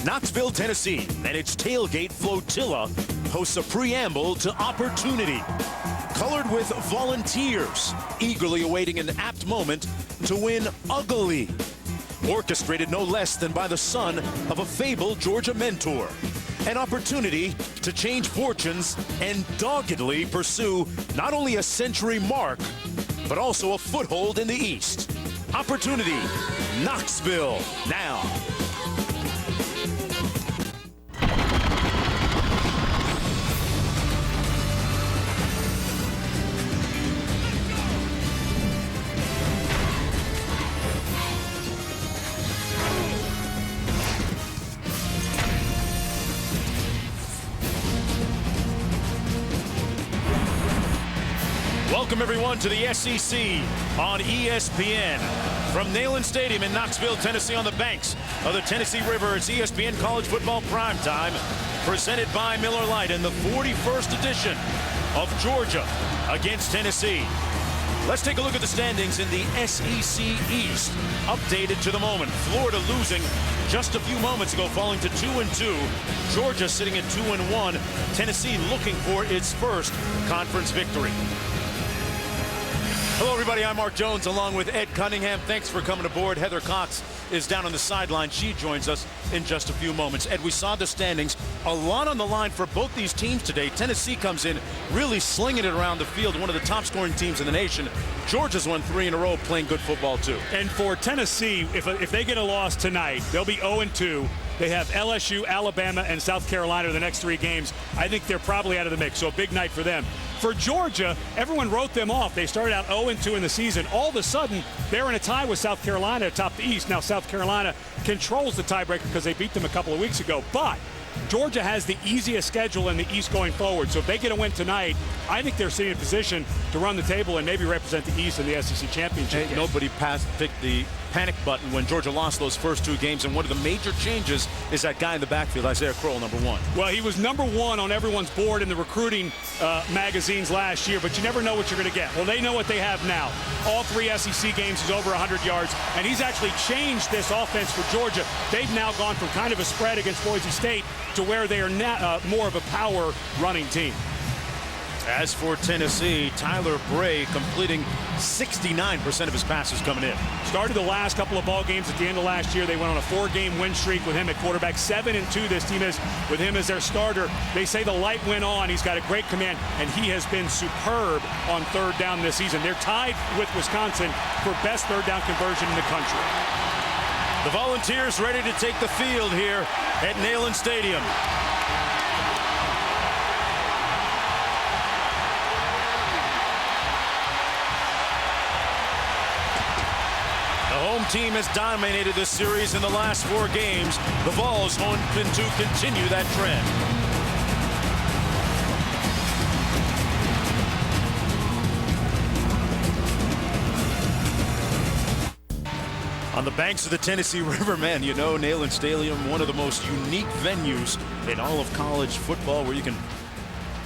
Knoxville, Tennessee, and its tailgate flotilla hosts a preamble to opportunity, colored with volunteers eagerly awaiting an apt moment to win ugly, orchestrated no less than by the son of a fabled Georgia mentor. An opportunity to change fortunes and doggedly pursue not only a century mark, but also a foothold in the East. Opportunity, Knoxville, now. Welcome, everyone, to the SEC on ESPN. From Neyland Stadium in Knoxville, Tennessee, on the banks of the Tennessee River, it's ESPN College Football Primetime, presented by Miller Lite in the 41st edition of Georgia against Tennessee. Let's take a look at the standings in the SEC East, updated to the moment. Florida losing just a few moments ago, falling to 2-2. Georgia sitting at 2-1. Tennessee looking for its first conference victory. Hello, everybody. I'm Mark Jones along with Ed Cunningham. Thanks for coming aboard. Heather Cox is down on the sideline. She joins us in just a few moments. Ed, we saw the standings. A lot on the line for both these teams today. Tennessee comes in really slinging it around the field, one of the top scoring teams in the nation. Georgia's won 3 in a row, playing good football too. And for Tennessee, if they get a loss tonight, they'll be 0-2. They have LSU, Alabama, and South Carolina the next 3 games. I think they're probably out of the mix, so a big night for them. For Georgia, everyone wrote them off. They started out 0-2 in the season. All of a sudden, they're in a tie with South Carolina atop the East. Now, South Carolina controls the tiebreaker because they beat them a couple of weeks ago. But Georgia has the easiest schedule in the East going forward. So if they get a win tonight, I think they're sitting in a position to run the table and maybe represent the East in the SEC championship. Hey, nobody picked the panic button when Georgia lost those first 2 games, and one of the major changes is that guy in the backfield, Isaiah Crowell, number 1. Well, he was number 1 on everyone's board in the recruiting magazines last year, but you never know what you're going to get. Well, they know what they have now. All 3 SEC games, he's over 100 yards, and he's actually changed this offense for Georgia. They've now gone from kind of a spread against Boise State to where they are now more of a power running team. As for Tennessee, Tyler Bray completing 69% of his passes coming in. Started the last couple of ball games at the end of last year. They went on a 4-game win streak with him at quarterback. 7-2 this team is with him as their starter. They say the light went on. He's got a great command, and he has been superb on 3rd down this season. They're tied with Wisconsin for best 3rd down conversion in the country. The Volunteers ready to take the field here at Neyland Stadium. The home team has dominated this series in the last 4 games. The Vols hoping to continue that trend. On the banks of the Tennessee River, man, you know, Neyland Stadium, one of the most unique venues in all of college football, where you can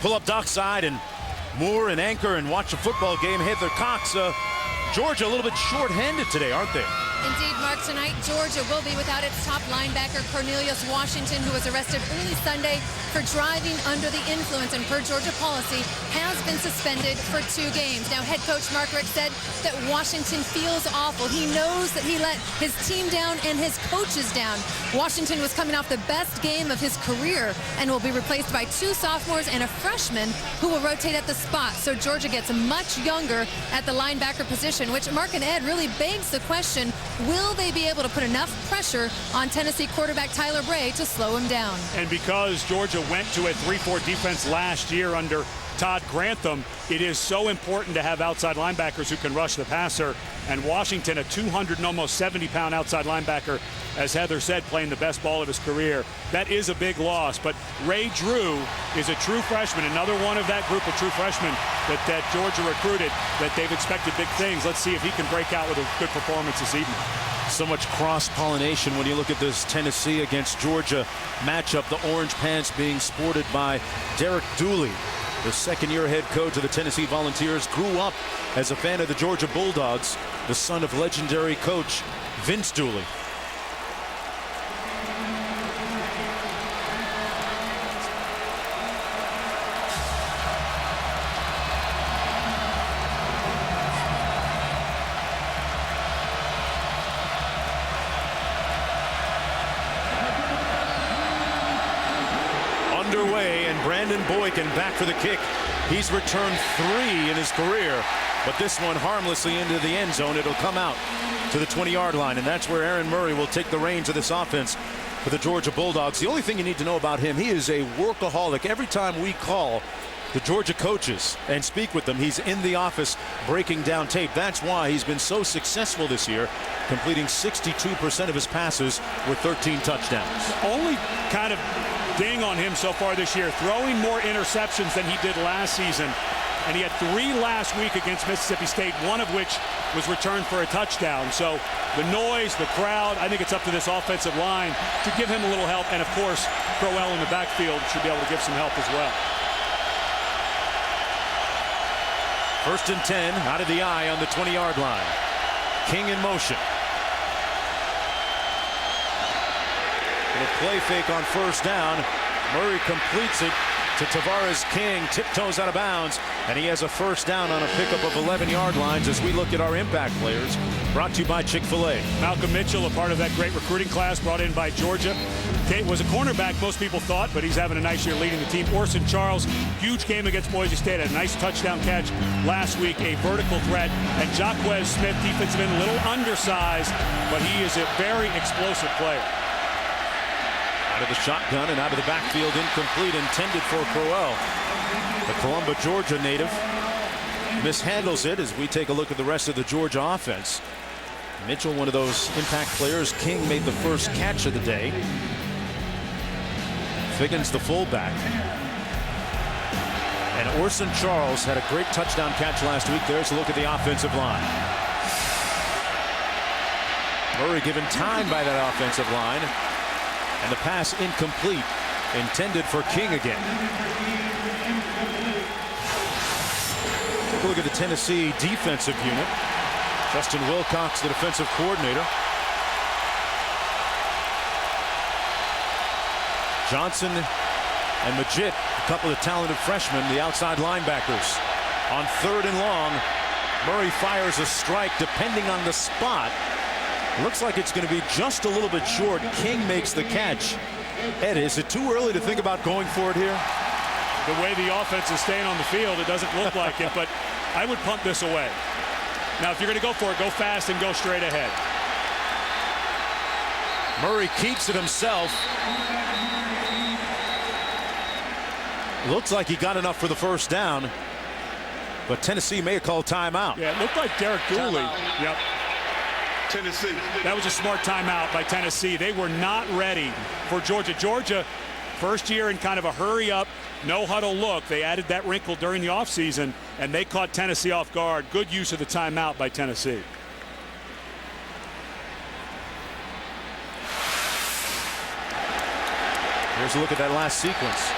pull up dockside and moor and anchor and watch a football game. Heather Cox, Georgia a little bit short-handed today, aren't they? Indeed, Mark. Tonight, Georgia will be without its top linebacker, Cornelius Washington, who was arrested early Sunday for driving under the influence, and per Georgia policy, has been suspended for 2 games. Now, head coach Mark Richt said that Washington feels awful. He knows that he let his team down and his coaches down. Washington was coming off the best game of his career and will be replaced by 2 sophomores and a freshman who will rotate at the spot. So Georgia gets much younger at the linebacker position, which Mark and Ed really begs the question, will they be able to put enough pressure on Tennessee quarterback Tyler Bray to slow him down? And because Georgia went to a 3-4 defense last year under Todd Grantham, it is so important to have outside linebackers who can rush the passer. And Washington, a 200 and almost 70-pound outside linebacker, as Heather said, playing the best ball of his career. That is a big loss. But Ray Drew is a true freshman, another one of that group of true freshmen that Georgia recruited, that they've expected big things. Let's see if he can break out with a good performance this evening. So much cross-pollination when you look at this Tennessee against Georgia matchup. The orange pants being sported by Derek Dooley, the second-year head coach of the Tennessee Volunteers, grew up as a fan of the Georgia Bulldogs, the son of legendary coach Vince Dooley. underway, and Brandon Boykin back for the kick. He's returned 3 in his career, but this one harmlessly into the end zone. It'll come out to the 20-yard line, and that's where Aaron Murray will take the reins of this offense for the Georgia Bulldogs. The only thing you need to know about him, he is a workaholic. Every time we call the Georgia coaches and speak with them, he's in the office breaking down tape. That's why he's been so successful this year, completing 62% of his passes with 13 touchdowns. Only kind of ding on him so far this year, throwing more interceptions than he did last season. And he had 3 last week against Mississippi State, one of which was returned for a touchdown. So the noise, the crowd, I think it's up to this offensive line to give him a little help. And, of course, Crowell in the backfield should be able to give some help as well. 1st and 10 out of the eye on the 20-yard line. King in motion. And a play fake on 1st down. Murray completes it to Tavares King, tiptoes out of bounds, and he has a 1st down on a pickup of 11-yard lines as we look at our impact players. Brought to you by Chick-fil-A. Malcolm Mitchell, a part of that great recruiting class brought in by Georgia. Kate was a cornerback, most people thought, but he's having a nice year leading the team. Orson Charles, huge game against Boise State, had a nice touchdown catch last week, a vertical threat. And Jacquez Smith, defensive end, a little undersized, but he is a very explosive player. Out of the shotgun and out of the backfield, incomplete, intended for Crowell. The Columbia, Georgia native mishandles it as we take a look at the rest of the Georgia offense. Mitchell, one of those impact players. King made the first catch of the day. Figgins, the fullback. And Orson Charles had a great touchdown catch last week. There's a look at the offensive line. Murray given time by that offensive line. And the pass incomplete, intended for King again. Take a look at the Tennessee defensive unit. Justin Wilcox, the defensive coordinator. Johnson and Majid, a couple of talented freshmen, the outside linebackers. On 3rd and long, Murray fires a strike depending on the spot. Looks like it's going to be just a little bit short. King makes the catch. Ed, is it too early to think about going for it here? The way the offense is staying on the field, it doesn't look like it, but I would punt this away. Now, if you're going to go for it, go fast and go straight ahead. Murray keeps it himself. Looks like he got enough for the 1st down, but Tennessee may have called timeout. Yeah, it looked like Derek Dooley. Yep. Tennessee. That was a smart timeout by Tennessee. They were not ready for Georgia. Georgia, first year in kind of a hurry up, no huddle look. They added that wrinkle during the offseason, and they caught Tennessee off guard. Good use of the timeout by Tennessee. Here's a look at that last sequence.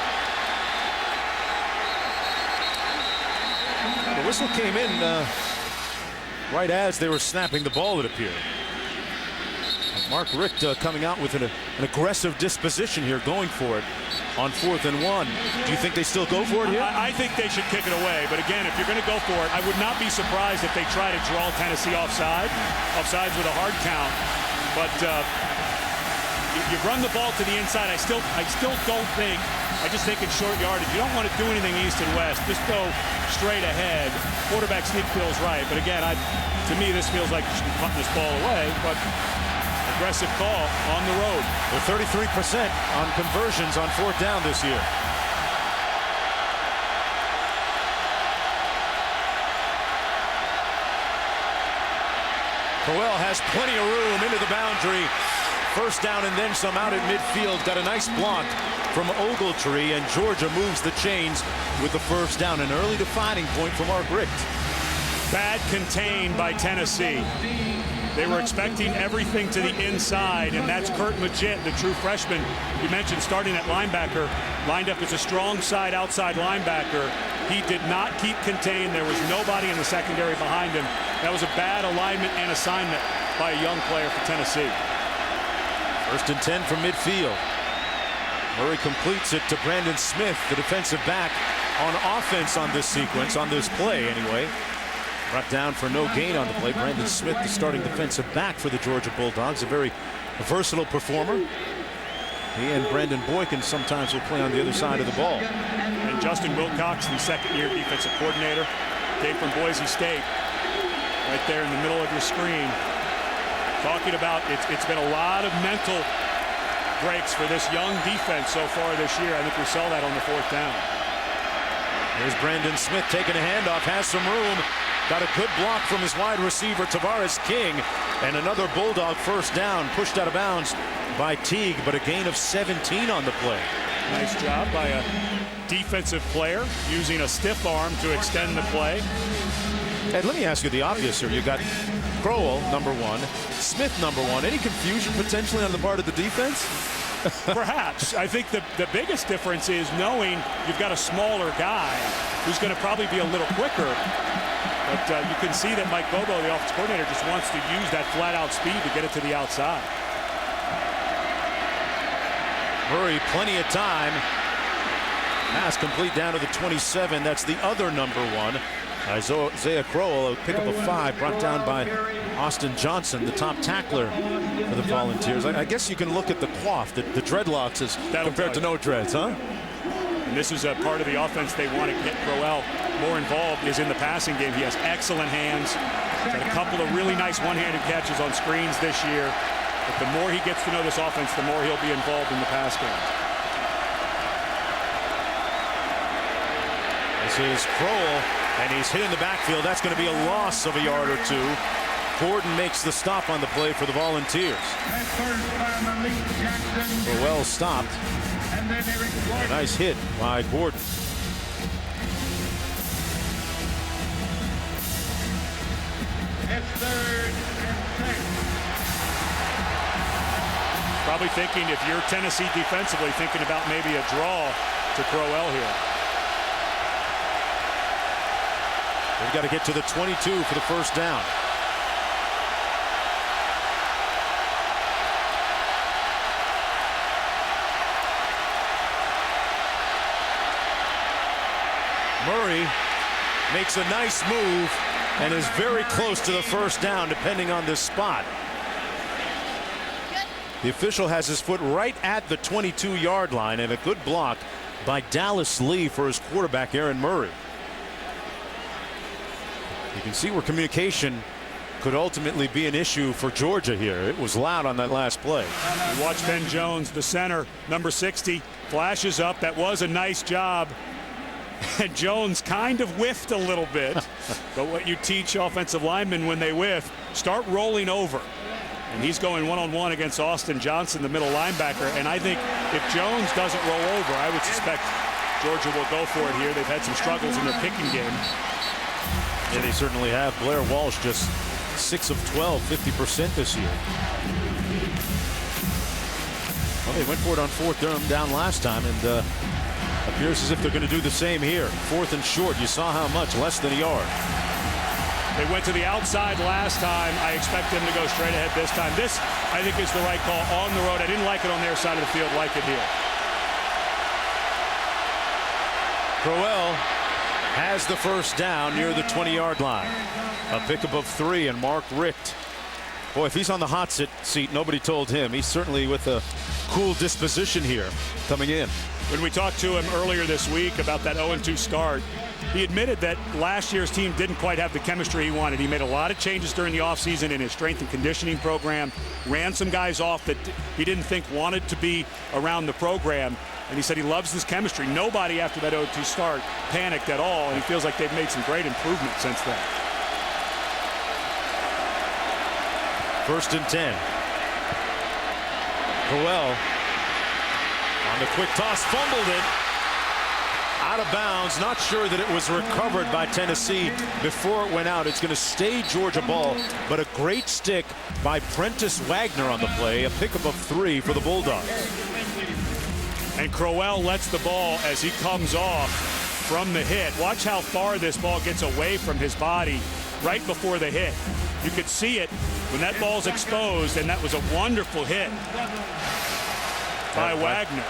The whistle came in right as they were snapping the ball, it appeared. Mark Richt coming out with an aggressive disposition here, going for it on 4th and 1. Do you think they still go for it here? I think they should kick it away. But again, if you're going to go for it, I would not be surprised if they try to draw Tennessee offsides with a hard count. But you run the ball to the inside. I still don't think. I just think in short yardage, you don't want to do anything east and west. Just go straight ahead. Quarterback sneak feels right. But again, to me, this feels like you should be punting this ball away. But aggressive call on the road. They're 33% on conversions on 4th down this year. Crowell has plenty of room into the boundary. 1st down and then some out at midfield. Got a nice block from Ogletree, and Georgia moves the chains with the 1st down. An early defining point for Mark Richt. Bad contained by Tennessee. They were expecting everything to the inside, and that's Kurt Majid, the true freshman you mentioned, starting at linebacker, lined up as a strong side outside linebacker. He did not keep contained. There was nobody in the secondary behind him. That was a bad alignment and assignment by a young player for Tennessee. 1st and 10 from midfield. Murray completes it to Brandon Smith, the defensive back, on offense on this sequence, on this play anyway. Brought down for no gain on the play. Brandon Smith, the starting defensive back for the Georgia Bulldogs, a very versatile performer. He and Brandon Boykin sometimes will play on the other side of the ball. And Justin Wilcox, the second-year defensive coordinator, came from Boise State. Right there in the middle of your screen. Talking about it's been a lot of mental breaks for this young defense so far this year. I think we saw that on the 4th down. Here's Brandon Smith taking a handoff, has some room. Got a good block from his wide receiver, Tavares King. And another Bulldog first down, pushed out of bounds by Teague, but a gain of 17 on the play. Nice job by a defensive player using a stiff arm to extend the play. And let me ask you the obvious here. You got Crowell, number 1, Smith, number 1. Any confusion potentially on the part of the defense? Perhaps. I think the biggest difference is knowing you've got a smaller guy who's going to probably be a little quicker. But you can see that Mike Bobo, the offensive coordinator, just wants to use that flat-out speed to get it to the outside. Murray, plenty of time. Pass complete down to the 27. That's the other number 1. Isaiah Crowell, a pickup of 5, brought down by Austin Johnson, the top tackler for the Volunteers. I guess you can look at the coif, the dreadlocks, as compared to no dreads, huh? And this is a part of the offense they want to get Crowell more involved is in the passing game. He has excellent hands. Got a couple of really nice one-handed catches on screens this year. But the more he gets to know this offense, the more he'll be involved in the pass game. This is Crowell, and he's hit in the backfield. That's going to be a loss of a yard or 2. Gordon makes the stop on the play for the Volunteers. Crowell stopped. A nice hit by Gordon. It's 3rd and 6. Probably thinking, if you're Tennessee defensively, thinking about maybe a draw to Crowell here. They've got to get to the 22 for the first down. Murray makes a nice move and is very close to the first down, depending on this spot. The official has his foot right at the 22-yard line, and a good block by Dallas Lee for his quarterback, Aaron Murray. You can see where communication could ultimately be an issue for Georgia here. It was loud on that last play. You watch Ben Jones, the center, number 60, flashes up. That was a nice job. And Jones kind of whiffed a little bit. But what you teach offensive linemen when they whiff, start rolling over. And he's going one-on-one against Austin Johnson, the middle linebacker. And I think if Jones doesn't roll over, I would suspect Georgia will go for it here. They've had some struggles in their kicking game. Yeah, they certainly have. Blair Walsh just 6 of 12, 50% this year. Well, they went for it on 4th down last time, and appears as if they're going to do the same here. 4th and short. You saw how much, less than a yard. They went to the outside last time. I expect them to go straight ahead this time. This, I think, is the right call on the road. I didn't like it on their side of the field, like it here. Crowell has the first down near the 20-yard line. A pickup of 3, and Mark Richt. Boy, if he's on the hot seat, nobody told him. He's certainly with a cool disposition here coming in. When we talked to him earlier this week about that 0-2 start, he admitted that last year's team didn't quite have the chemistry he wanted. He made a lot of changes during the offseason in his strength and conditioning program, ran some guys off that he didn't think wanted to be around the program. And he said he loves this chemistry. Nobody after that 0-2 start panicked at all, and he feels like they've made some great improvement since then. 1st and 10. Crowell on the quick toss, fumbled it. Out of bounds. Not sure that it was recovered by Tennessee before it went out. It's going to stay Georgia ball, but a great stick by Prentice Wagner on the play. A pickup of 3 for the Bulldogs. And Crowell lets the ball as he comes off from the hit. Watch how far this ball gets away from his body right before the hit. You could see it when that ball's exposed, and that was a wonderful hit by Wagner.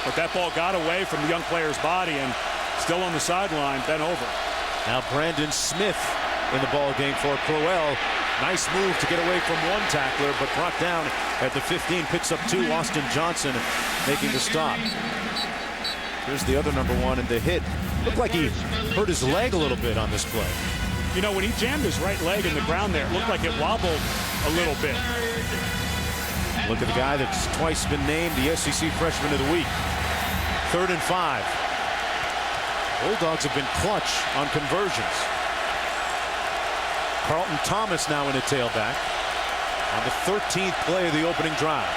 But that ball got away from the young player's body and still on the sideline, bent over. Now Brandon Smith in the ball game for Crowell. Nice move to get away from one tackler, but brought down at the 15. Picks up 2. Austin Johnson making the stop. Here's the other number 1, and the hit. Looked like he hurt his leg a little bit on this play. You know, when he jammed his right leg in the ground there, it looked like it wobbled a little bit. Look at the guy that's twice been named the SEC Freshman of the Week. 3rd and 5. Bulldogs have been clutch on conversions. Carlton Thomas now in a tailback on the 13th play of the opening drive.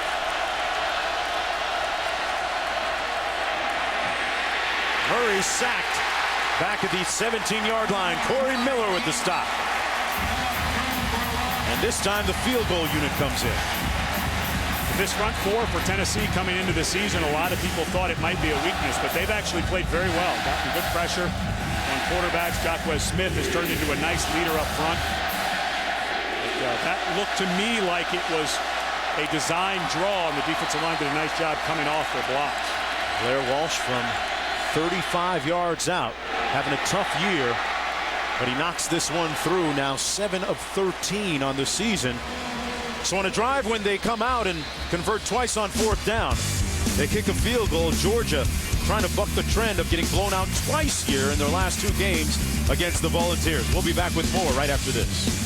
Murray sacked back at the 17-yard line. Corey Miller with the stop. And this time the field goal unit comes in. This front 4 for Tennessee coming into the season, a lot of people thought it might be a weakness, but they've actually played very well. Gotten good pressure on quarterbacks. Jacquez Smith has turned into a nice leader up front. But, that looked to me like it was a design draw, and the defensive line did a nice job coming off their blocks. Blair Walsh from 35 yards out, having a tough year, but he knocks this one through. Now 7 of 13 on the season. So on a drive when they come out and convert twice on 4th down, they kick a field goal. Georgia trying to buck the trend of getting blown out twice here in their last 2 games against the Volunteers. We'll be back with more right after this.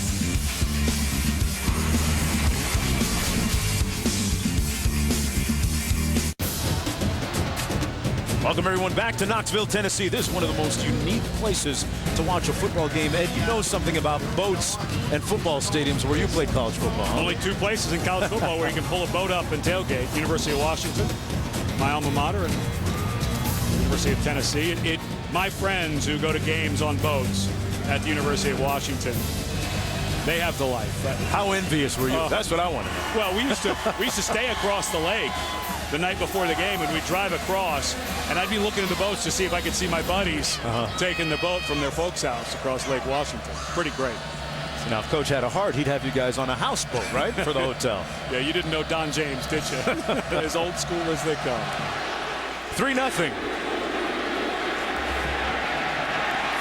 Welcome everyone back to Knoxville, Tennessee. This is one of the most unique places to watch a football game. Ed, you know something about boats and football stadiums where you played college football, huh? Only 2 places in college football where you can pull a boat up and tailgate. University of Washington, my alma mater, and University of Tennessee. My friends who go to games on boats at the University of Washington, they have the life. How envious were you? That's what I want to know. Well, we used to stay across the lake the night before the game, and we'd drive across, and I'd be looking at the boats to see if I could see my buddies taking the boat from their folks' house across Lake Washington. Pretty great. So now if Coach had a heart, he'd have you guys on a houseboat, right, for the hotel. Yeah, you didn't know Don James, did you? As old school as they come. 3-0.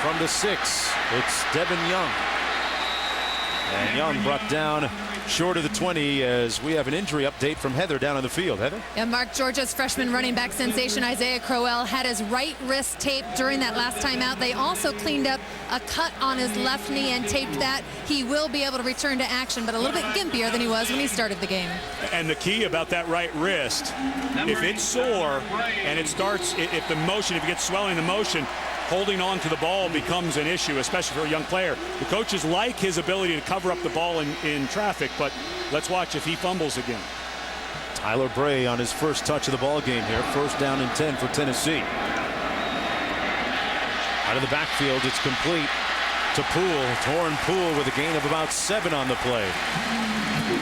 From the 6, it's Devin Young. And Young brought down short of the 20 as we have an injury update from Heather down on the field. Heather? And Mark, Georgia's freshman running back sensation Isaiah Crowell had his right wrist taped during that last time out. They also cleaned up a cut on his left knee and taped that. He will be able to return to action, but a little bit gimpier than he was when he started the game. And the key about that right wrist, if it's sore and it starts, if it gets swelling in the motion, holding on to the ball becomes an issue, especially for a young player. The coaches like his ability to cover up the ball in traffic, but let's watch if he fumbles again. Tyler Bray on his first touch of the ball game here. 1st down and 10 for Tennessee. Out of the backfield, it's complete to Poole. Torin Poole with a gain of about 7 on the play.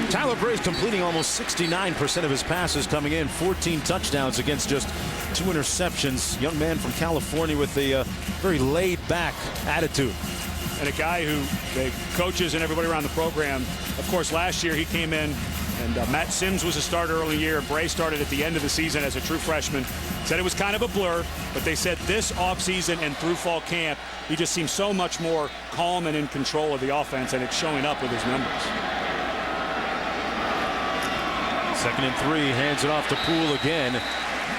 Tyler Bray's completing almost 69% of his passes coming in. 14 touchdowns against just 2 interceptions. Young man from California with a very laid-back attitude. And a guy who the coaches and everybody around the program, of course, last year he came in and Matt Sims was a starter early in the year. Bray started at the end of the season as a true freshman. Said it was kind of a blur, but they said this offseason and through fall camp, he just seems so much more calm and in control of the offense, and it's showing up with his numbers. 2nd and 3, hands it off to Poole again.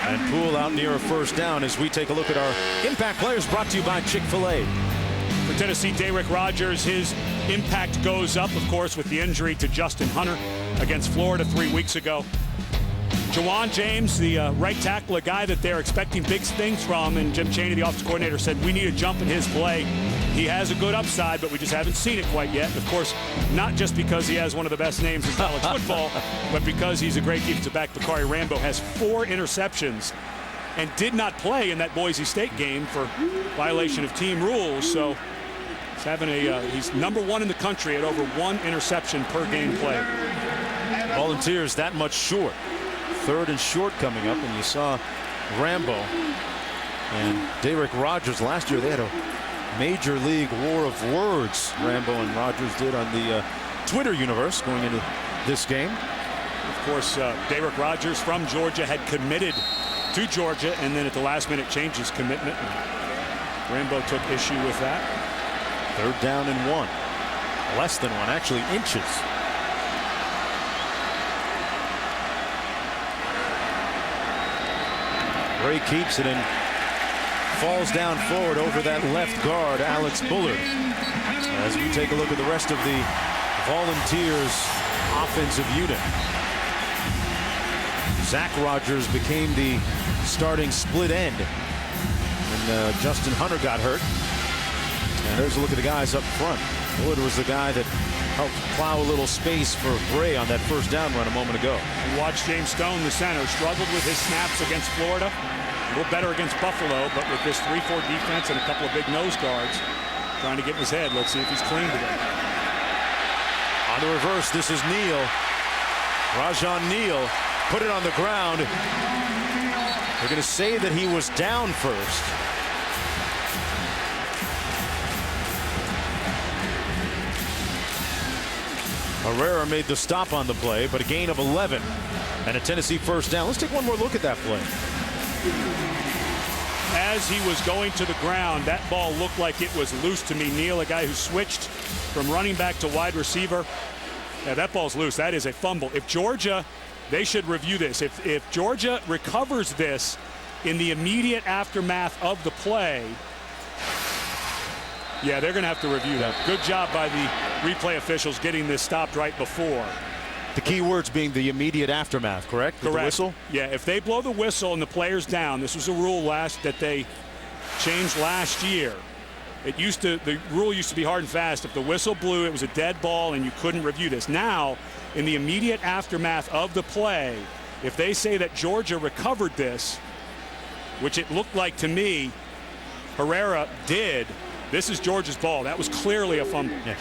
And Poole out near a 1st down as we take a look at our impact players brought to you by Chick-fil-A. For Tennessee, Derek Rogers, his impact goes up, of course, with the injury to Justin Hunter against Florida 3 weeks ago. Jawan James, the right tackle, a guy that they're expecting big things from, and Jim Chaney, the offensive coordinator, said we need a jump in his play. He has a good upside, but we just haven't seen it quite yet. Of course, not just because he has one of the best names in college football, but because he's a great defensive back. Bakari Rambo has 4 interceptions and did not play in that Boise State game for violation of team rules. So he's having he's number 1 in the country at over 1 interception per game play. Volunteers that much short. 3rd and short coming up, and you saw Rambo and Derek Rogers last year. They had a major league war of words, Rambo and Rogers did, on the Twitter universe going into this game. Of course, Derek Rogers from Georgia had committed to Georgia, and then at the last minute changed his commitment. Rambo took issue with that. 3rd down and 1. Less than one, actually inches. Bray keeps it and falls down forward over that left guard, Alex Bullard. As we take a look at the rest of the Volunteers offensive unit. Zach Rogers became the starting split end. And Justin Hunter got hurt. And there's a look at the guys up front. Bullard was the guy that helped plow a little space for Bray on that first down run a moment ago. And watch James Stone, the center, struggled with his snaps against Florida. A little better against Buffalo, but with this 3-4 defense and a couple of big nose guards trying to get in his head. Let's see if he's clean today. On the reverse, this is Neal. Rajon Neal put it on the ground. They're going to say that he was down first. Herrera made the stop on the play, but a gain of 11 and a Tennessee first down. Let's take one more look at that play. As he was going to the ground, that ball looked like it was loose to me. Neal, a guy who switched from running back to wide receiver. Yeah, that ball's loose. That is a fumble. If Georgia, they should review this. If Georgia recovers this in the immediate aftermath of the play, yeah, they're going to have to review that. Good job by the replay officials getting this stopped right before. The key words being the immediate aftermath, correct? With Correct. the whistle? Yeah, if they blow the whistle and the player's down, this was a rule that they changed last year. The rule used to be hard and fast. If the whistle blew, it was a dead ball and you couldn't review this. Now, in the immediate aftermath of the play, if they say that Georgia recovered this, which it looked like to me Herrera did, this is Georgia's ball. That was clearly a fumble. Yeah.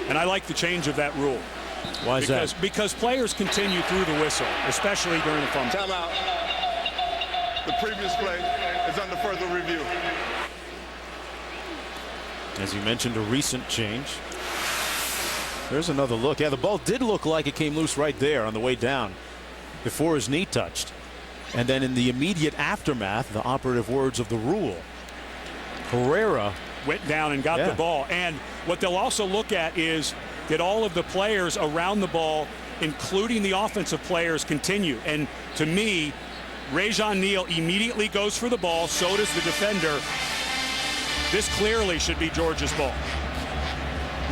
And I like the change of that rule. Why is that? Because players continue through the whistle, especially during the fumble. Timeout. The previous play is under further review. As you mentioned, a recent change. There's another look. Yeah, the ball did look like it came loose right there on the way down before his knee touched. And then in the immediate aftermath, the operative words of the rule, Herrera went down and got the ball. And what they'll also look at is, did all of the players around the ball, including the offensive players, continue? And to me, Rajon Neal immediately goes for the ball. So does the defender. This clearly should be Georgia's ball.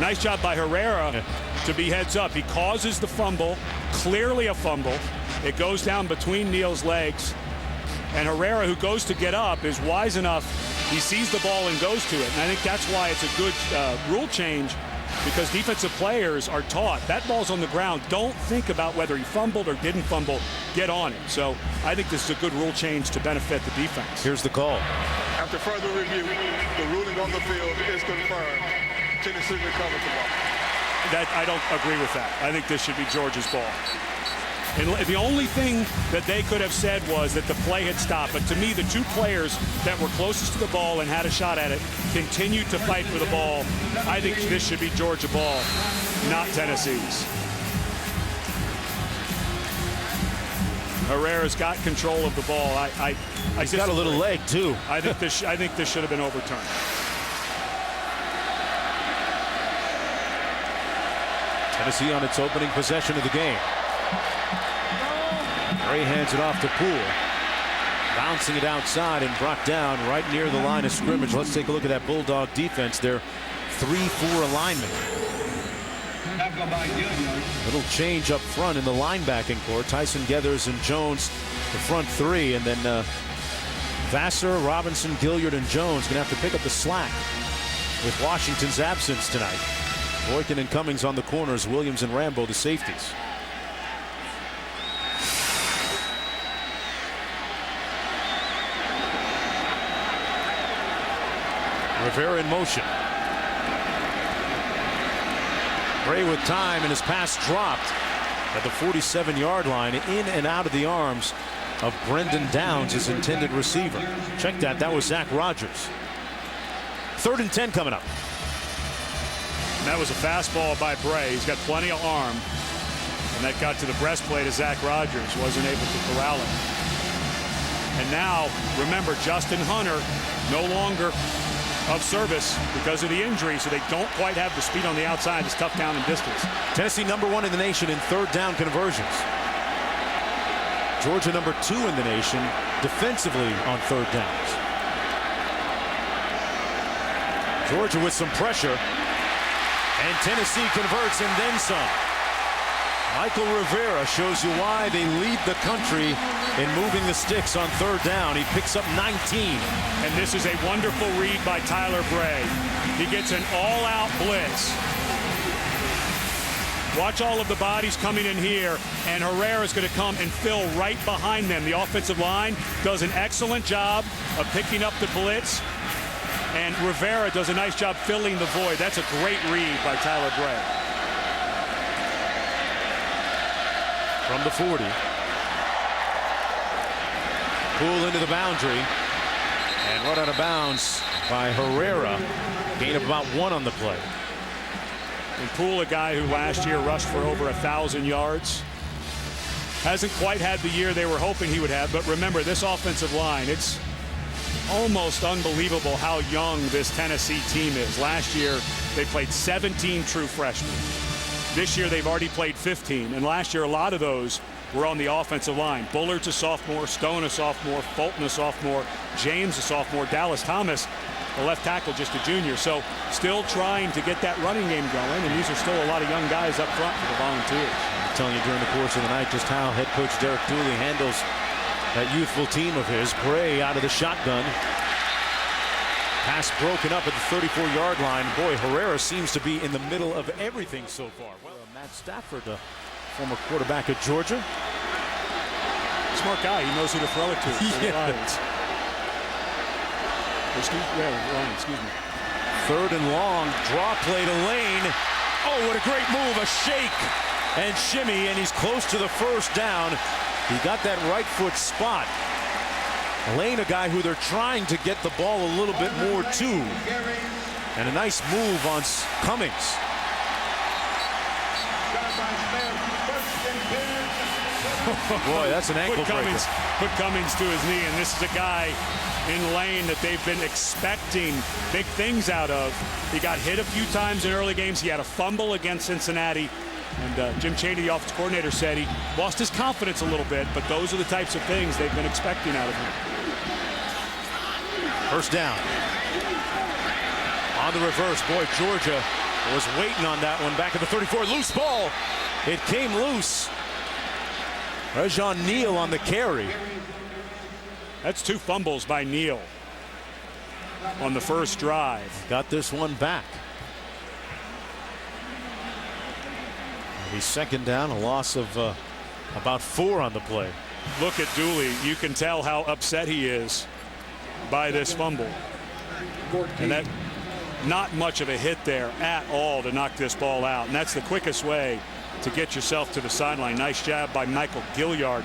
Nice job by Herrera to be heads up. He causes the fumble, clearly a fumble. It goes down between Neal's legs. And Herrera, who goes to get up, is wise enough. He sees the ball and goes to it. And I think that's why it's a good rule change, because defensive players are taught that ball's on the ground. Don't think about whether he fumbled or didn't fumble. Get on it. So I think this is a good rule change to benefit the defense. Here's the call. After further review, the ruling on the field is confirmed. Tennessee recovers the ball. I don't agree with that. I think this should be Georgia's ball. And the only thing that they could have said was that the play had stopped. But to me, the two players that were closest to the ball and had a shot at it continued to fight for the ball. I think this should be Georgia ball, not Tennessee's. Herrera's got control of the ball. He's got a little leg too. I think this should have been overturned. Tennessee on its opening possession of the game. Bray hands it off to Poole. Bouncing it outside and brought down right near the line of scrimmage. Let's take a look at that Bulldog defense. Their 3-4 alignment. Little change up front in the linebacking core. Tyson Geathers and Jones, the front three. And then Vassar, Robinson, Gilliard, and Jones going to have to pick up the slack with Washington's absence tonight. Boykin and Cummings on the corners. Williams and Rambo the safeties. Rivera in motion. Bray with time, and his pass dropped at the 47-yard line, in and out of the arms of Brendan Downs, his intended receiver. Check that. That was Zach Rogers. 3rd and 10 coming up. And that was a fastball by Bray. He's got plenty of arm. And that got to the breastplate of Zach Rogers. Wasn't able to corral it. And now, remember, Justin Hunter no longer of service because of the injury, so they don't quite have the speed on the outside. It's tough down and distance. Tennessee #1 in the nation in third down conversions. Georgia #2 in the nation defensively on third downs. Georgia with some pressure, and Tennessee converts and then some. Michael Rivera shows you why they lead the country in moving the sticks on third down. He picks up 19. And this is a wonderful read by Tyler Bray. He gets an all-out blitz. Watch all of the bodies coming in here, and Herrera is going to come and fill right behind them. The offensive line does an excellent job of picking up the blitz, and Rivera does a nice job filling the void. That's a great read by Tyler Bray. From the 40. Poole into the boundary. And run out of bounds by Herrera. Gain of about 1 on the play. And Poole, a guy who last year rushed for over 1,000 yards. Hasn't quite had the year they were hoping he would have. But remember, this offensive line, it's almost unbelievable how young this Tennessee team is. Last year, they played 17 true freshmen. This year, they've already played 15. And last year, a lot of those were on the offensive line. Bullard's a sophomore, Stone a sophomore, Fulton a sophomore, James a sophomore, Dallas Thomas, the left tackle, just a junior. So still trying to get that running game going, and these are still a lot of young guys up front for the Volunteers. I'm telling you during the course of the night just how head coach Derek Dooley handles that youthful team of his. Bray out of the shotgun. Pass broken up at the 34-yard line. Boy, Herrera seems to be in the middle of everything so far. Well, Matt Stafford, former quarterback at Georgia. Smart guy. He knows who to throw it to. The Lions. Excuse me. Third and long. Draw play to Lane. Oh, what a great move. A shake and shimmy, and he's close to the first down. He got that right foot spot. Lane, a guy who they're trying to get the ball a little bit more to. And a nice move on Cummings. Boy, that's an ankle breaker. Put Cummings to his knee, and this is a guy in Lane that they've been expecting big things out of. He got hit a few times in early games. He had a fumble against Cincinnati. And Jim Chaney, the offensive coordinator, said he lost his confidence a little bit, but those are the types of things they've been expecting out of him. First down. On the reverse, boy, Georgia was waiting on that one back at the 34. Loose ball. It came loose. Rajon Neal on the carry. That's 2 fumbles by Neal on the first drive. Got this one back. The second down, a loss of about 4 on the play. Look at Dooley. You can tell how upset he is by this fumble. And that not much of a hit there at all to knock this ball out. And that's the quickest way to get yourself to the sideline. Nice job by Michael Gilliard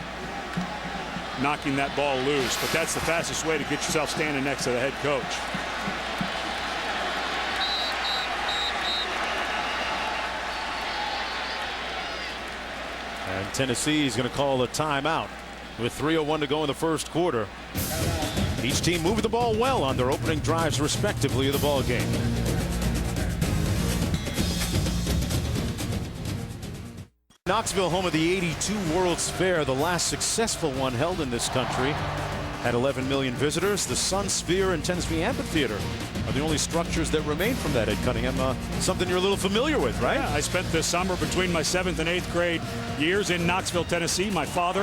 knocking that ball loose. But that's the fastest way to get yourself standing next to the head coach. And Tennessee is going to call a timeout with 3:01 to go in the first quarter. Each team moving the ball well on their opening drives respectively of the ball game. Knoxville, home of the '82 World's Fair, the last successful one held in this country. Had 11 million visitors. The Sun Sphere and Tennessee Amphitheater are the only structures that remain from that, Ed Cunningham. Something you're a little familiar with, right? Yeah, I spent the summer between my 7th and 8th grade years in Knoxville, Tennessee. My father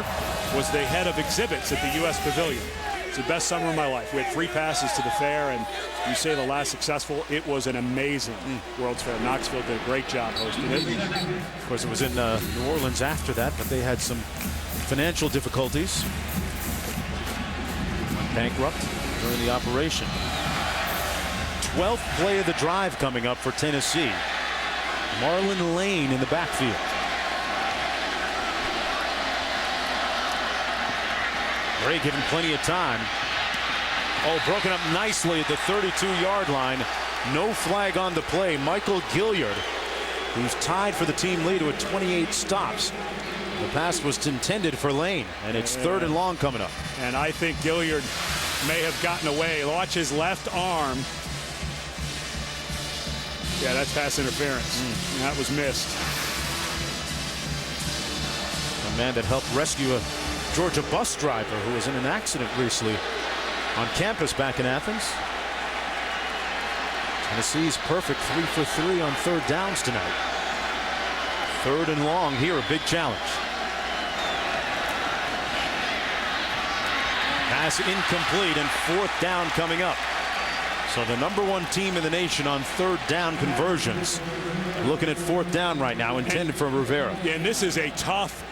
was the head of exhibits at the U.S. Pavilion. It's the best summer of my life. We had free passes to the fair, and you say the last successful, it was an amazing World's Fair. Knoxville did a great job hosting it. Of course, it was in New Orleans after that, but they had some financial difficulties. Bankrupt during the operation. 12th play of the drive coming up for Tennessee. Marlon Lane in the backfield. Bray given plenty of time. Oh, broken up nicely at the 32-yard line. No flag on the play. Michael Gilliard who's tied for the team lead with 28 stops. The pass was intended for Lane, and it's 3rd and long coming up. And I think Gilliard may have gotten away. Watch his left arm. Yeah, that's pass interference. That was missed. A man that helped rescue a Georgia bus driver who was in an accident recently on campus back in Athens. Tennessee's perfect 3 for 3 on 3rd downs tonight. 3rd and long here, a big challenge. Pass incomplete, and 4th down coming up. So the #1 team in the nation on 3rd down conversions. Looking at 4th down right now, intended for Rivera. And this is a tough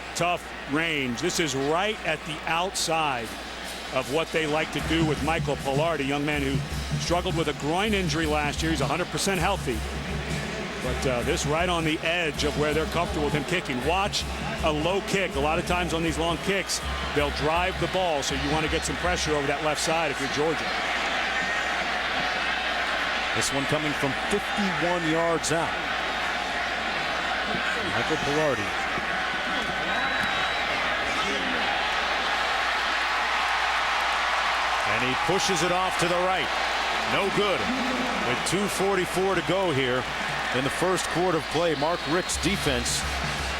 range. This is right at the outside of what they like to do with Michael Pollard, a young man who struggled with a groin injury last year. He's 100% healthy. But this right on the edge of where they're comfortable with him kicking. Watch a low kick. A lot of times on these long kicks, they'll drive the ball, so you want to get some pressure over that left side if you're Georgia. This one coming from 51 yards out. Michael Pollard. And he pushes it off to the right. No good. With 2:44 to go here in the first quarter of play, Mark Richt's defense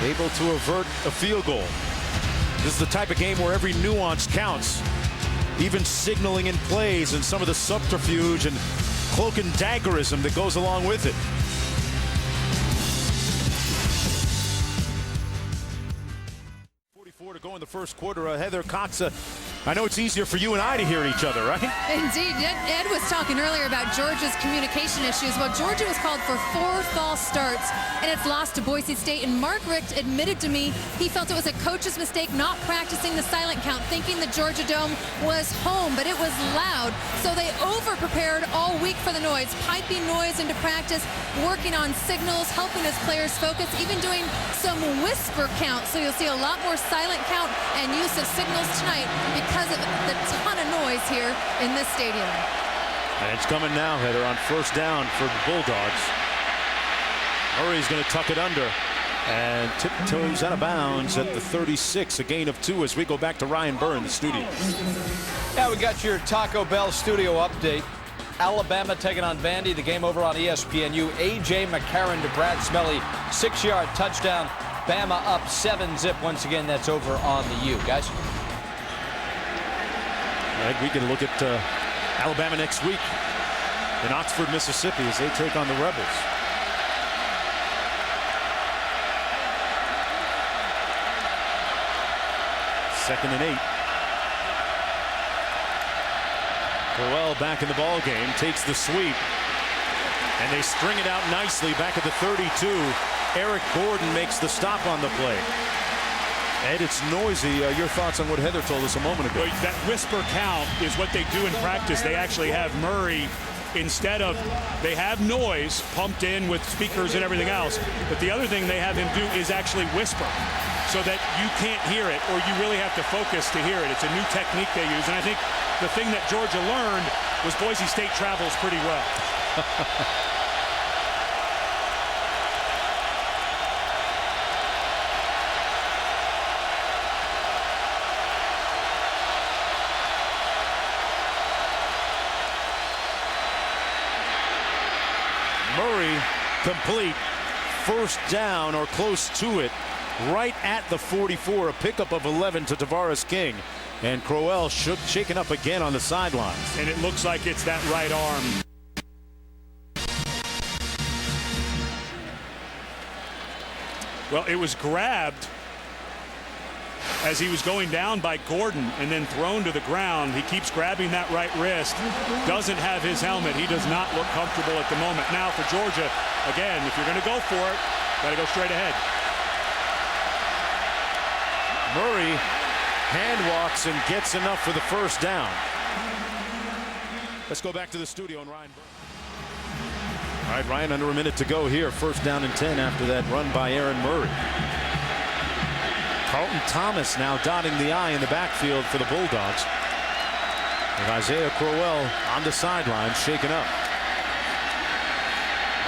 able to avert a field goal. This is the type of game where every nuance counts. Even signaling in plays and some of the subterfuge and cloak and daggerism that goes along with it. To go in the first quarter. Heather Cox, I know it's easier for you and I to hear each other, right? Indeed. Ed was talking earlier about Georgia's communication issues. Well, Georgia was called for 4 false starts, and it's lost to Boise State. And Mark Richt admitted to me he felt it was a coach's mistake not practicing the silent count, thinking the Georgia Dome was home, but it was loud. So they over-prepared all week for the noise, piping noise into practice, working on signals, helping his players focus, even doing some whisper count. So you'll see a lot more silent count and use of signals tonight because of the ton of noise here in this stadium. And it's coming now, Heather, on 1st down for the Bulldogs. Murray's going to tuck it under and tiptoes out of bounds at the 36, a gain of 2 as we go back to Ryan Burr in the studio. Yeah, we got your Taco Bell studio update. Alabama taking on Vandy. The game over on ESPNU. A.J. McCarron to Brad Smelly, 6-yard touchdown. Bama up 7-zip. Once again, that's over on the U, guys. I think we can look at Alabama next week in Oxford, Mississippi, as they take on the Rebels. Second and 8. Crowell back in the ball game, takes the sweep, and they string it out nicely back at the 32. Eric Gordon makes the stop on the play. Ed, it's noisy. Your thoughts on what Heather told us a moment ago? Well, that whisper count is what they do in practice. They actually have Murray, instead of, they have noise pumped in with speakers and everything else, but the other thing they have him do is actually whisper so that you can't hear it, or you really have to focus to hear it. It's a new technique they use, and I think the thing that Georgia learned was Boise State travels pretty well. Murray complete, 1st down or close to it, right at the 44, a pickup of 11 to Tavares King. And Crowell shaken up again on the sidelines. And it looks like it's that right arm. Well, it was grabbed as he was going down by Gordon and then thrown to the ground. He keeps grabbing that right wrist, doesn't have his helmet. He does not look comfortable at the moment. Now for Georgia, again, if you're going to go for it, got to go straight ahead. Murray hand walks and gets enough for the 1st down. Let's go back to the studio and Ryan. All right, Ryan, under a minute to go here. 1st down and 10 after that run by Aaron Murray. Carlton Thomas now dotting the I in the backfield for the Bulldogs. With Isaiah Crowell on the sideline, shaken up.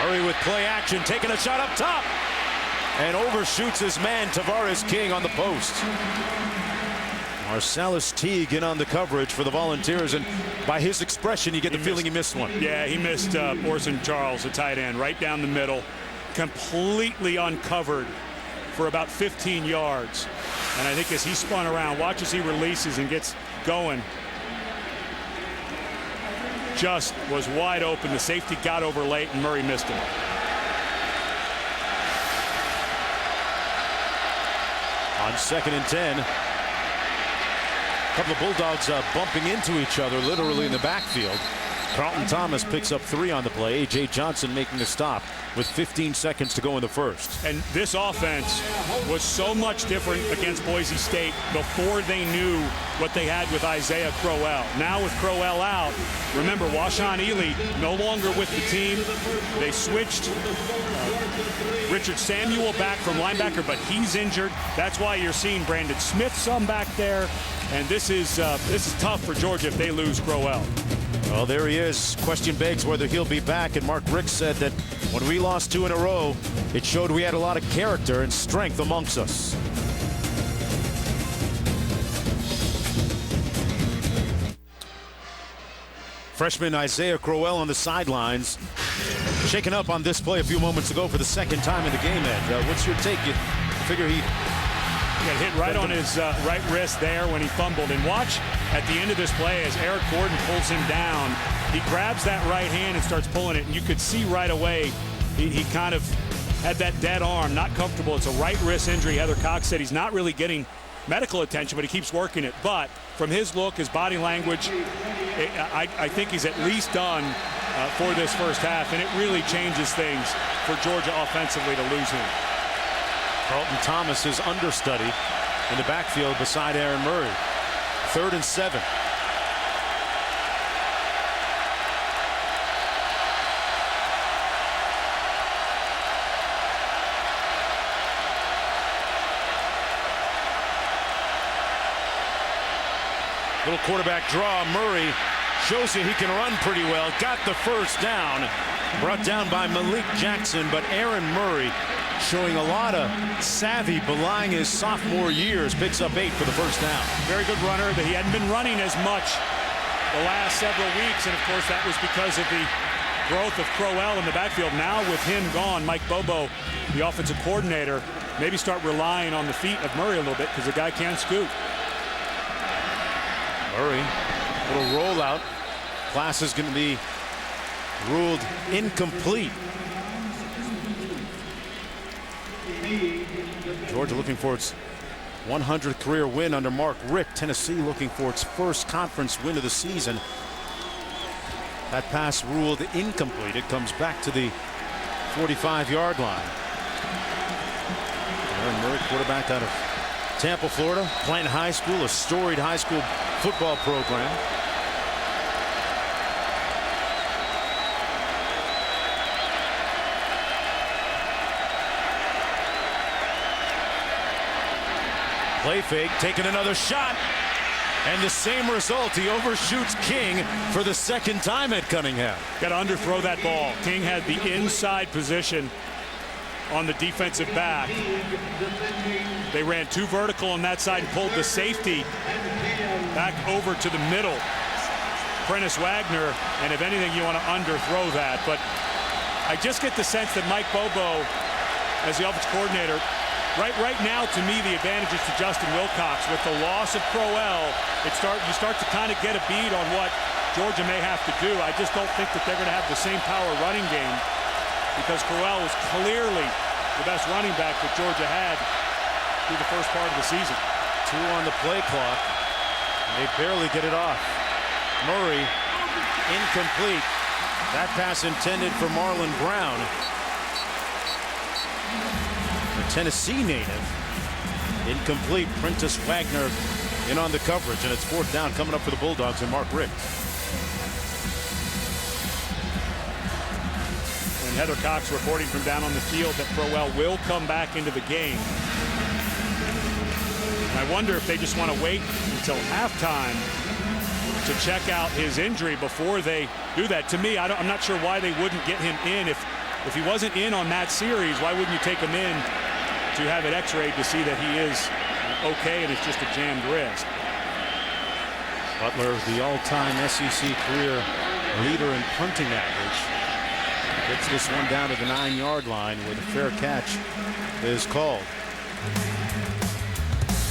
Murray with play action, taking a shot up top. And overshoots his man, Tavares King, on the post. Marcellus Teague in on the coverage for the Volunteers, and by his expression, you get the feeling he missed one. Yeah, he missed Orson Charles, the tight end, right down the middle, completely uncovered for about 15 yards. And I think as he spun around, watch as he releases and gets going. Just was wide open. The safety got over late, and Murray missed him. On 2nd and 10. A couple of Bulldogs bumping into each other literally in the backfield. Carlton Thomas picks up 3 on the play. A.J. Johnson making a stop with 15 seconds to go in the first. And this offense was so much different against Boise State before they knew what they had with Isaiah Crowell. Now with Crowell out, remember, Washaun Ealy no longer with the team. They switched Richard Samuel back from linebacker, but he's injured. That's why you're seeing Brandon Smith some back there. And this is tough for Georgia if they lose Crowell. Well, there he is. Question begs whether he'll be back. And Mark Richt said that when we lost 2 in a row, it showed we had a lot of character and strength amongst us. Freshman Isaiah Crowell on the sidelines, shaken up on this play a few moments ago for the 2nd time in the game, Ed. What's your take? You figure he got hit right on his right wrist there when he fumbled. And watch at the end of this play as Eric Gordon pulls him down. He grabs that right hand and starts pulling it. And you could see right away he kind of had that dead arm, not comfortable. It's a right wrist injury. Heather Cox said he's not really getting medical attention, but he keeps working it. But from his look, his body language, I think he's at least done for this first half. And it really changes things for Georgia offensively to lose him. Carlton Thomas is understudy in the backfield beside Aaron Murray. 3rd and 7. Little quarterback draw. Murray shows you he can run pretty well. Got the first down. Brought down by Malik Jackson, but Aaron Murray showing a lot of savvy, belying his sophomore years, picks up 8 for the first down. Very good runner. He hadn't been running as much the last several weeks, and of course that was because of the growth of Crowell in the backfield. Now with him gone, Mike Bobo, the offensive coordinator, maybe start relying on the feet of Murray a little bit because the guy can scoot. Murray, little rollout. Class is going to be ruled incomplete. Georgia looking for its 100th career win under Mark Richt. Tennessee looking for its first conference win of the season. That pass ruled incomplete. It comes back to the 45-yard line. Aaron Murray, quarterback out of Tampa, Florida, Clanton High School, a storied high school football program. Play fake, taking another shot, and the same result. He overshoots King for the 2nd time at Cunningham. Got to underthrow that ball. King had the inside position on the defensive back. They ran 2 vertical on that side and pulled the safety back over to the middle. Prentice Wagner, and if anything, you want to underthrow that. But I just get the sense that Mike Bobo, as the offensive coordinator, right now, to me, the advantage is to Justin Wilcox. With the loss of Crowell, you start to kind of get a bead on what Georgia may have to do. I just don't think that they're going to have the same power running game because Crowell was clearly the best running back that Georgia had through the first part of the season. 2 on the play clock. They barely get it off. Murray, incomplete. That pass intended for Marlon Brown. Tennessee native. Incomplete. Prentice Wagner in on the coverage, and it's 4th down coming up for the Bulldogs and Mark Richt. And Heather Cox reporting from down on the field that Crowell will come back into the game. And I wonder if they just want to wait until halftime to check out his injury before they do that. To me, I'm not sure why they wouldn't get him in if if he wasn't in on that series, why wouldn't you take him in to have it x-rayed to see that he is okay and it's just a jammed wrist? Butler, the all-time SEC career leader in punting average, gets this one down to the 9-yard line where the fair catch is called.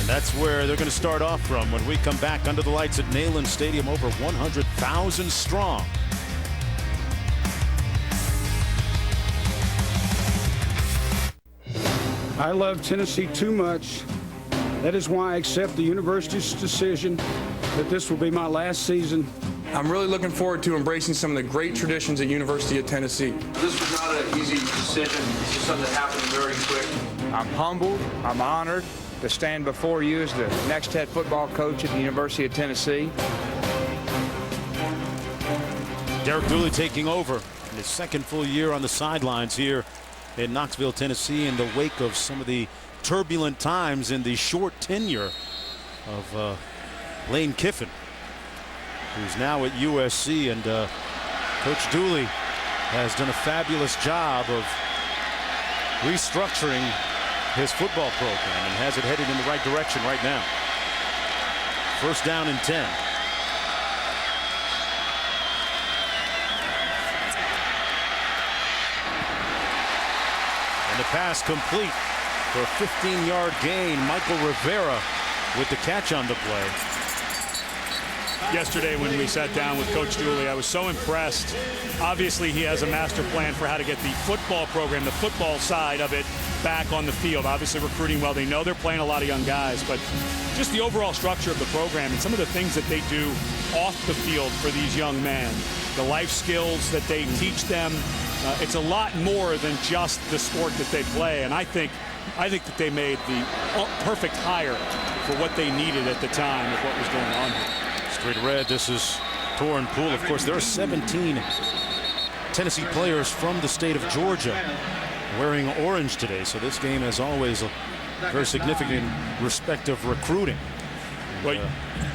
And that's where they're going to start off from when we come back under the lights at Neyland Stadium, over 100,000 strong. I love Tennessee too much. That is why I accept the university's decision that this will be my last season. I'm really looking forward to embracing some of the great traditions at University of Tennessee. This was not an easy decision. This is something that happened very quick. I'm humbled. I'm honored to stand before you as the next head football coach at the University of Tennessee. Derek Dooley taking over in his second full year on the sidelines here in Knoxville, Tennessee, in the wake of some of the turbulent times in the short tenure of Lane Kiffin, who's now at USC. And Coach Dooley has done a fabulous job of restructuring his football program and has it headed in the right direction right now. First down and 10. And the pass complete for a 15-yard gain. Michael Rivera with the catch on the play. Yesterday when we sat down with Coach Dooley, I was so impressed. Obviously, he has a master plan for how to get the football program, the football side of it, back on the field. Obviously recruiting well. They know they're playing a lot of young guys, but just the overall structure of the program and some of the things that they do off the field for these young men, the life skills that they teach them, it's a lot more than just the sport that they play. And I think that they made the perfect hire for what they needed at the time of what was going on here. Straight red, this is Torrin Poole. Of course, there are 17 Tennessee players from the state of Georgia wearing orange today. So this game, as always, a very significant respect of recruiting. Well,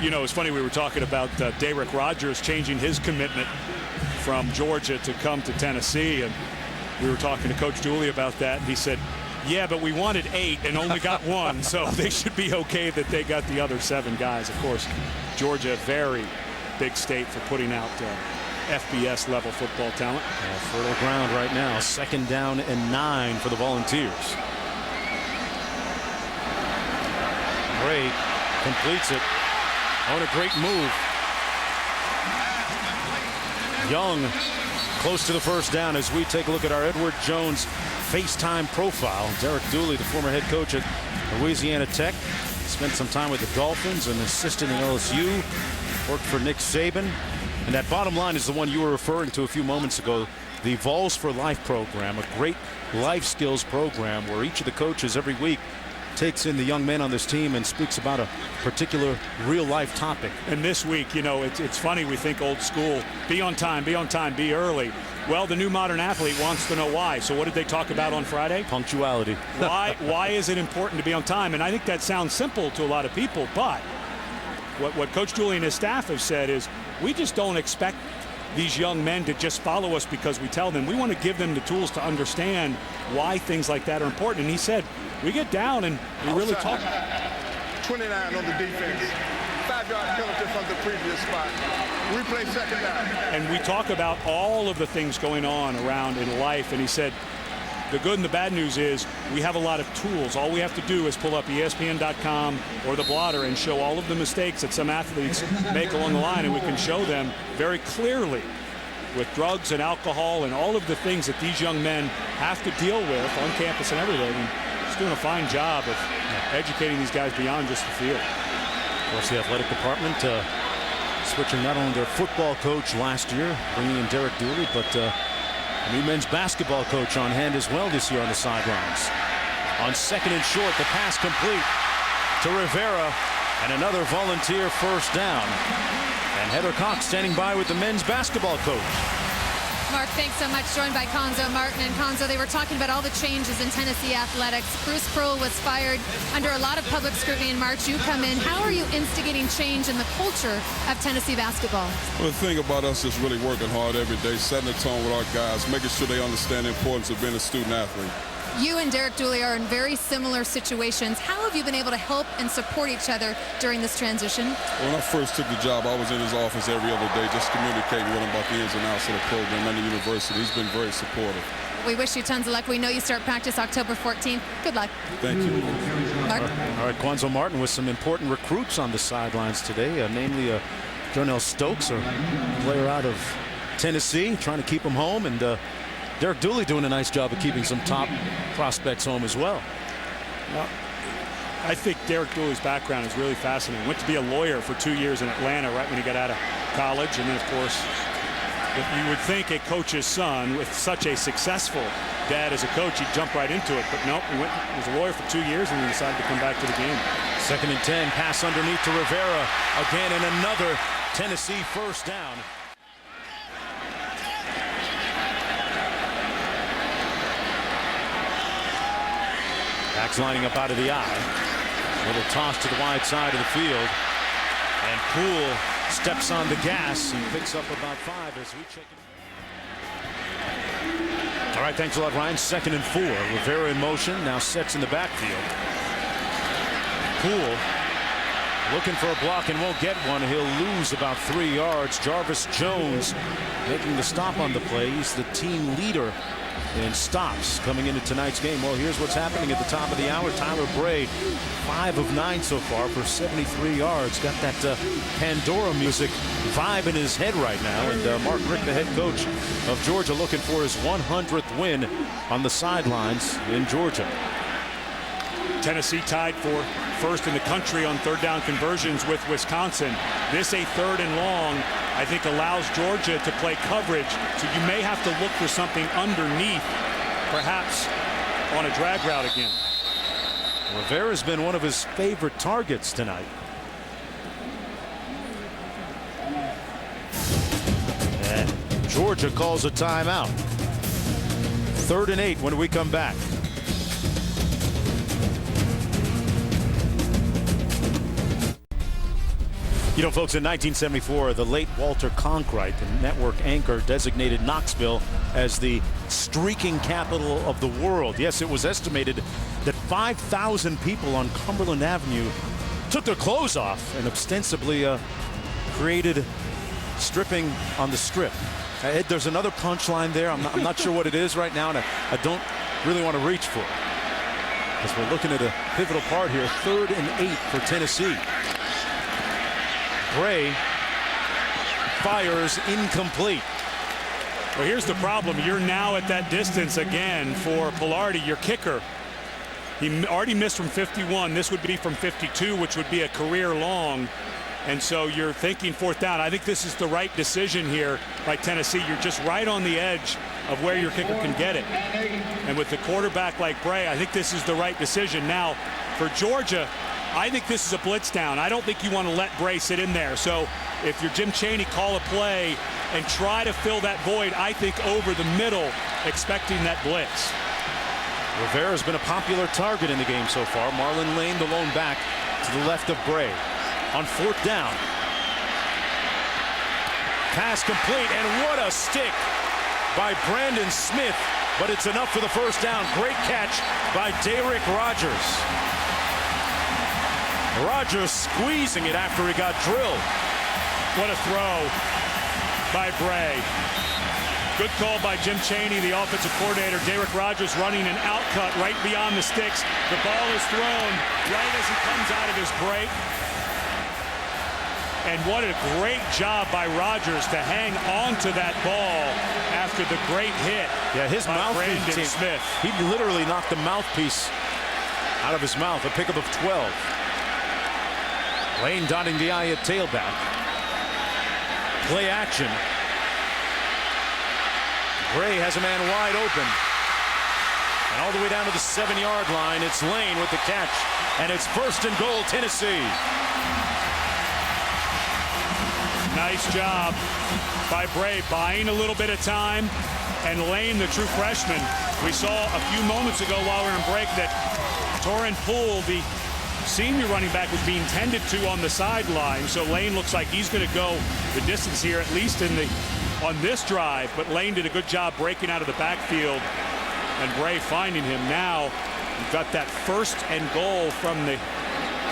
you know, it's funny, we were talking about Derek Rogers changing his commitment from Georgia to come to Tennessee. And we were talking to Coach Dooley about that. And he said, yeah, but we wanted 8 and only got 1. So they should be okay that they got the other 7 guys. Of course, Georgia, very big state for putting out FBS level football talent. Fertile ground right now. Second down and 9 for the Volunteers. Gray completes it on a great move. Young close to the first down as we take a look at our Edward Jones FaceTime profile. Derek Dooley, the former head coach at Louisiana Tech, spent some time with the Dolphins and assistant at LSU, worked for Nick Saban. And that bottom line is the one you were referring to a few moments ago, the Vols for Life program, a great life skills program where each of the coaches every week takes in the young men on this team and speaks about a particular real-life topic. And this week, you know, it's funny, we think old school, be on time, be early. Well, the new modern athlete wants to know why. So what did they talk about on Friday? Punctuality. Why is it important to be on time? And I think that sounds simple to a lot of people, but what Coach Dooley and his staff have said is we just don't expect these young men to just follow us because we tell them. We want to give them the tools to understand why things like that are important. And he said, we get down and we really talk. 29 on the defense. 5-yard penalty from the previous spot. We play second down. And we talk about all of the things going on around in life. And he said, the good and the bad news is we have a lot of tools. All we have to do is pull up ESPN.com or the blotter and show all of the mistakes that some athletes make along the line. And we can show them very clearly with drugs and alcohol and all of the things that these young men have to deal with on campus and everything. And he's doing a fine job of educating these guys beyond just the field. Of course, the athletic department switching not only their football coach last year, bringing in Derek Dooley, but a new men's basketball coach on hand as well this year on the sidelines. On second and short, the pass complete to Rivera, and another Volunteer first down. And Heather Cox standing by with the men's basketball coach. Mark, thanks so much. Joined by Cuonzo Martin. And Cuonzo, they were talking about all the changes in Tennessee athletics. Bruce Pearl was fired under a lot of public scrutiny in March. You come in. How are you instigating change in the culture of Tennessee basketball? Well, the thing about us is really working hard every day, setting the tone with our guys, making sure they understand the importance of being a student athlete. You and Derek Dooley are in very similar situations. How have you been able to help and support each other during this transition? When I first took the job, I was in his office every other day just communicating with him about the ins and outs of the program and the university. He's been very supportive. We wish you tons of luck. We know you start practice October 14th. Good luck. Thank you. Mark? All right, Cuonzo Martin with some important recruits on the sidelines today, namely Darnell Stokes, a player out of Tennessee, trying to keep him home, and Derek Dooley doing a nice job of keeping some top prospects home as well. Well, I think Derek Dooley's background is really fascinating. Went to be a lawyer for 2 years in Atlanta right when he got out of college. And then, of course, you would think a coach's son with such a successful dad as a coach, he'd jump right into it. But nope, he was a lawyer for 2 years and he decided to come back to the game. 2nd and 10, pass underneath to Rivera. Again, and another Tennessee first down. Backs lining up out of the eye. Little toss to the wide side of the field. And Poole steps on the gas and picks up about 5 as we check it. All right, thanks a lot, Ryan. 2nd and 4. Rivera in motion, now sets in the backfield. Poole looking for a block and won't get one. He'll lose about 3 yards. Jarvis Jones making the stop on the play. He's the team leader in stops coming into tonight's game. Well, here's what's happening at the top of the hour. Tyler Bray, 5 of 9 so far for 73 yards. Got that Pandora music vibe in his head right now. And Mark Richt, the head coach of Georgia, looking for his 100th win on the sidelines in Georgia. Tennessee tied for first in the country on 3rd down conversions with Wisconsin. This, a 3rd and long, I think allows Georgia to play coverage. So you may have to look for something underneath, perhaps on a drag route again. Rivera's been one of his favorite targets tonight. And Georgia calls a timeout. 3rd and 8 when we come back. You know, folks, in 1974, the late Walter Cronkite, the network anchor, designated Knoxville as the streaking capital of the world. Yes, it was estimated that 5,000 people on Cumberland Avenue took their clothes off and ostensibly created stripping on the Strip. Ed, there's another punchline there. I'm not sure what it is right now, and I don't really want to reach for it. Because we're looking at a pivotal part here. 3rd and 8 for Tennessee. Bray fires incomplete. Well, here's the problem. You're now at that distance again for Pilardi, your kicker. He already missed from 51. This would be from 52, which would be a career long. And so you're thinking 4th down. I think this is the right decision here by Tennessee. You're just right on the edge of where your kicker can get it. And with the quarterback like Bray, I think this is the right decision. Now, for Georgia, I think this is a blitz down. I don't think you want to let Bray sit in there. So if you're Jim Chaney, call a play and try to fill that void, I think, over the middle, expecting that blitz. Rivera's been a popular target in the game so far. Marlon Lane, the lone back, to the left of Bray. On 4th down. Pass complete, and what a stick by Brandon Smith. But it's enough for the 1st down. Great catch by Derek Rogers. Rogers squeezing it after he got drilled. What a throw by Bray. Good call by Jim Chaney, the offensive coordinator. Derek Rogers running an outcut right beyond the sticks. The ball is thrown right as he comes out of his break. And what a great job by Rogers to hang on to that ball after the great hit. Yeah, his mouthpiece, Smith. He literally knocked the mouthpiece out of his mouth. A pickup of 12. Lane dotting the I at tailback. Play action. Bray has a man wide open. And all the way down to the 7-yard line, it's Lane with the catch. And it's 1st and goal, Tennessee. Nice job by Bray, buying a little bit of time. And Lane, the true freshman, we saw a few moments ago while we were in break that Torrin Poole, the senior running back, was being tended to on the sideline. So Lane looks like he's going to go the distance here, at least on this drive. But Lane did a good job breaking out of the backfield and Bray finding him. Now you've got that 1st and goal from the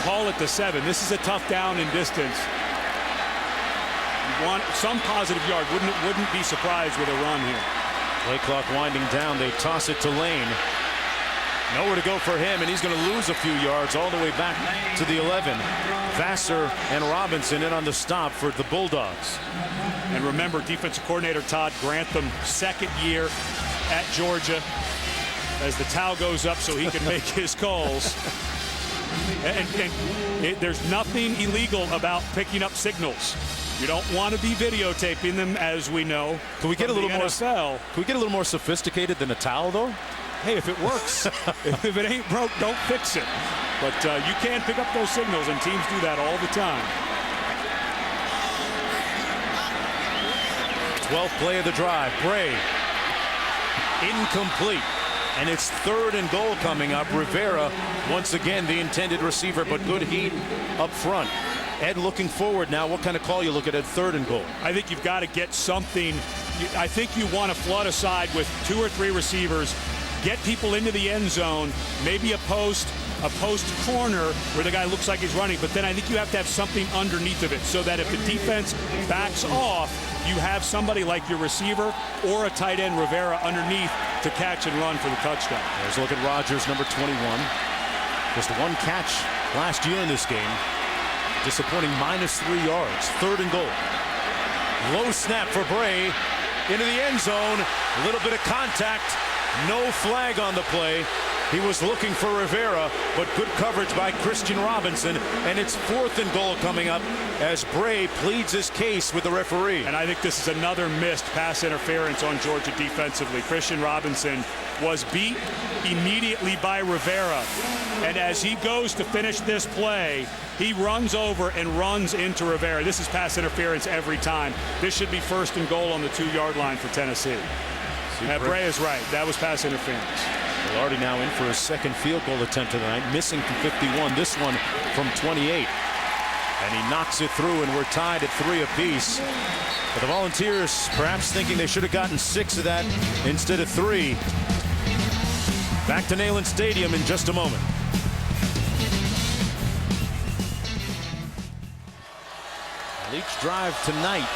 call at the 7. This is a tough down and distance. You want some positive yard. Wouldn't be surprised with a run here. Play clock winding down. They toss it to Lane. Nowhere to go for him, and he's going to lose a few yards all the way back to the 11. Vassar and Robinson in on the stop for the Bulldogs. And remember, defensive coordinator Todd Grantham, 2nd year at Georgia, as the towel goes up so he can make his calls. And there's nothing illegal about picking up signals. You don't want to be videotaping them, as we know. Can we get a little more? NFL. Can we get a little more sophisticated than a towel, though? Hey, if it works, if it ain't broke, don't fix it. But you can pick up those signals, and teams do that all the time. 12th play of the drive. Bray incomplete. And it's 3rd and goal coming up. Rivera, once again, the intended receiver, but good heat up front. Ed, looking forward now, what kind of call you look at 3rd and goal? I think you've got to get something. I think you want to flood aside with 2 or 3 receivers, get people into the end zone, maybe a post corner where the guy looks like he's running, but then I think you have to have something underneath of it so that if the defense backs off, you have somebody like your receiver or a tight end, Rivera, underneath to catch and run for the touchdown. There's a look at Rodgers, number 21. Just 1 catch last year in this game. Disappointing -3 yards. 3rd and goal. Low snap for Bray into the end zone. A little bit of contact. No flag on the play. He was looking for Rivera, but good coverage by Christian Robinson. And it's 4th and goal coming up as Bray pleads his case with the referee. And I think this is another missed pass interference on Georgia defensively. Christian Robinson was beat immediately by Rivera. And as he goes to finish this play, he runs over and runs into Rivera. This is pass interference every time. This should be 1st and goal on the 2-yard line for Tennessee. Bray is right. That was pass interference. Velarde now in for his 2nd field goal attempt of the night, missing from 51, this one from 28. And he knocks it through, and we're tied at 3 apiece. But the Volunteers perhaps thinking they should have gotten 6 of that instead of 3. Back to Neyland Stadium in just a moment. Each drive tonight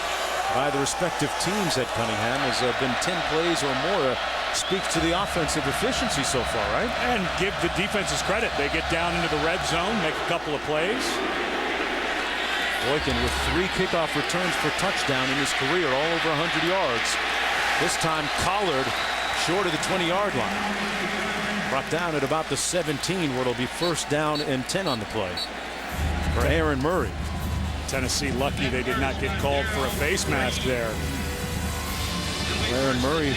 by the respective teams at Cunningham has been 10 plays or more. Speaks to the offensive efficiency so far, right? And give the defenses credit. They get down into the red zone, make a couple of plays. Boykin with 3 kickoff returns for touchdown in his career, all over 100 yards. This time Collard short of the 20-yard line. Brought down at about the 17, where it'll be 1st down and 10 on the play for Aaron Murray. Tennessee lucky they did not get called for a face mask there. Aaron Murray,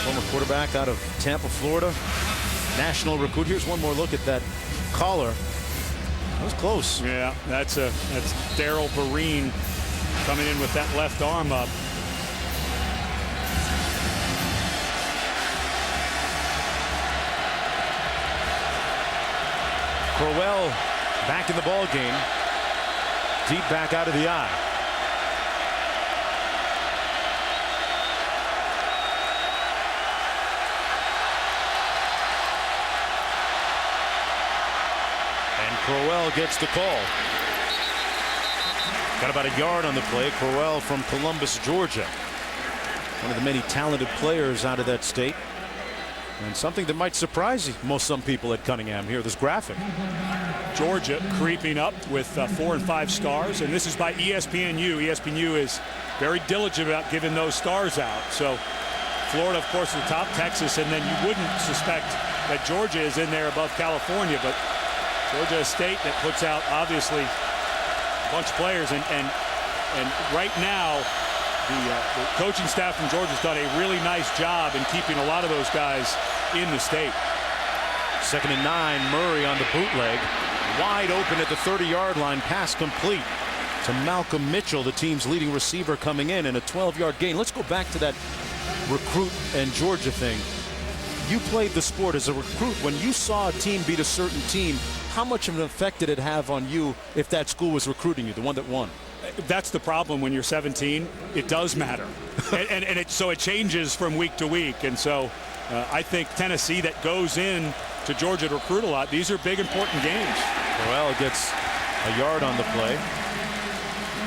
former quarterback out of Tampa, Florida. National recruit. Here's one more look at that collar. That was close. Yeah, that's Daryl Vereen coming in with that left arm up. Crowell back in the ball game. Deep back out of the eye. And Crowell gets the call. Got about a yard on the play. Crowell from Columbus, Georgia. One of the many talented players out of that state. And something that might surprise some people at Cunningham here, this graphic. Georgia creeping up with 4 and 5 stars, and this is by ESPNU. ESPNU is very diligent about giving those stars out. So Florida, of course, at the top, Texas, and then you wouldn't suspect that Georgia is in there above California, but Georgia, a state that puts out, obviously, a bunch of players, and right now, the coaching staff from Georgia has done a really nice job in keeping a lot of those guys in the state. 2nd and 9, Murray on the bootleg. Wide open at the 30-yard line. Pass complete to to Malcolm Mitchell, the team's leading receiver, coming in, and a 12-yard gain. Let's go back to that recruit and Georgia thing. You played the sport as a recruit. When you saw a team beat a certain team, how much of an effect did it have on you if that school was recruiting you, the one that won? That's the problem when you're 17. It does matter. So it changes from week to week. And so I think Tennessee, that goes in to Georgia to recruit a lot, these are big, important games. Crowell gets a yard on the play.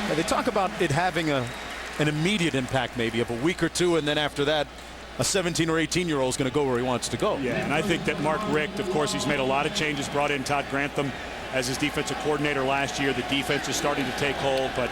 Yeah, they talk about it having an immediate impact, maybe of a week or two, and then after that, a 17 or 18-year-old is going to go where he wants to go. Yeah, and I think that Mark Richt, of course, he's made a lot of changes, brought in Todd Grantham as his defensive coordinator last year. The defense is starting to take hold, but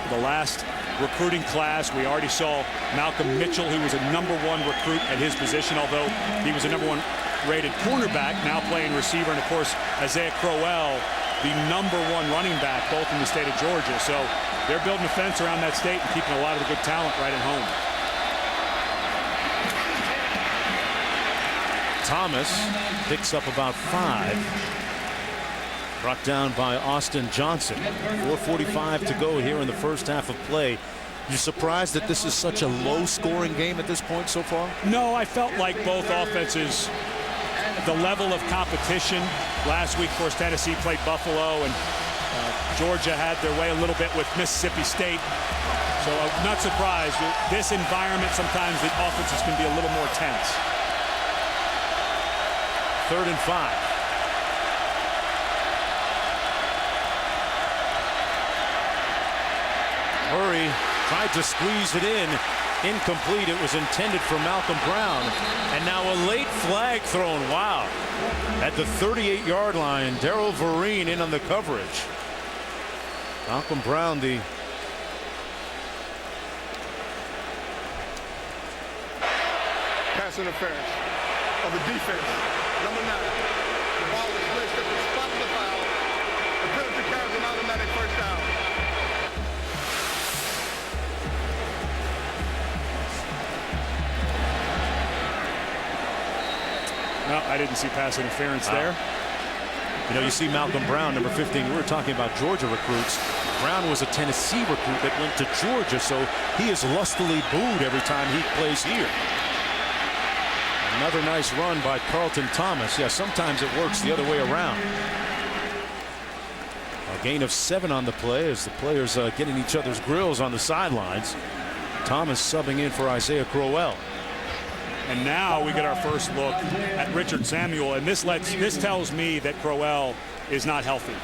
the last recruiting class, we already saw Malcolm Mitchell, who was a #1 recruit at his position, although he was a #1 rated cornerback, now playing receiver, and of course Isaiah Crowell, the #1 running back, both in the state of Georgia. So they're building a fence around that state and keeping a lot of the good talent right at home. Thomas picks up about 5. Brought down by Austin Johnson. 4:45 to go here in the first half of play. You surprised that this is such a low-scoring game at this point so far? No, I felt like both offenses, the level of competition. Last week, of course, Tennessee played Buffalo, and Georgia had their way a little bit with Mississippi State. So I'm not surprised. With this environment, sometimes the offenses can be a little more tense. 3rd and 5. Murray tried to squeeze it in. Incomplete. It was intended for Malcolm Brown. And now a late flag thrown. Wow. At the 38-yard line, Darrell Vereen in on the coverage. Malcolm Brown, the pass interference of the defense. Number 9. The ball is placed at the spot of the foul. The penalty carries an automatic first down. No, I didn't see pass interference there. You know, you see Malcolm Brown, number 15. We were talking about Georgia recruits. Brown was a Tennessee recruit that went to Georgia, so he is lustily booed every time he plays here. Another nice run by Carlton Thomas. Yeah, sometimes it works the other way around. A gain of 7 on the play as the players getting each other's grills on the sidelines. Thomas subbing in for Isaiah Crowell. And now we get our first look at Richard Samuel, and this tells me that Crowell is not healthy.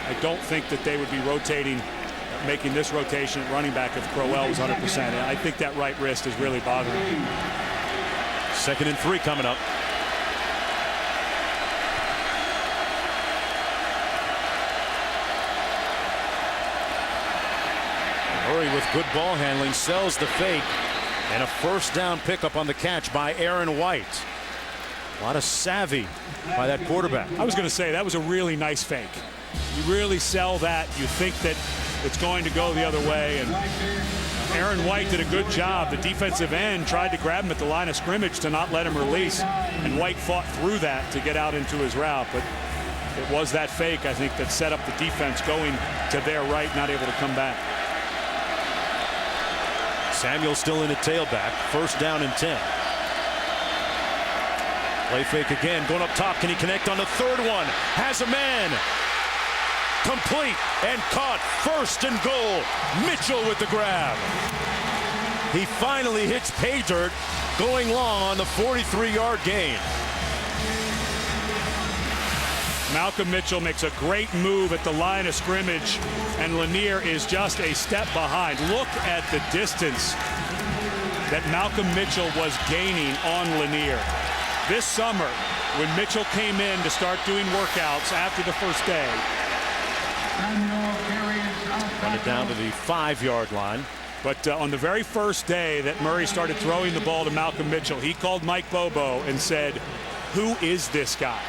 I don't think that they would be rotating, making this rotation at running back if Crowell was 100%. And I think that right wrist is really bothering him. 2nd and 3 coming up. Murray with good ball handling sells the fake. And a first down pickup on the catch by Aaron White. A lot of savvy by that quarterback. I was going to say that was a really nice fake. You really sell that. You think that it's going to go the other way. And Aaron White did a good job. The defensive end tried to grab him at the line of scrimmage to not let him release. And White fought through that to get out into his route. But it was that fake, I think, that set up the defense going to their right, not able to come back. Samuel still in at tailback. 1st down and 10. Play fake again. Going up top. Can he connect on the 3rd one? Has a man. Complete and caught. 1st and goal. Mitchell with the grab. He finally hits pay dirt going long on the 43-yard gain. Malcolm Mitchell makes a great move at the line of scrimmage, and Lanier is just a step behind. Look at the distance that Malcolm Mitchell was gaining on Lanier. This summer, when Mitchell came in to start doing workouts after the first day. Run it down to the 5-yard line. But on the very first day that Murray started throwing the ball to Malcolm Mitchell, he called Mike Bobo and said, "Who is this guy?"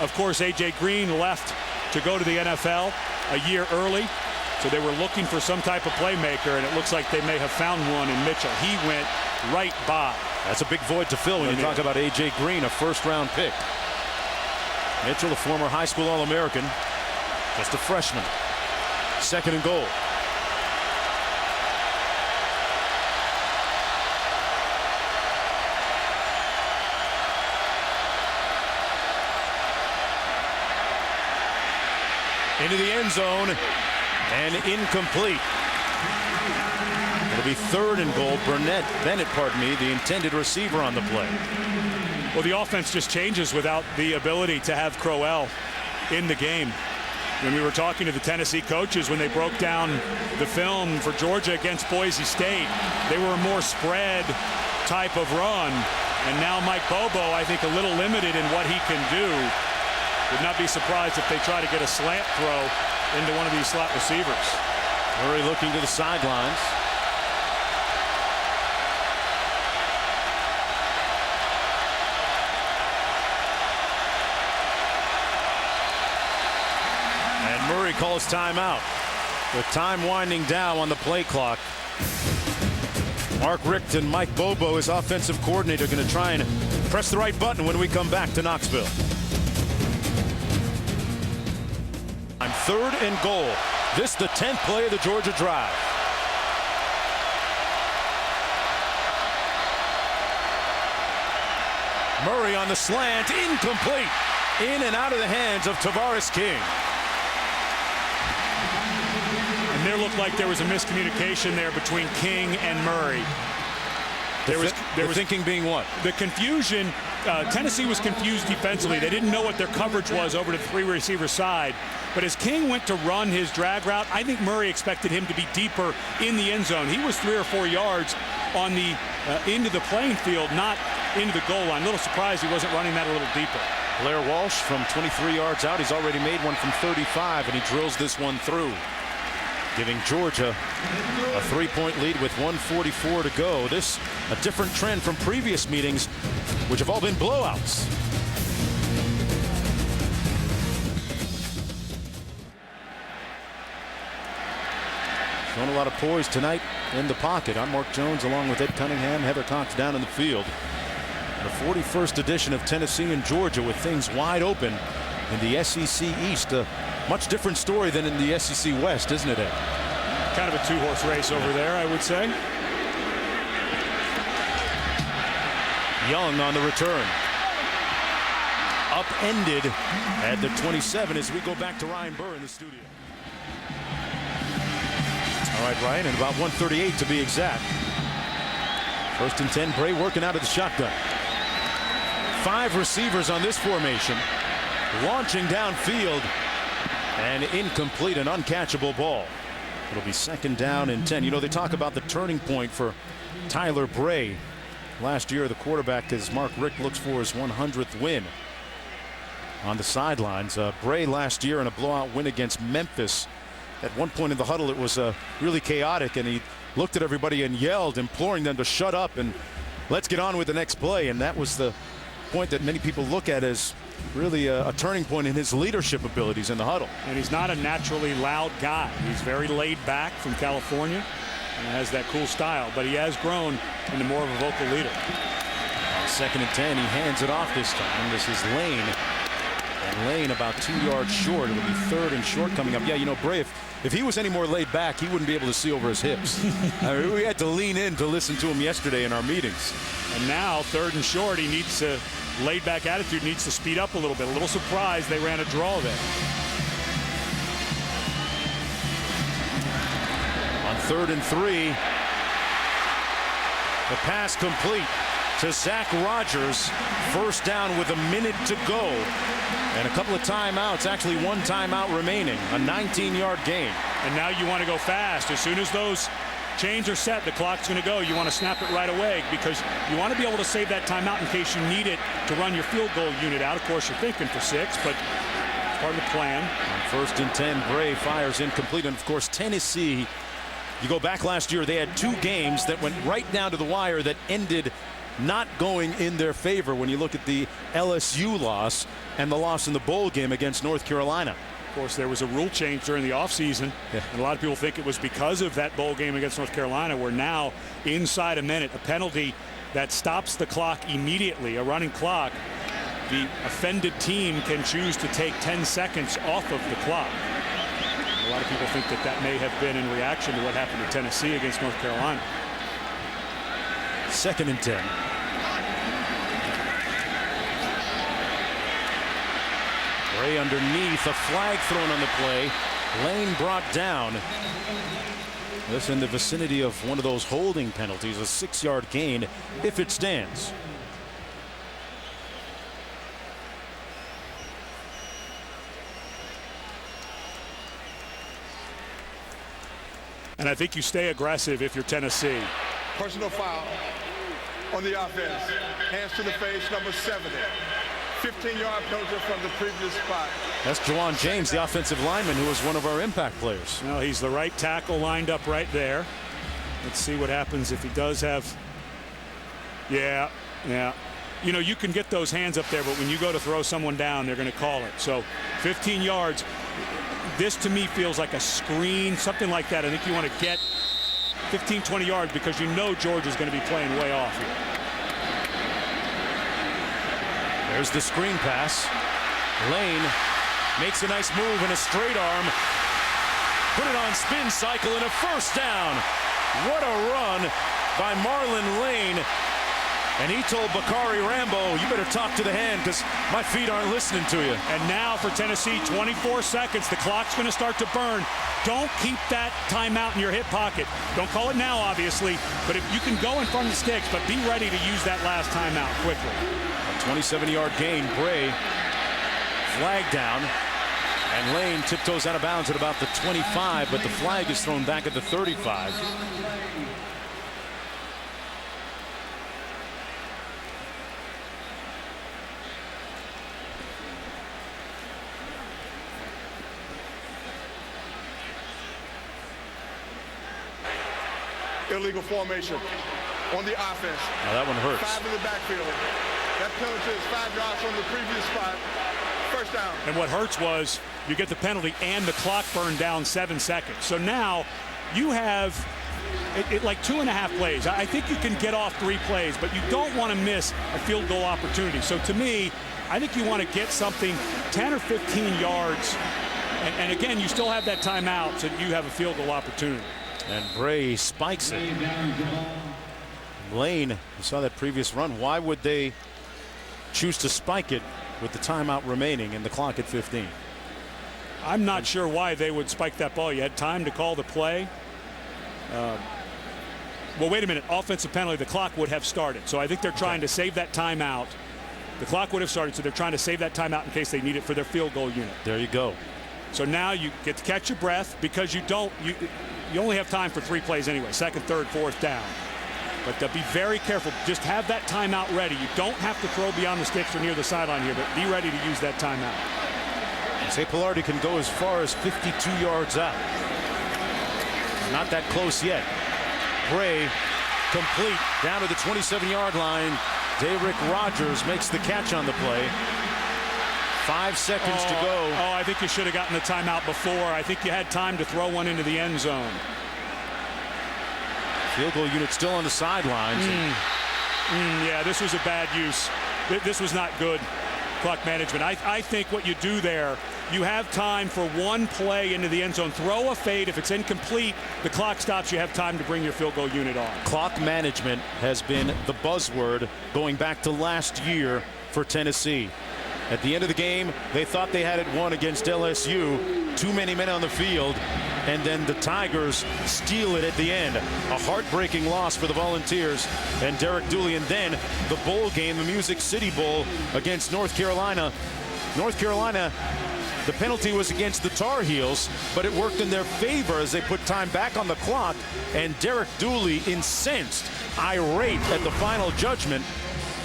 Of course, A.J. Green left to go to the NFL a year early, so they were looking for some type of playmaker, and it looks like they may have found one in Mitchell. He went right by. That's a big void to fill when you talk about A.J. Green, a 1st-round pick. Mitchell, a former high school All-American, just a freshman. Second and goal. Into the end zone and incomplete. It'll be third and goal. Bennett, pardon me, the intended receiver on the play. Well, the offense just changes without the ability to have Crowell in the game. When we were talking to the Tennessee coaches when they broke down the film for Georgia against Boise State, they were a more spread type of run. And now Mike Bobo, I think, a little limited in what he can do. Would not be surprised if they try to get a slant throw into one of these slot receivers. Murray looking to the sidelines. And Murray calls timeout. With time winding down on the play clock. Mark Richt and Mike Bobo, his offensive coordinator, going to try and press the right button when we come back to Knoxville. I'm third and goal. This the 10th play of the Georgia drive. Murray on the slant, incomplete. In and out of the hands of Tavares King. And there looked like there was a miscommunication there between King and Murray. There was thinking being what? The confusion. Tennessee was confused defensively. They didn't know what their coverage was over to the three receiver side. But as King went to run his drag route, I think Murray expected him to be deeper in the end zone. He was 3 or 4 yards on the into the playing field, not into the goal line. A little surprised he wasn't running that a little deeper. Blair Walsh from 23 yards out. He's already made one from 35, and he drills this one through, giving Georgia a 3-point lead with 1:44 to go. This a different trend from previous meetings, which have all been blowouts. Showing a lot of poise tonight in the pocket. I'm Mark Jones along with Ed Cunningham, Heather Cox down in the field. The 41st edition of Tennessee and Georgia with things wide open in the SEC East. A much different story than in the SEC West, isn't it, Ed? Kind of a two-horse race over there, I would say. Young on the return. Upended at the 27 as we go back to Ryan Burr in the studio. All right, Ryan, and about 1:38 to be exact. First and 10, Bray working out of the shotgun. 5 receivers on this formation. Launching downfield. And incomplete, an uncatchable ball. It'll be second down and 10. You know, they talk about the turning point for Tyler Bray. Last year, the quarterback, as Mark Richt looks for his 100th win on the sidelines. Bray last year in a blowout win against Memphis. At one point in the huddle, it was really chaotic, and he looked at everybody and yelled, imploring them to shut up and let's get on with the next play. And that was the point that many people look at as really a turning point in his leadership abilities in the huddle. And he's not a naturally loud guy. He's very laid back from California and has that cool style, but he has grown into more of a vocal leader. Second and 10, he hands it off this time. This is Lane. And Lane about 2 yards short. It'll be third and short coming up. Yeah, you know, Bray, if he was any more laid back, he wouldn't be able to see over his hips. I mean, we had to lean in to listen to him yesterday in our meetings. And now, third and short, he needs to, laid back attitude needs to speed up a little bit. A little surprised they ran a draw there. On 3rd and 3, the pass complete to Zach Rogers. First down with a minute to go. And a couple of timeouts, actually one timeout remaining, a 19-yard gain. And now you want to go fast. As soon as those chains are set, the clock's going to go. You want to snap it right away because you want to be able to save that timeout in case you need it to run your field goal unit out. Of course, you're thinking for 6, but it's part of the plan. On 1st and 10, Bray fires incomplete. And, of course, Tennessee, you go back last year, they had 2 games that went right down to the wire that ended not going in their favor when you look at the LSU loss and the loss in the bowl game against North Carolina. Of course, there was a rule change during the offseason, and a lot of people think it was because of that bowl game against North Carolina. We're now inside a minute, a penalty that stops the clock immediately, a running clock. The offended team can choose to take 10 seconds off of the clock. A lot of people think that that may have been in reaction to what happened to Tennessee against North Carolina. 2nd and 10. Bray underneath, a flag thrown on the play. Lane brought down. This in the vicinity of one of those holding penalties, a 6-yard gain if it stands. And I think you stay aggressive if you're Tennessee. Personal foul on the offense. Hands to the face, number 70. 15-yard penalty from the previous spot. That's Juwan James, the offensive lineman, who was one of our impact players. Well, he's the right tackle lined up right there. Let's see what happens if he does have. Yeah. You know, you can get those hands up there, but when you go to throw someone down, they're going to call it. So 15 yards. This to me feels like a screen, something like that. I think you want to get 15, 20 yards because you know Georgia's going to be playing way off here. There's the screen pass. Lane makes a nice move and a straight arm. Put it on spin cycle and a first down. What a run by Marlon Lane. And he told Bakari Rambo, you better talk to the hand because my feet aren't listening to you. And now for Tennessee, 24 seconds. The clock's going to start to burn. Don't keep that timeout in your hip pocket. Don't call it now, obviously, but if you can go in front of the sticks, but be ready to use that last timeout quickly. A 27-yard gain. Bray flag down. And Lane tiptoes out of bounds at about the 25, but the flag is thrown back at the 35. Illegal formation on the offense. Now that one hurts. 5 in the backfield. That penalty is 5 yards from the previous spot. First down. And what hurts was you get the penalty and the clock burned down 7 seconds. So now you have like 2.5 plays. I think you can get off 3 plays, but you don't want to miss a field goal opportunity. So to me, I think you want to get something 10 or 15 yards. And again, you still have that timeout so that you have a field goal opportunity. And Bray spikes it. Lane, you saw that previous run. Why would they choose to spike it with the timeout remaining and the clock at 15? I'm not sure why they would spike that ball. You had time to call the play. Well, wait a minute. Offensive penalty, the clock would have started. So I think they're trying to save that timeout. The clock would have started, so they're trying to save that timeout in case they need it for their field goal unit. There you go. So now you get to catch your breath because you only have time for 3 plays anyway, 2nd, 3rd, 4th down. But be very careful. Just have that timeout ready. You don't have to throw beyond the sticks or near the sideline here, but be ready to use that timeout. Zay Pilardi can go as far as 52 yards out. Not that close yet. Bray complete down to the 27-yard line. Derrick Rogers makes the catch on the play. 5 seconds to go. Oh, I think you should have gotten the timeout before. I think you had time to throw one into the end zone. Field goal unit still on the sidelines. Yeah, this was a bad use. This was not good clock management. I think what you do there, you have time for 1 play into the end zone. Throw a fade. If it's incomplete, the clock stops. You have time to bring your field goal unit on. Clock management has been the buzzword going back to last year for Tennessee. At the end of the game, they thought they had it won against LSU. Too many men on the field, and then the Tigers steal it at the end. A heartbreaking loss for the Volunteers and Derek Dooley. And then the bowl game, the Music City Bowl against North Carolina. North Carolina, the penalty was against the Tar Heels, but it worked in their favor as they put time back on the clock. And Derek Dooley, incensed, irate at the final judgment.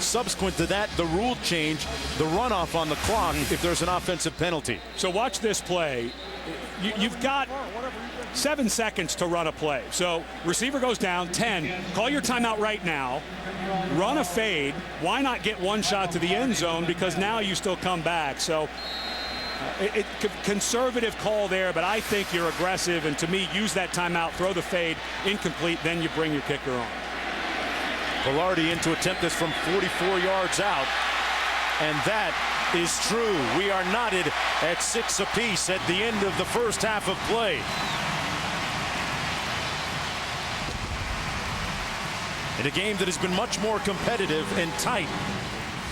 Subsequent to that, the rule change, the runoff on the clock if there's an offensive penalty. So watch this play. You've got 7 seconds to run a play. So receiver goes down, 10. Call your timeout right now. Run a fade. Why not get 1 shot to the end zone? Because now you still come back. So conservative call there, but I think you're aggressive. And to me, use that timeout, throw the fade, incomplete, then you bring your kicker on. Pilardi in to attempt this from 44 yards out. And that is true. We are knotted at 6 apiece at the end of the first half of play. In a game that has been much more competitive and tight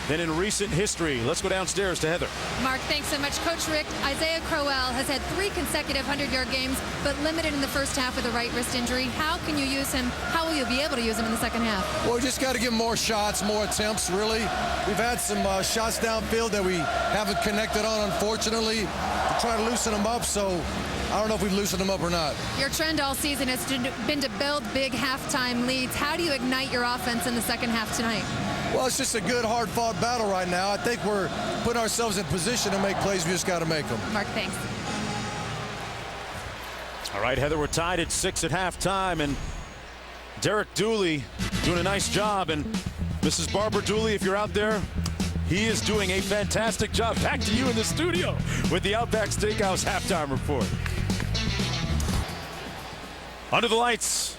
than in recent history. Let's go downstairs to Heather. Mark, thanks so much. Coach Rick, Isaiah Crowell has had 3 consecutive 100-yard games, but limited in the first half with a right wrist injury. How can you use him? How will you be able to use him in the second half? Well, we just got to give him more shots, more attempts, really. We've had some shots downfield that we haven't connected on, unfortunately, to try to loosen him up, so I don't know if we've loosened him up or not. Your trend all season has been to build big halftime leads. How do you ignite your offense in the second half tonight? Well, it's just a good, hard-fought battle right now. I think we're putting ourselves in position to make plays. We just got to make them. Mark, thanks. All right, Heather, we're tied at 6 at halftime, and Derek Dooley doing a nice job. And Mrs. Barbara Dooley, if you're out there, he is doing a fantastic job. Back to you in the studio with the Outback Steakhouse halftime report. Under the lights,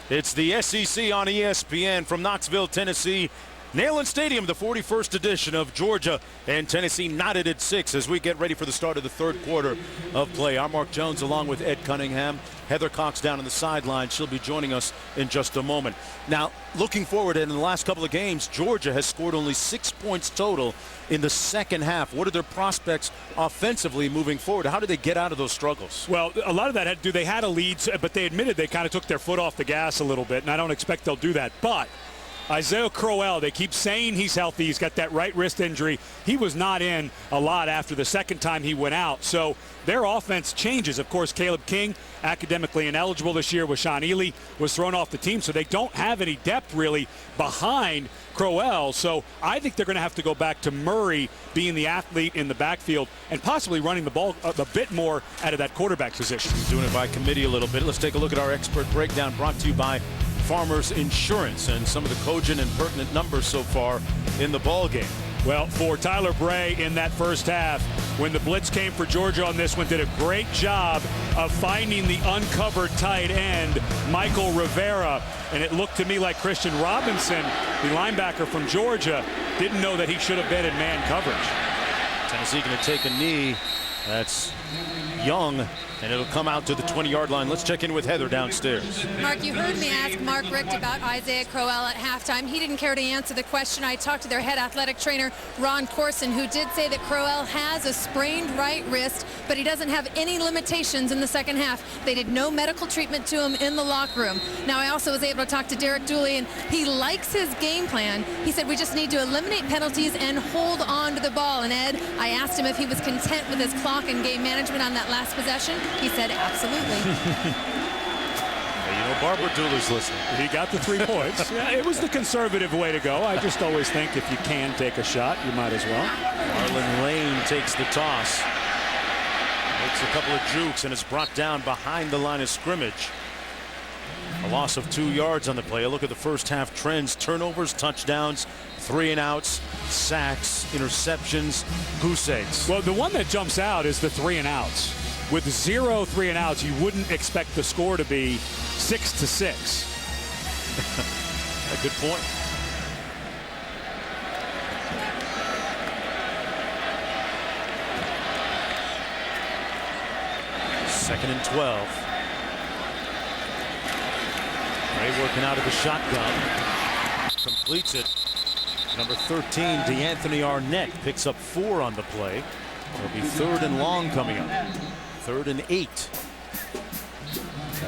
it's the SEC on ESPN from Knoxville, Tennessee. Neyland Stadium, the 41st edition of Georgia and Tennessee, knotted at 6 as we get ready for the start of the third quarter of play. I'm Mark Jones along with Ed Cunningham. Heather Cox down on the sideline. She'll be joining us in just a moment. Now, looking forward, in the last couple of games, Georgia has scored only 6 points total in the second half. What are their prospects offensively moving forward? How do they get out of those struggles? Well, a lot of that had to do, they had a lead, but they admitted they kind of took their foot off the gas a little bit, and I don't expect they'll do that. But Isaiah Crowell, they keep saying he's healthy. He's got that right wrist injury. He was not in a lot after the second time he went out. So their offense changes. Of course, Caleb King, academically ineligible this year with Sean Ely, was thrown off the team. So they don't have any depth really behind Crowell. So I think they're going to have to go back to Murray being the athlete in the backfield and possibly running the ball a bit more out of that quarterback position. Doing it by committee a little bit. Let's take a look at our expert breakdown brought to you by Farmers Insurance and some of the cogent and pertinent numbers so far in the ball game. Well, for Tyler Bray in that first half, when the blitz came for Georgia on this one, did a great job of finding the uncovered tight end, Michael Rivera. And it looked to me like Christian Robinson, the linebacker from Georgia, didn't know that he should have been in man coverage. Tennessee going to take a knee. That's Young, and it'll come out to the 20-yard line. Let's check in with Heather downstairs. Mark, you heard me ask Mark Richt about Isaiah Crowell at halftime. He didn't care to answer the question. I talked to their head athletic trainer, Ron Corson, who did say that Crowell has a sprained right wrist, but he doesn't have any limitations in the second half. They did no medical treatment to him in the locker room. Now, I also was able to talk to Derek Dooley, and he likes his game plan. He said, we just need to eliminate penalties and hold on to the ball. And Ed, I asked him if he was content with his clock and game management on that last possession. He said absolutely. You know, Barbara Dooley's listening. He got the 3 points. Yeah, it was the conservative way to go. I just always think if you can take a shot, you might as well. Marlon Lane takes the toss. Makes a couple of jukes and is brought down behind the line of scrimmage. A loss of 2 yards on the play. A look at the first half trends. Turnovers, touchdowns, 3 and outs, sacks, interceptions, goose eggs. Well, the one that jumps out is the 3 and outs. With 0 3 and outs, you wouldn't expect the score to be 6-6. A good point. Second and 12. Ray working out of the shotgun. Completes it. Number 13, DeAnthony Arnett picks up 4 on the play. It'll be 3rd and long coming up. 3rd and 8.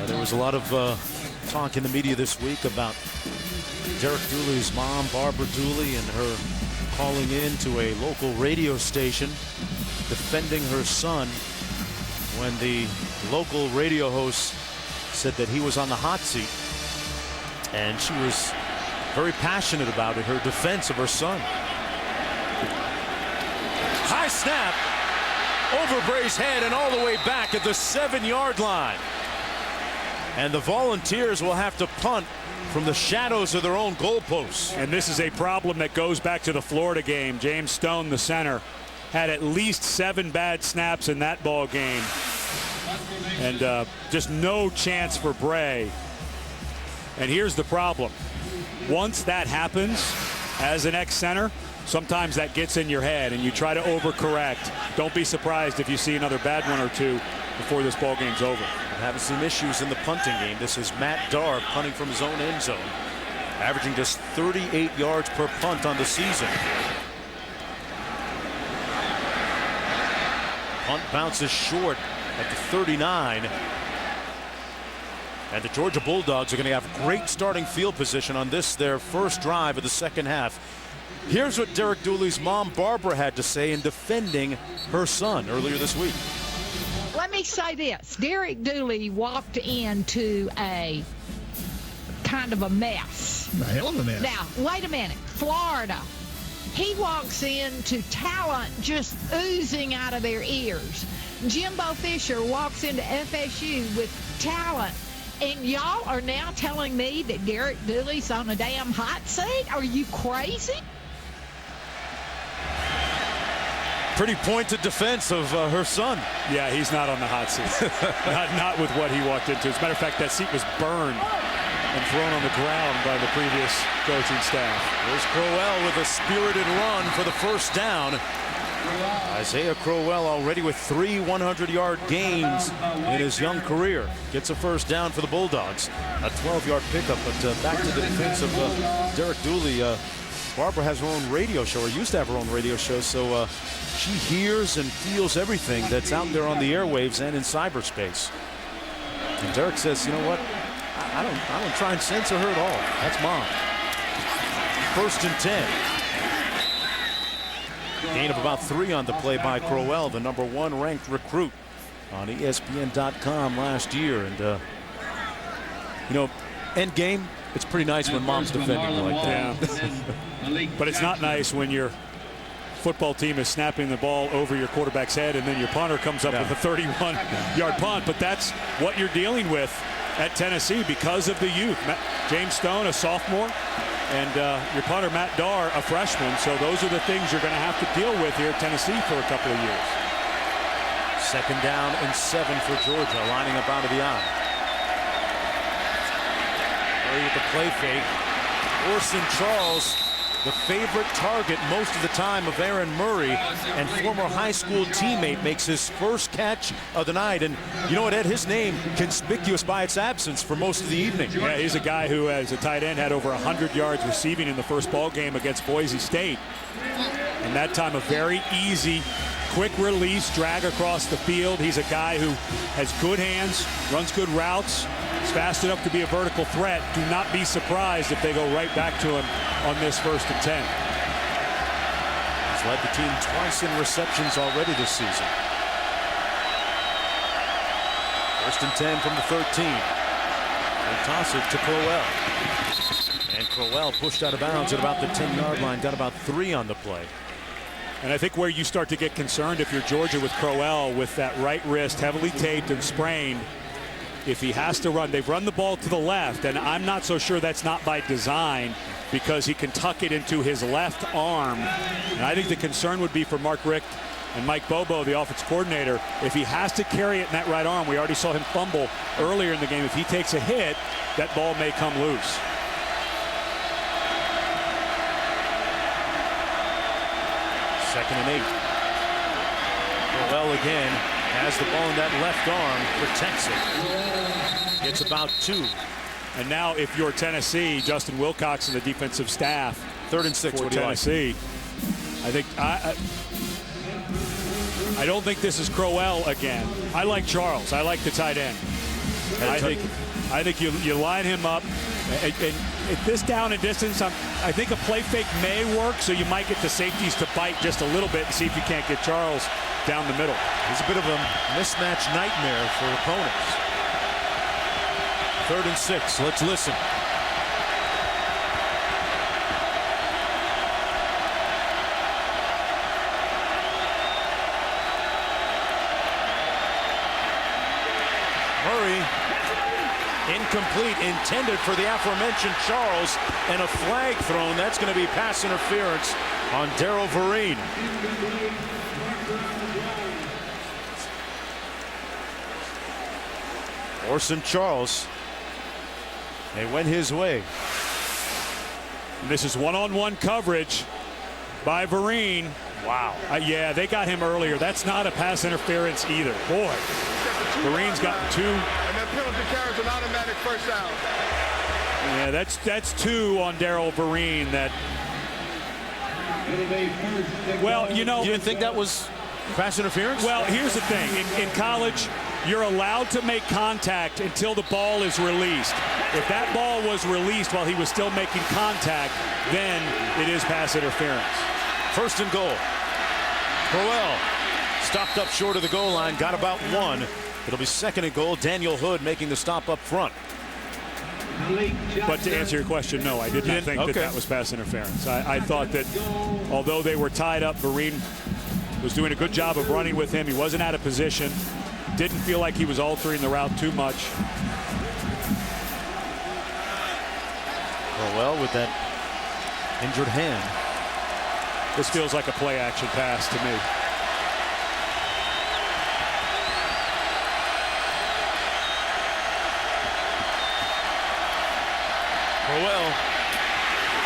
There was a lot of talk in the media this week about Derek Dooley's mom, Barbara Dooley, and her calling in to a local radio station defending her son when the local radio host said that he was on the hot seat. And she was very passionate about it, her defense of her son. High snap. Over Bray's head and all the way back at the 7-yard line. And the Volunteers will have to punt from the shadows of their own goalposts. And this is a problem that goes back to the Florida game. James Stone, the center, had at least 7 bad snaps in that ball game. And just no chance for Bray. And here's the problem. Once that happens, as an ex-center, sometimes that gets in your head and you try to overcorrect. Don't be surprised if you see another bad one or two before this ball game's over. Having some issues in the punting game. This is Matt Darr punting from his own end zone, averaging just 38 yards per punt on the season. Punt bounces short at the 39. And the Georgia Bulldogs are going to have great starting field position on this, their first drive of the second half. Here's what Derek Dooley's mom, Barbara, had to say in defending her son earlier this week. Let me say this. Derek Dooley walked into a kind of a mess. A hell of a mess. Now, wait a minute. Florida. He walks into talent just oozing out of their ears. Jimbo Fisher walks into FSU with talent. And y'all are now telling me that Derek Dooley's on a damn hot seat? Are you crazy? Pretty pointed defense of her son. Yeah, he's not on the hot seat. not with what he walked into. As a matter of fact, that seat was burned and thrown on the ground by the previous coaching staff. There's Crowell with a spirited run for the first down. Isaiah Crowell already with 3 100-yard gains in his young career. Gets a first down for the Bulldogs. A 12-yard pickup, but back to the defense of Derek Dooley. Barbara has her own radio show, or used to have her own radio show, so she hears and feels everything that's out there on the airwaves and in cyberspace. And Derek says, you know what? I don't try and censor her at all. That's Mom. 1st and 10. Gain of about 3 on the play by Crowell, the #1 ranked recruit on ESPN.com last year. And, you know, end game, it's pretty nice when Mom's defending like that. Yeah. But it's not nice when your football team is snapping the ball over your quarterback's head and then your punter comes up with a 31-yard punt. But that's what you're dealing with at Tennessee because of the youth. James Stone, a sophomore, and your punter, Matt Darr, a freshman. So those are the things you're going to have to deal with here at Tennessee for a couple of years. 2nd down and 7 for Georgia, lining up out of the eye. Murray with the play fake. Orson Charles, the favorite target most of the time of Aaron Murray, and former high school teammate, makes his first catch of the night. And you know what, Ed, his name conspicuous by its absence for most of the evening. Yeah, he's a guy who, as a tight end, had over 100 yards receiving in the first ball game against Boise State. And that time a very easy, quick release, drag across the field. He's a guy who has good hands, runs good routes, is fast enough to be a vertical threat. Do not be surprised if they go right back to him on this 1st and 10. He's led the team twice in receptions already this season. 1st and 10 from the 13. And toss it to Crowell. And Crowell pushed out of bounds at about the 10-yard line. Got about 3 on the play. And I think where you start to get concerned if you're Georgia with Crowell, with that right wrist heavily taped and sprained, if he has to run, they've run the ball to the left, and I'm not so sure that's not by design, because he can tuck it into his left arm. And I think the concern would be for Mark Richt and Mike Bobo, the offensive coordinator, if he has to carry it in that right arm. We already saw him fumble earlier in the game. If he takes a hit, that ball may come loose. Second and 8. Crowell again has the ball in that left arm, protects it. Gets about 2. And now if you're Tennessee, Justin Wilcox and the defensive staff. 3rd and 6 for Tennessee. I think I don't think this is Crowell again. I like Charles. I like the tight end. I think you line him up. And at this down and distance, I think a play fake may work, so you might get the safeties to bite just a little bit and see if you can't get Charles down the middle. He's a bit of a mismatch nightmare for opponents. 3rd and 6. Let's listen. Murray, incomplete, intended for the aforementioned Charles, and a flag thrown. That's going to be pass interference on Darrell Vereen. Orson Charles, they went his way. And this is one-on-one coverage. by Vereen. Wow. Yeah, they got him earlier. That's not a pass interference either. Boy, Vereen's got 2. And that penalty carries an automatic first down. Yeah, that's 2 on Darrell Vereen. That. Well, you know. You didn't think that was pass interference? Well, here's the thing. In college, you're allowed to make contact until the ball is released. If that ball was released while he was still making contact, then it is pass interference. First and goal. Crowell stopped up short of the goal line, got about 1. It'll be second and goal. Daniel Hood making the stop up front. But to answer your question, no, I did not think that was pass interference. I thought that although they were tied up, Vereen was doing a good job of running with him. He wasn't out of position. Didn't feel like he was altering the route too much. Crowell with that injured hand. This feels like a play action pass to me. Crowell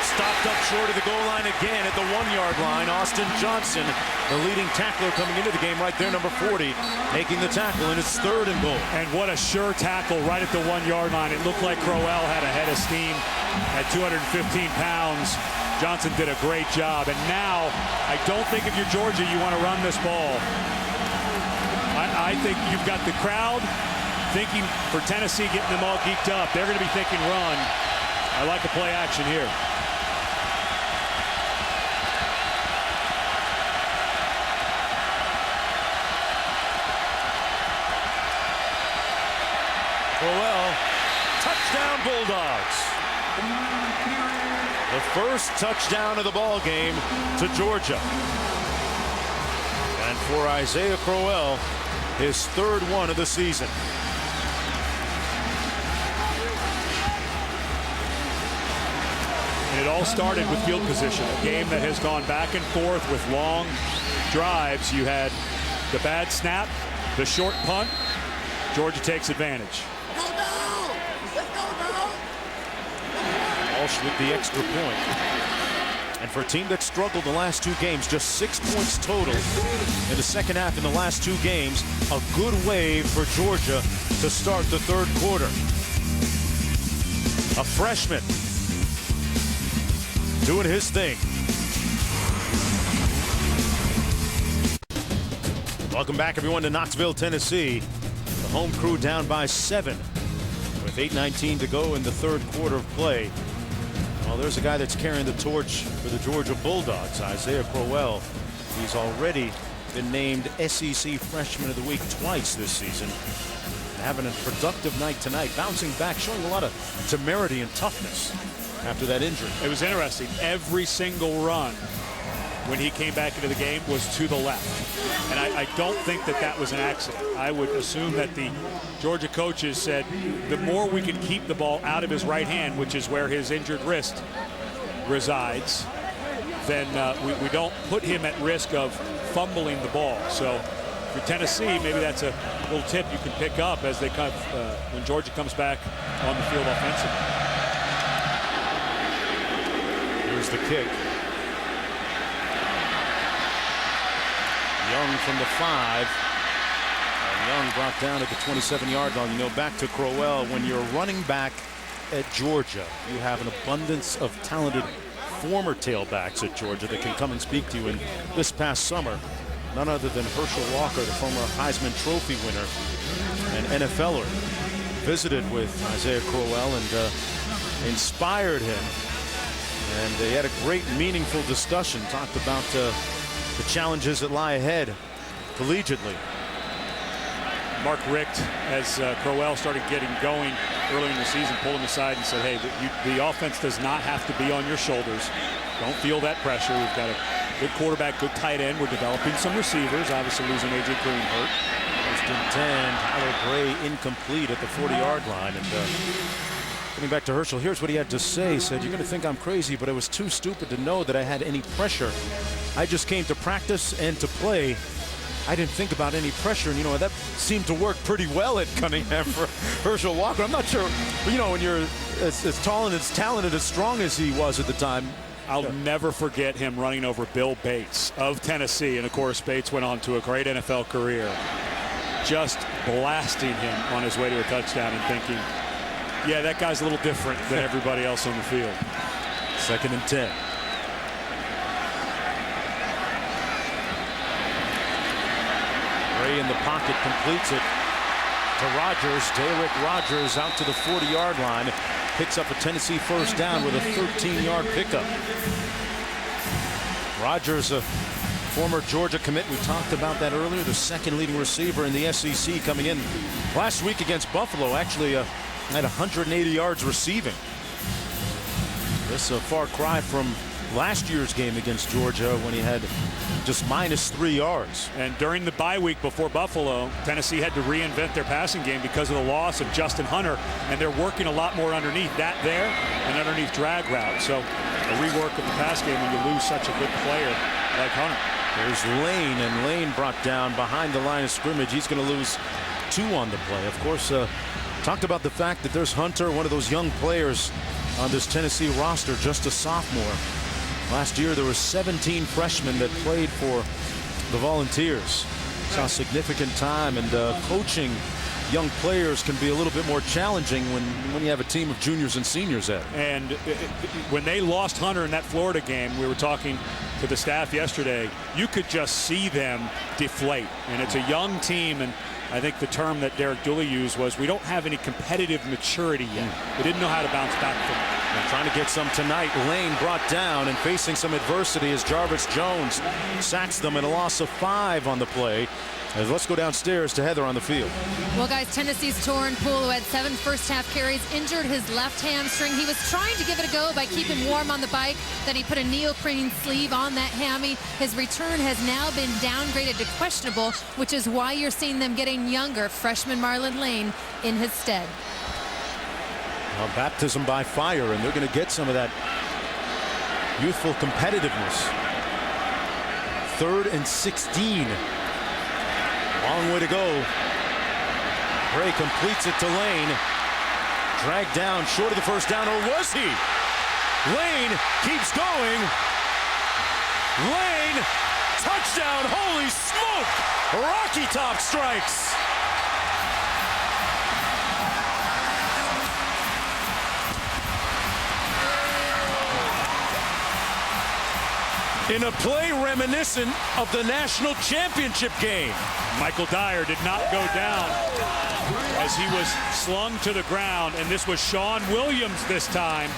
stopped up short of the goal line again at the 1-yard line. Austin Johnson, the leading tackler coming into the game right there, number 40, making the tackle, and it's third and goal. And what a sure tackle right at the 1-yard line. It looked like Crowell had a head of steam at 215 pounds. Johnson did a great job. And now, I don't think if you're Georgia, you want to run this ball. I think you've got the crowd thinking for Tennessee, getting them all geeked up. They're going to be thinking run. I like the play action here. Crowell, touchdown Bulldogs. The first touchdown of the ball game to Georgia. And for Isaiah Crowell, his third one of the season. And it all started with field position, a game that has gone back and forth with long drives. You had the bad snap, the short punt. Georgia takes advantage. Walsh with the extra point. And for a team that struggled the last 2 games, just 6 points total in the second half in the last 2 games. A good way for Georgia to start the third quarter. A freshman doing his thing. Welcome back, everyone, to Knoxville, Tennessee. The home crew down by 7 with 8:19 to go in the third quarter of play. Well, there's a guy that's carrying the torch for the Georgia Bulldogs, Isaiah Crowell. He's already been named SEC Freshman of the Week twice this season. And having a productive night tonight, bouncing back, showing a lot of temerity and toughness after that injury. It was interesting. Every single run when he came back into the game was to the left. And I don't think that that was an accident. I would assume that the Georgia coaches said the more we can keep the ball out of his right hand, which is where his injured wrist resides, then we don't put him at risk of fumbling the ball. So for Tennessee, maybe that's a little tip you can pick up as they come when Georgia comes back on the field offensively. Here's the kick. Young from the 5. And Young brought down at the 27-yard line. You know, back to Crowell, when you're running back at Georgia, you have an abundance of talented former tailbacks at Georgia that can come and speak to you. And this past summer, none other than Herschel Walker, the former Heisman Trophy winner and NFLer, visited with Isaiah Crowell and inspired him. And they had a great, meaningful discussion, talked about the challenges that lie ahead collegiately. Mark Richt, as Crowell started getting going early in the season, pulled him aside and said, hey, the offense does not have to be on your shoulders. Don't feel that pressure. We've got a good quarterback, good tight end. We're developing some receivers. Obviously losing A.J. Green hurt. First and 10, Tyler Bray incomplete at the 40-yard line. And getting back to Herschel, here's what he had to say. He said, you're going to think I'm crazy, but I was too stupid to know that I had any pressure. I just came to practice and to play. I didn't think about any pressure, and you know that seemed to work pretty well at Cunningham for Herschel Walker. I'm not sure, but you know, when you're as tall and as talented, as strong as he was at the time, I'll never forget him running over Bill Bates of Tennessee. And, of course, Bates went on to a great NFL career. Just blasting him on his way to a touchdown and thinking, yeah, that guy's a little different than everybody else on the field. 2nd and 10. Ray in the pocket completes it to Rodgers. Derek Rodgers out to the 40-yard line. Picks up a Tennessee first down with a 13-yard pickup. Rodgers, a former Georgia commit. We talked about that earlier. The 2nd leading receiver in the SEC coming in last week against Buffalo. Actually had 180 yards receiving. This is a far cry from last year's game against Georgia when he had just -3 yards. And during the bye week before Buffalo, Tennessee had to reinvent their passing game because of the loss of Justin Hunter, and they're working a lot more underneath that there and underneath drag route. So a rework of the pass game when you lose such a good player like Hunter. There's Lane, and Lane brought down behind the line of scrimmage. He's going to lose 2 on the play. Of course, talked about the fact that there's Hunter, one of those young players on this Tennessee roster, just a sophomore. Last year there were 17 freshmen that played for the Volunteers. Saw significant time, and coaching young players can be a little bit more challenging when you have a team of juniors and seniors at it. And when they lost Hunter in that Florida game, we were talking to the staff yesterday, you could just see them deflate. And it's a young team, and I think the term that Derek Dooley used was, we don't have any competitive maturity yet. They didn't know how to bounce back from it. And trying to get some tonight. Lane brought down and facing some adversity as Jarvis Jones sacks them, and a loss of 5 on the play. As let's go downstairs to Heather on the field. Well, guys, Tennessee's Torin Poole, who had 7 first-half carries, injured his left hamstring. He was trying to give it a go by keeping warm on the bike. Then he put a neoprene sleeve on that hammy. His return has now been downgraded to questionable, which is why you're seeing them getting younger. Freshman Marlon Lane in his stead. Well, baptism by fire, and they're going to get some of that youthful competitiveness. 3rd and 16. Long way to go. Bray completes it to Lane. Dragged down short of the first down, or was he? Lane keeps going. Lane, touchdown, holy smoke! Rocky Top strikes. In a play reminiscent of the national championship game. Michael Dyer did not go down as he was slung to the ground, and this was Sean Williams this time.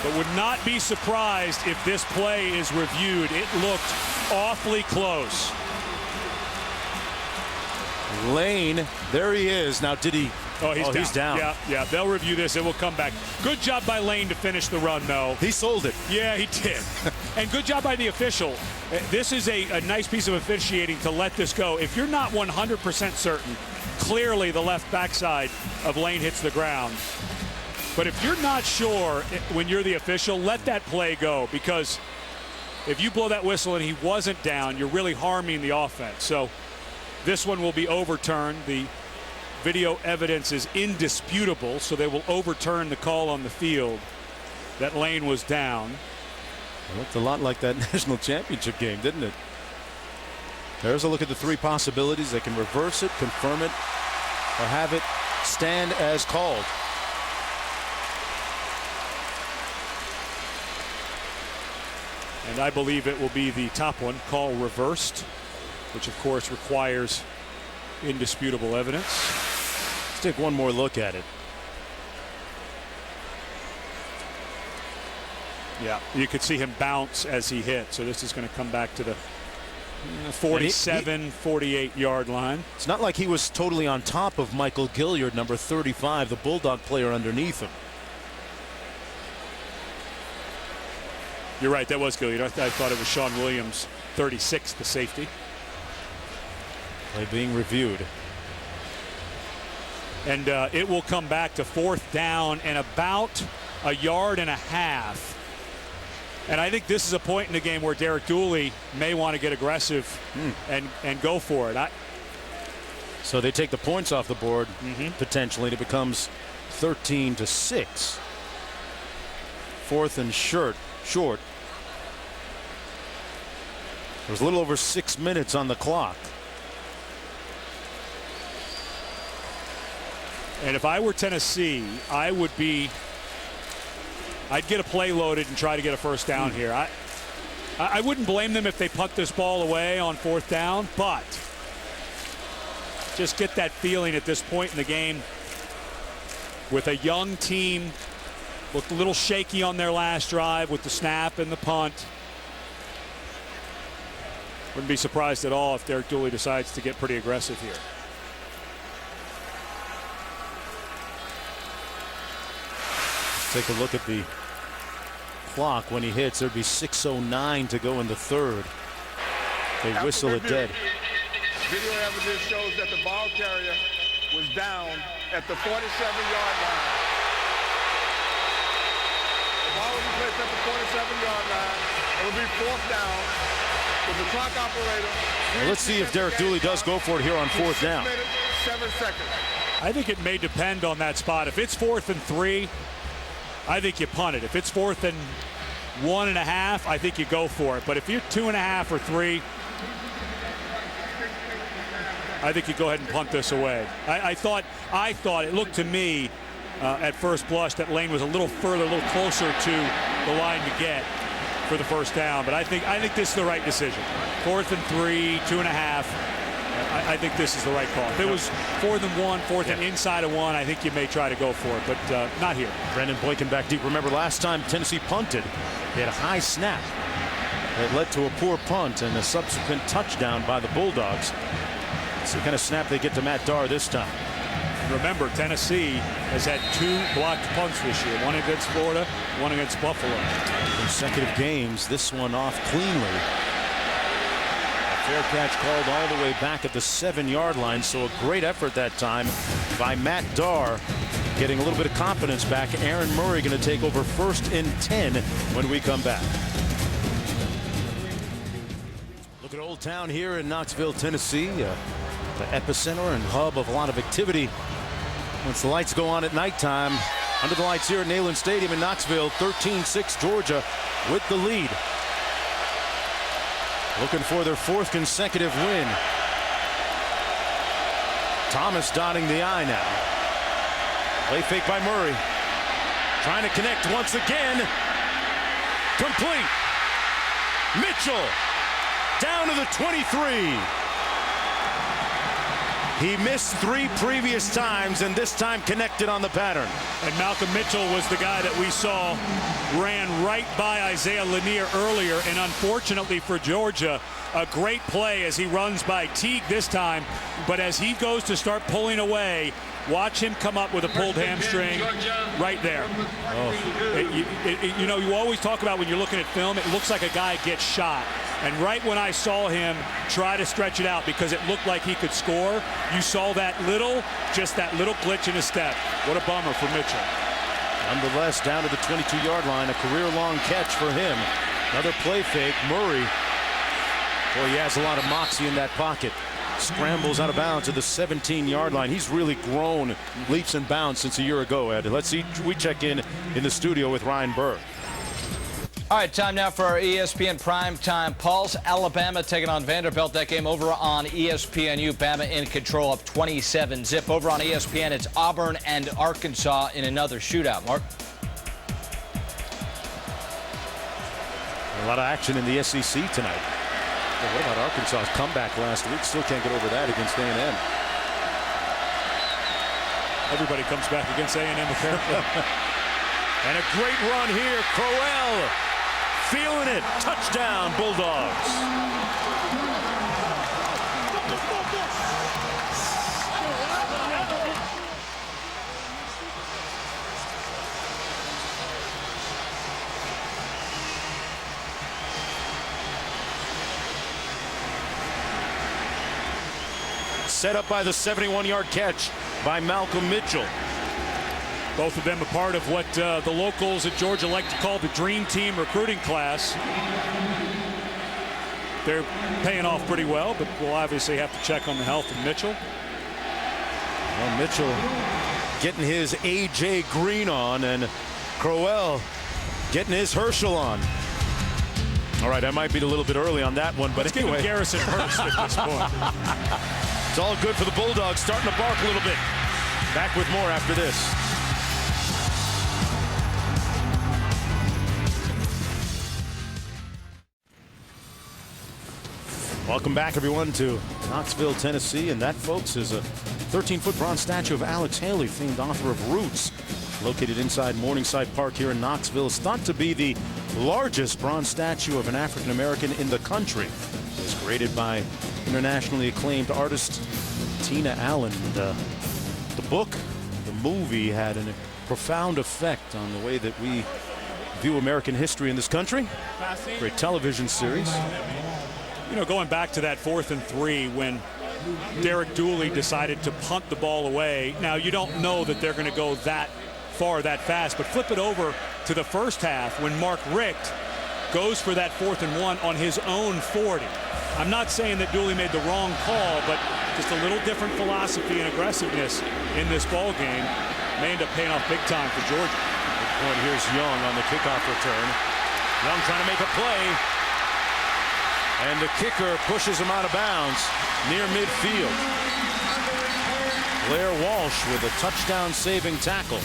But would not be surprised if this play is reviewed. It looked awfully close. Lane, there he is. Now, did he? Oh, he's down. Yeah, they'll review this. It will come back. Good job by Lane to finish the run, though. He sold it. Yeah, he did. And good job by the official. This is a nice piece of officiating to let this go. If you're not 100% certain, clearly the left backside of Lane hits the ground. But if you're not sure when you're the official, let that play go, because if you blow that whistle and he wasn't down, you're really harming the offense. So this one will be overturned. The video evidence is indisputable, so they will overturn the call on the field that Lane was down. It looked a lot like that national championship game, didn't it? There's a look at the 3 possibilities. They can reverse it, confirm it, or have it stand as called. And I believe it will be the top one, call reversed, which of course requires indisputable evidence. Let's take one more look at it. Yeah, you could see him bounce as he hit. So this is going to come back to the 47, 48-yard line. It's not like he was totally on top of Michael Gilliard, number 35, the Bulldog player underneath him. You're right, that was Gilliard. I thought it was Sean Williams, 36, the safety. Play being reviewed. And it will come back to 4th down and about a yard and a half. And I think this is a point in the game where Derek Dooley may want to get aggressive and go for it. So they take the points off the board, potentially, and it becomes 13-6. 4th and short. short. There was a little over 6 minutes on the clock. And if I were Tennessee, I'd get a play loaded and try to get a first down here. I wouldn't blame them if they punt this ball away on 4th down, but just get that feeling at this point in the game with a young team, looked a little shaky on their last drive with the snap and the punt. Wouldn't be surprised at all if Derek Dooley decides to get pretty aggressive here. Take a look at the clock. When he hits, there'd be 6:09 to go in the third. They whistle it dead. Video evidence shows that the ball carrier was down at the 47-yard line. The ball will be placed at the 47-yard line. It will be 4th down with the clock operator. Well, let's see if Derek Dooley does go for it here on 4th down. 6 minutes, 7 seconds. I think it may depend on that spot. If it's 4th and 3, I think you punt it. If it's 4th and 1.5, I think you go for it. But if you're 2.5 or 3, I think you go ahead and punt this away. I thought it looked to me at first blush that Lane was a little further, a little closer to the line to get for the first down. But I think this is the right decision. 4th and 3, 2.5. I think this is the right call. If it was 4th and 1, 4th and inside of 1, I think you may try to go for it, but not here. Brandon Boykin back deep. Remember last time Tennessee punted, they had a high snap that led to a poor punt and a subsequent touchdown by the Bulldogs. It's the kind of snap they get to Matt Darr this time. Remember, Tennessee has had 2 blocked punts this year, one against Florida, one against Buffalo. Consecutive games, this one off cleanly. Fair catch called all the way back at the 7-yard line, so a great effort that time by Matt Darr, getting a little bit of confidence back. Aaron Murray going to take over 1st and 10 when we come back. Look at Old Town here in Knoxville, Tennessee, the epicenter and hub of a lot of activity. Once the lights go on at nighttime, under the lights here at Neyland Stadium in Knoxville, 13-6 Georgia with the lead. Looking for their 4th consecutive win. Thomas dotting the I now. Play fake by Murray. Trying to connect once again. Complete. Mitchell down to the 23. He missed 3 previous times and this time connected on the pattern. And Malcolm Mitchell was the guy that we saw ran right by Isaiah Lanier earlier, and unfortunately for Georgia, a great play as he runs by Teague this time, but as he goes to start pulling away, watch him come up with a pulled hamstring right there. You know, you always talk about when you're looking at film, it looks like a guy gets shot. And right when I saw him try to stretch it out because it looked like he could score, you saw just that little glitch in his step. What a bummer for Mitchell. Nonetheless, down to the 22-yard line, a career-long catch for him. Another play fake. Murray, boy, he has a lot of moxie in that pocket. Scrambles out of bounds at the 17-yard line. He's really grown leaps and bounds since a year ago, Ed. Let's see, we check in the studio with Ryan Burr. All right, time now for our ESPN Primetime Pulse. Alabama taking on Vanderbilt. That game over on ESPNU. Bama in control up 27-0. Over on ESPN, it's Auburn and Arkansas in another shootout. Mark? A lot of action in the SEC tonight. Well, what about Arkansas's comeback last week? Still can't get over that against A&M. Everybody comes back against A&M apparently. And a great run here. Crowell feeling it. Touchdown, Bulldogs. Set up by the 71-yard catch by Malcolm Mitchell. Both of them a part of what the locals at Georgia like to call the Dream Team recruiting class. They're paying off pretty well, but we'll obviously have to check on the health of Mitchell. Well, Mitchell getting his A.J. Green on, and Crowell getting his Herschel on. All right, I might be a little bit early on that one, but Let's anyway. give him Garrison Hurst at this point. It's all good for the Bulldogs, starting to bark a little bit. Back with more after this. Welcome back, everyone, to Knoxville, Tennessee. And that, folks, is a 13-foot bronze statue of Alex Haley, famed author of Roots, located inside Morningside Park here in Knoxville. It's thought to be the largest bronze statue of an African-American in the country. It's created by internationally acclaimed artist Tina Allen. The book, the movie, had a profound effect on the way that we view American history in this country. Great television series. You know, going back to that 4th and 3 when Derek Dooley decided to punt the ball away. Now, you don't know that they're going to go that far that fast, but flip it over to the first half when Mark Richt goes for that 4th and 1 on his own 40. I'm not saying that Dooley made the wrong call, but just a little different philosophy and aggressiveness in this ball game may end up paying off big time for Georgia. Good point. Here's Young on the kickoff return. Young trying to make a play. And the kicker pushes him out of bounds near midfield. Blair Walsh with a touchdown-saving tackle.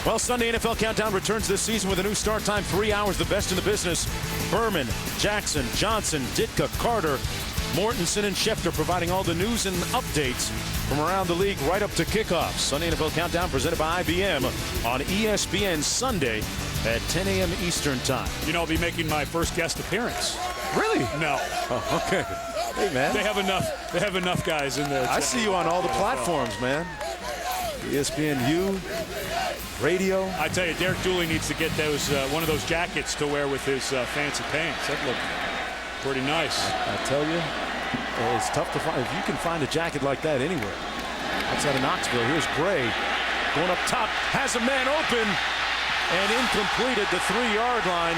Well, Sunday NFL Countdown returns this season with a new start time, 3 hours, the best in the business. Berman, Jackson, Johnson, Ditka, Carter, Mortensen, and Schefter providing all the news and updates from around the league right up to kickoff. Sunday NFL Countdown presented by IBM on ESPN Sunday at 10 a.m. Eastern Time. You know, I'll be making my first guest appearance. Really? No. Oh, okay. Hey, man. They have enough guys in there. I see you on all the platforms, man. ESPNU, radio. I tell you, Derek Dooley needs to get those one of those jackets to wear with his fancy pants. That look pretty nice. I tell you, it's tough to find. If you can find a jacket like that anywhere outside of Knoxville. Here's Bray going up top, has a man open, and incomplete at the 3-yard line.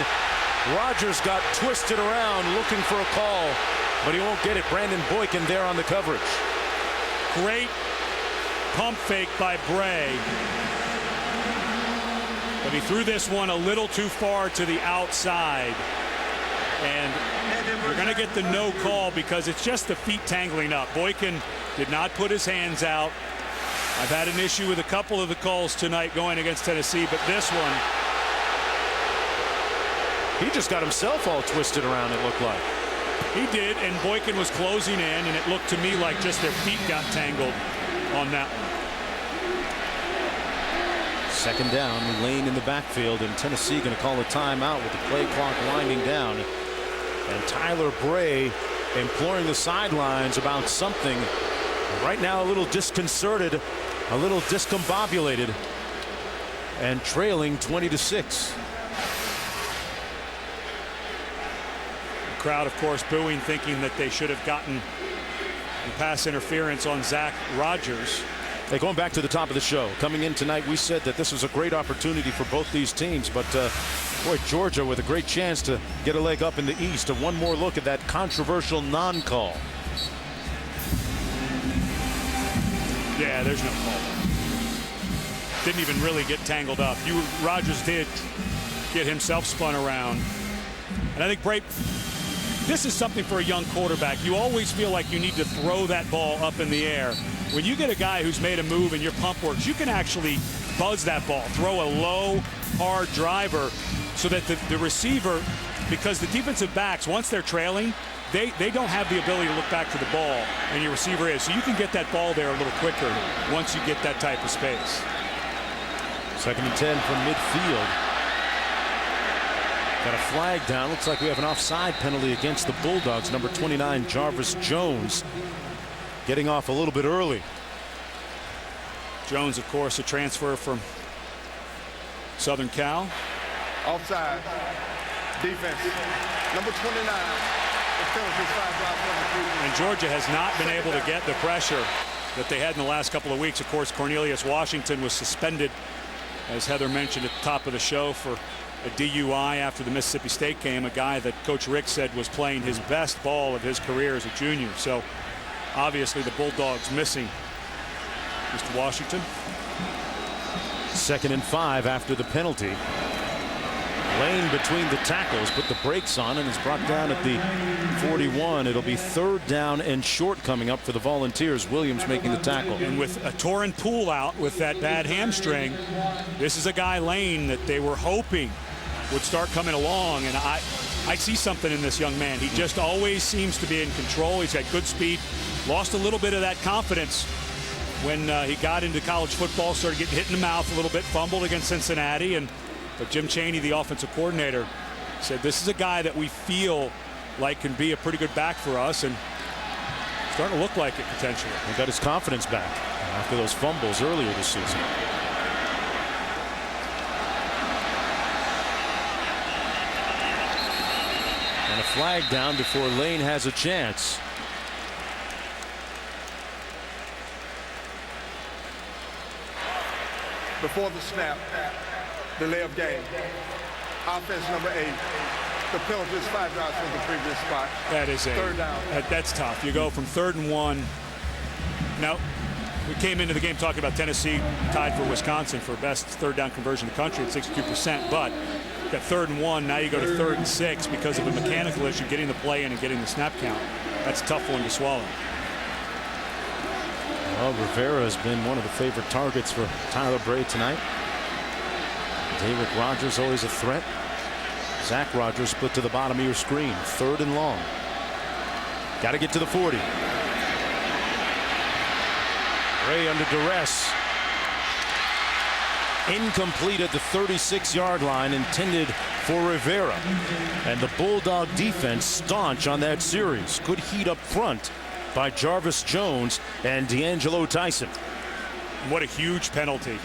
Rodgers got twisted around looking for a call, but he won't get it. Brandon Boykin there on the coverage. Great pump fake by Bray. But he threw this one a little too far to the outside. And you're going to get the no call because it's just the feet tangling up. Boykin did not put his hands out. I've had an issue with a couple of the calls tonight going against Tennessee, but this one, he just got himself all twisted around, it looked like. He did, and Boykin was closing in, and it looked to me like just their feet got tangled on that one. Second down, Lane in the backfield, and Tennessee going to call a timeout with the play clock winding down. And Tyler Bray imploring the sidelines about something. Right now a little disconcerted, a little discombobulated, and trailing 20-6. The crowd, of course, booing, thinking that they should have gotten the pass interference on Zach Rodgers. Hey, going back to the top of the show, coming in tonight, we said that this was a great opportunity for both these teams, but boy, Georgia with a great chance to get a leg up in the East. And one more look at that controversial non-call. Yeah, there's no call. Didn't even really get tangled up. Rodgers did get himself spun around. And I think Bray, this is something for a young quarterback. You always feel like you need to throw that ball up in the air. When you get a guy who's made a move and your pump works, you can actually buzz that ball, throw a low, hard driver so that the receiver, because the defensive backs, once they're trailing, they don't have the ability to look back to the ball, and your receiver is. So you can get that ball there a little quicker once you get that type of space. 2nd and 10 from midfield. Got a flag down. Looks like we have an offside penalty against the Bulldogs. Number 29, Jarvis Jones, getting off a little bit early. Jones, of course, a transfer from Southern Cal. Offside. Defense. Number 29. And Georgia has not been able to get the pressure that they had in the last couple of weeks. Of course, Cornelius Washington was suspended, as Heather mentioned at the top of the show, for a DUI after the Mississippi State game, a guy that Coach Rick said was playing his best ball of his career as a junior. So obviously the Bulldogs missing Mr. Washington. 2nd and 5 after the penalty. Lane between the tackles, put the brakes on, and is brought down at the 41. It'll be 3rd down and short coming up for the Volunteers. Williams making the tackle. And with a torn Poole out with that bad hamstring, this is a guy, Lane, that they were hoping would start coming along. And I see something in this young man. He just always seems to be in control. He's got good speed. Lost a little bit of that confidence when he got into college football, started getting hit in the mouth a little bit, fumbled against Cincinnati. But Jim Chaney, the offensive coordinator, said this is a guy that we feel like can be a pretty good back for us, and starting to look like it potentially. He got his confidence back after those fumbles earlier this season. And a flag down before Lane has a chance. Before the snap, delay of game. Offense number 8. The penalty is 5 yards from the previous spot. That is 3rd down. That's tough. You go from 3rd and 1. Now, we came into the game talking about Tennessee tied for Wisconsin for best 3rd down conversion in the country at 62%. But you've got 3rd and 1. Now you go to 3rd and 6 because of a mechanical issue, getting the play in and getting the snap count. That's a tough one to swallow. Well, Rivera has been one of the favorite targets for Tyler Bray tonight. David Rogers always a threat. Zach Rogers split to the bottom of your screen. 3rd and long. Got to get to the 40. Bray under duress. Incomplete at the 36-yard line, intended for Rivera. And the Bulldog defense staunch on that series. Good heat up front by Jarvis Jones and D'Angelo Tyson. What a huge penalty.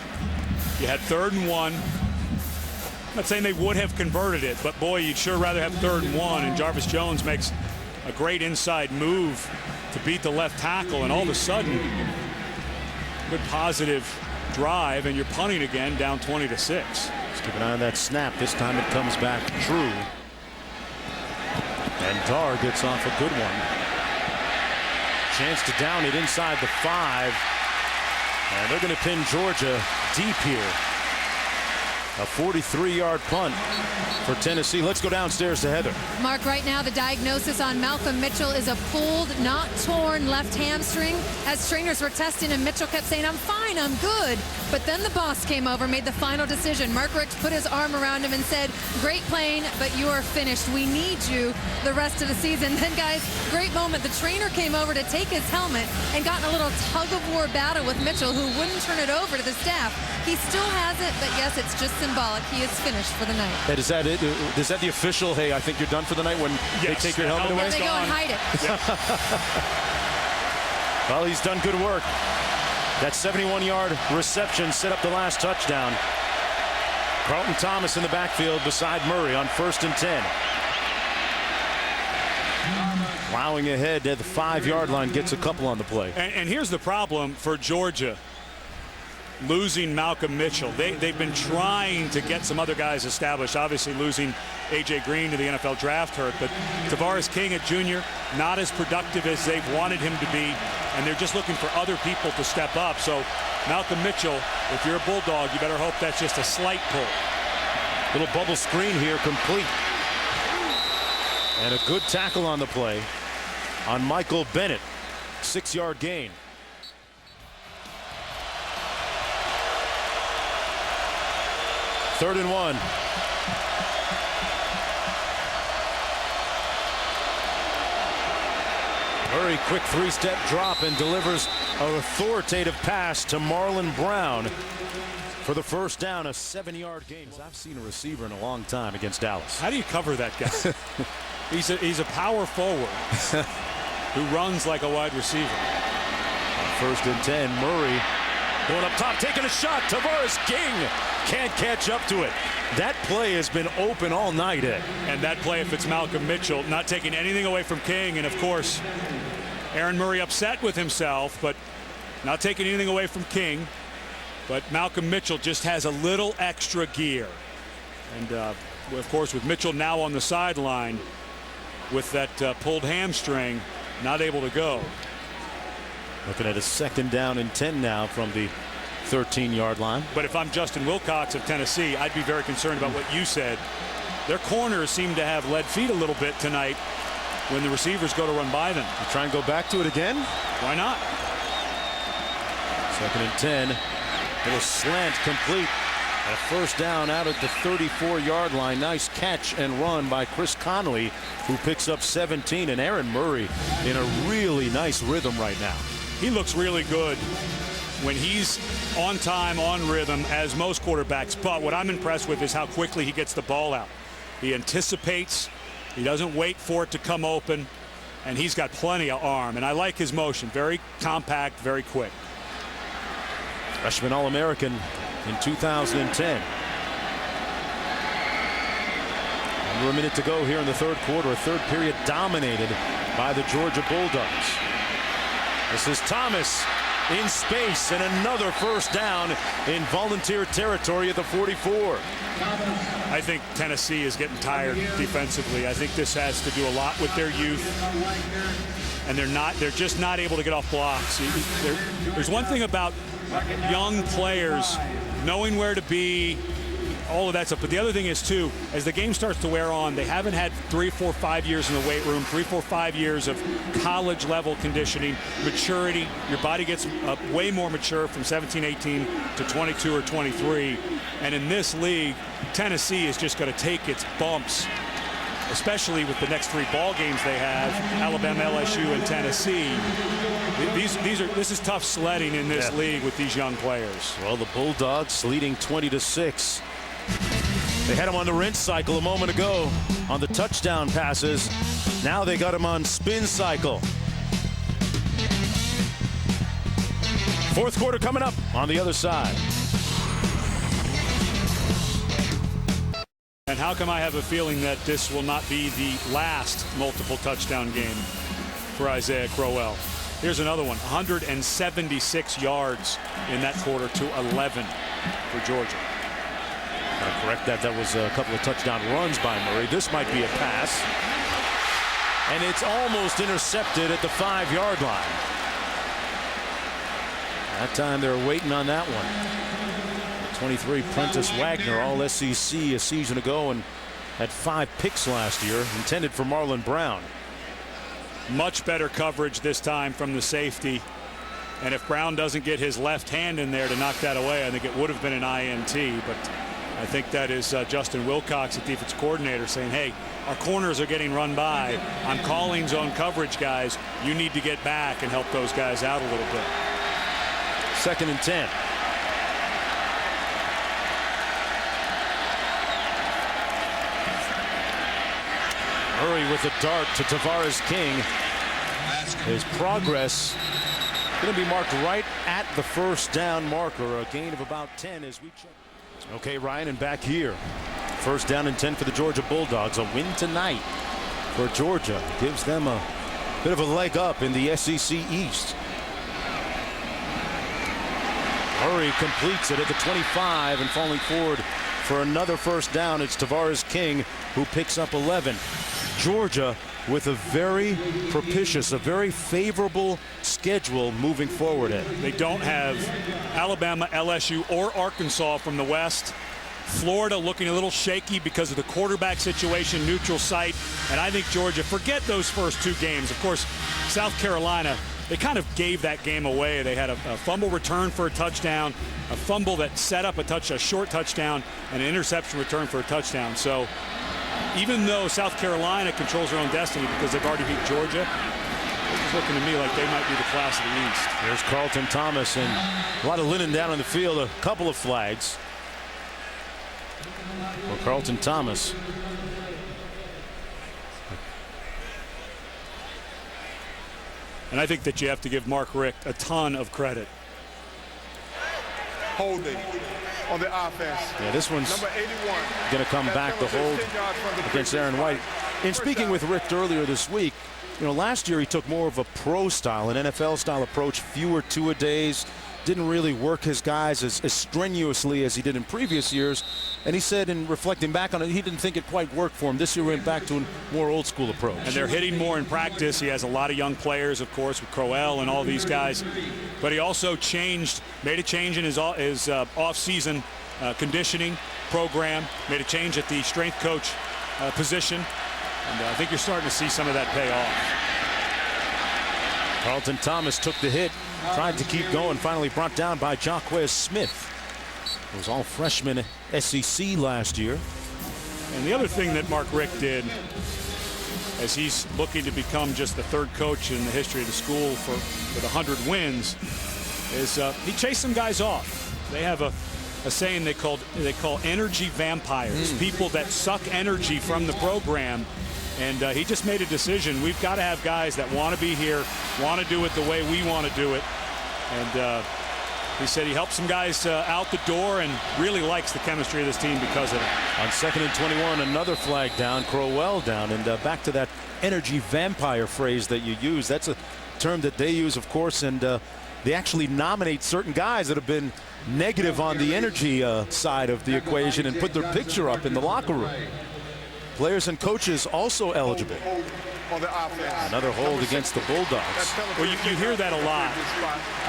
You had 3rd and 1. I'm not saying they would have converted it, but boy, you'd sure rather have 3rd and 1. And Jarvis Jones makes a great inside move to beat the left tackle, and all of a sudden, good positive drive, and you're punting again, down 20-6. Let's keep an eye on that snap. This time it comes back true. And Dar gets off a good one. Chance to down it inside the 5. And they're going to pin Georgia deep here. A 43-yard punt for Tennessee. Let's go downstairs to Heather. Mark, right now the diagnosis on Malcolm Mitchell is a pulled, not torn left hamstring. As trainers were testing him, Mitchell kept saying, "I'm fine, I'm good." But then the boss came over, made the final decision. Mark Richt put his arm around him and said, "Great playing, but you are finished. We need you the rest of the season." Then, guys, great moment. The trainer came over to take his helmet and got in a little tug-of-war battle with Mitchell, who wouldn't turn it over to the staff. He still has it, but yes, it's just symbolic. He is finished for the night. Hey, is that it? Is that the official, hey, I think you're done for the night, when they take your helmet away? Yeah, they go and hide it. Well, he's done good work. That 71-yard reception set up the last touchdown. Carlton Thomas in the backfield beside Murray on 1st and 10. Plowing ahead at the 5-yard line, gets a couple on the play. And here's the problem for Georgia. Losing Malcolm Mitchell. They've been trying to get some other guys established. Obviously losing A.J. Green to the NFL draft hurt, but Tavares King at junior, not as productive as they've wanted him to be, and they're just looking for other people to step up. So Malcolm Mitchell, if you're a Bulldog, you better hope that's just a slight pull. Little bubble screen here, complete. And a good tackle on the play on Michael Bennett. 6-yard gain. Third and 1. Murray, quick 3-step drop and delivers an authoritative pass to Marlon Brown for the 1st down, a 7-yard gain. I've seen a receiver in a long time against Dallas. How do you cover that guy? He's a power forward who runs like a wide receiver. 1st and 10, Murray going up top, taking a shot. Tavares King can't catch up to it. That play has been open all night, Ed. And that play, if it's Malcolm Mitchell, not taking anything away from King, and of course, Aaron Murray upset with himself, but not taking anything away from King. But Malcolm Mitchell just has a little extra gear. And of course, with Mitchell now on the sideline with that pulled hamstring, not able to go. Looking at a 2nd down and 10 now from the 13-yard line. But if I'm Justin Wilcox of Tennessee, I'd be very concerned about what you said. their corners seem to have lead feet a little bit tonight when the receivers go to run by them. You try and go back to it again? Why not? 2nd and 10. Little slant complete. A first down out at the 34-yard line. Nice catch and run by Chris Conley, who picks up 17. And Aaron Murray in a really nice rhythm right now. He looks really good when he's on time, on rhythm, as most quarterbacks. But what I'm impressed with is how quickly he gets the ball out. He anticipates. He doesn't wait for it to come open. And he's got plenty of arm. And I like his motion. Very compact, very quick. Freshman All-American in 2010. Under a minute to go here in the third quarter. A third period dominated by the Georgia Bulldogs. This is Thomas in space, and another first down in Volunteer territory at the 44. I think Tennessee is getting tired defensively. I think this has to do a lot with their youth, and they're just not able to get off blocks. There's one thing about young players knowing where to be, all of that stuff. But the other thing is, too, as the game starts to wear on, they haven't had 3, 4, 5 years in the weight room, 3, 4, 5 years of college-level conditioning, maturity. Your body gets way more mature from 17, 18 to 22 or 23. And in this league, Tennessee is just going to take its bumps, especially with the next 3 ball games they have, Alabama, LSU, and Tennessee. This is tough sledding in this league with these young players. Well, the Bulldogs leading 20-6. They had him on the rinse cycle a moment ago on the touchdown passes. Now they got him on spin cycle. Fourth quarter coming up on the other side. And how come I have a feeling that this will not be the last multiple touchdown game for Isaiah Crowell? Here's another one. 176 yards in that quarter to 11 for Georgia. I'll correct that. That was a couple of touchdown runs by Murray. This might be a pass. And it's almost intercepted at the 5-yard line. That time they're waiting on that one. 23, Prentice Wagner, all SEC a season ago, and had 5 picks last year, intended for Marlon Brown. Much better coverage this time from the safety. And if Brown doesn't get his left hand in there to knock that away, I think it would have been an INT. But I think that is Justin Wilcox, the defense coordinator, saying, hey, our corners are getting run by. I'm calling zone coverage, guys. You need to get back and help those guys out a little bit. 2nd and 10. Murray with a dart to Tavares King. His progress going to be marked right at the first down marker. A gain of about 10 as we check. Okay, Ryan, and back here. First down and 10 for the Georgia Bulldogs. A win tonight for Georgia gives them a bit of a leg up in the SEC East. Murray completes it at the 25 and falling forward for another first down. It's Tavares King who picks up 11. Georgia with a very propitious, a very favorable schedule moving forward. They don't have Alabama, LSU, or Arkansas from the West. Florida looking a little shaky because of the quarterback situation, neutral site. And I think Georgia, forget those first 2 games. Of course, South Carolina, they kind of gave that game away. They had a fumble return for a touchdown, a fumble that set up a short touchdown, and an interception return for a touchdown. So even though South Carolina controls their own destiny because they've already beat Georgia, it's looking to me like they might be the class of the East. There's Carlton Thomas, and a lot of linen down on the field. A couple of flags for Carlton Thomas. And I think that you have to give Mark Richt a ton of credit. Holding on the offense. Yeah, this one's number 81 going to come back to hold against Aaron White. In speaking with Richt earlier this week, you know, last year he took more of a pro style, an NFL style approach, fewer two-a-days, didn't really work his guys as strenuously as he did in previous years. And he said, in reflecting back on it, he didn't think it quite worked for him. This year went back to a more old school approach. And they're hitting more in practice. He has a lot of young players, of course, with Crowell and all these guys. But he also made a change in his off-season conditioning program, made a change at the strength coach position. And I think you're starting to see some of that pay off. Carlton Thomas took the hit, tried to keep going, finally brought down by Jaquez Smith. It was all freshman SEC last year. And the other thing that Mark Richt did, as he's looking to become just the third coach in the history of the school with 100 wins, is he chased some guys off. They have a saying they call energy vampires, people that suck energy from the program. And he just made a decision. We've got to have guys that want to be here, want to do it the way we want to do it. And he said he helped some guys out the door and really likes the chemistry of this team because of it. On 2nd and 21, another flag down, Crowell down. And back to that energy vampire phrase that you use. That's a term that they use, of course, and they actually nominate certain guys that have been negative on the energy side of the equation and put their picture up in the locker room. Players and coaches also eligible. Another hold against the Bulldogs. Well, you hear that a lot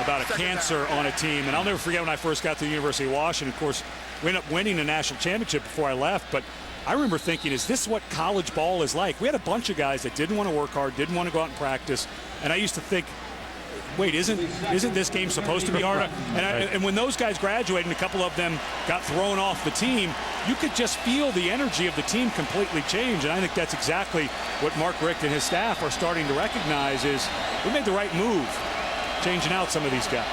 about a cancer on a team. And I'll never forget when I first got to the University of Washington. Of course, we ended up winning a national championship before I left. But I remember thinking, is this what college ball is like? We had a bunch of guys that didn't want to work hard, didn't want to go out and practice. And I used to think, wait, isn't this game supposed to be hard? And when those guys graduated and a couple of them got thrown off the team, you could just feel the energy of the team completely change. And I think that's exactly what Mark Richt and his staff are starting to recognize is we made the right move, changing out some of these guys.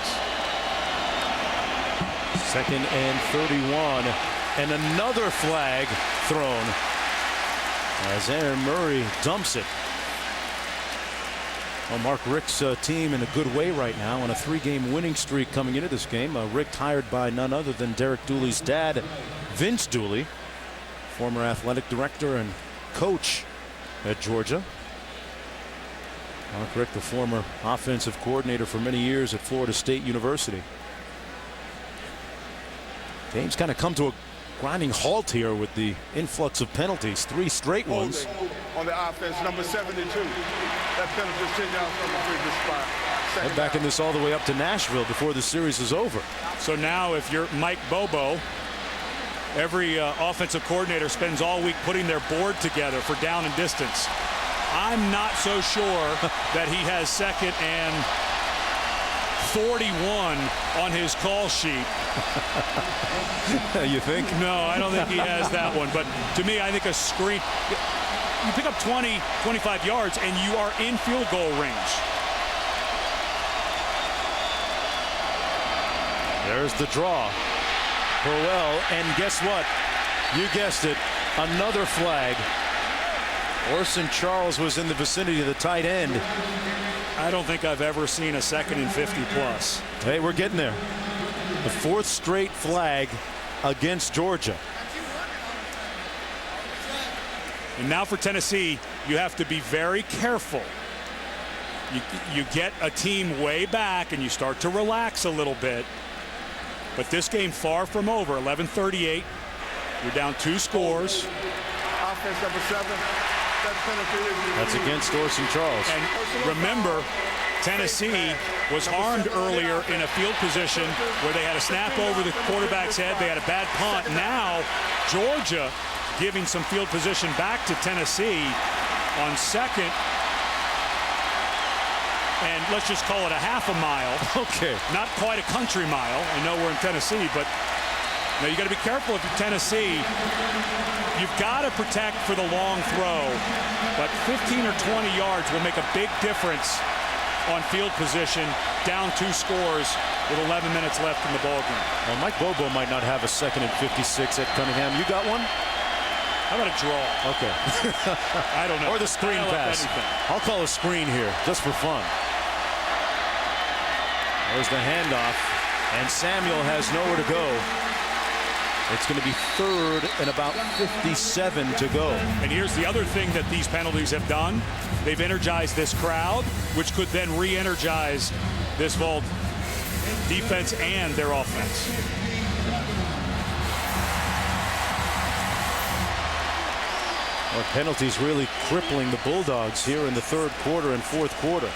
2nd and 31, and another flag thrown as Aaron Murray dumps it. Well, Mark Richt's team in a good way right now on a 3-game winning streak coming into this game. Richt hired by none other than Derek Dooley's dad, Vince Dooley, former athletic director and coach at Georgia. Mark Richt, the former offensive coordinator for many years at Florida State University. Game's kind of come to a grinding halt here with the influx of penalties, 3 straight ones. On the offense, number 72. That penalty is 10 yards from the previous spot. They're backing this all the way up to Nashville before the series is over. So now if you're Mike Bobo, every offensive coordinator spends all week putting their board together for down and distance. I'm not so sure that he has 2nd and 41 on his call sheet. You think? No, I don't think he has that one. But to me, I think a screen, you pick up 20, 25 yards, and you are in field goal range. There's the draw. Crowell, and guess what? You guessed it, another flag. Orson Charles was in the vicinity of the tight end. I don't think I've ever seen a 2nd and 50 plus. Hey, we're getting there. The 4th straight flag against Georgia. And now for Tennessee, you have to be very careful. You get a team way back and you start to relax a little bit. But this game far from over. 11:38. You're down 2 scores. Offense number 7. That's against Orson Charles. And remember, Tennessee was harmed earlier in a field position where they had a snap over the quarterback's head. They had a bad punt. Now Georgia giving some field position back to Tennessee on 2nd. And let's just call it a half a mile. Okay. Not quite a country mile. I know we're in Tennessee, but now you got to be careful if you're Tennessee. You've got to protect for the long throw, but 15 or 20 yards will make a big difference on field position, down 2 scores with 11 minutes left in the ballgame. Well, Mike Bobo might not have a 2nd and 56 at Cunningham. You got one? How about a draw? Okay. I don't know. Or the screen pass. I'll call a screen here, just for fun. There's the handoff, and Samuel has nowhere to go. It's going to be 3rd and about 57 to go. And here's the other thing that these penalties have done. They've energized this crowd, which could then re-energize this Volt defense and their offense. Well, penalties really crippling the Bulldogs here in the 3rd quarter and 4th quarter.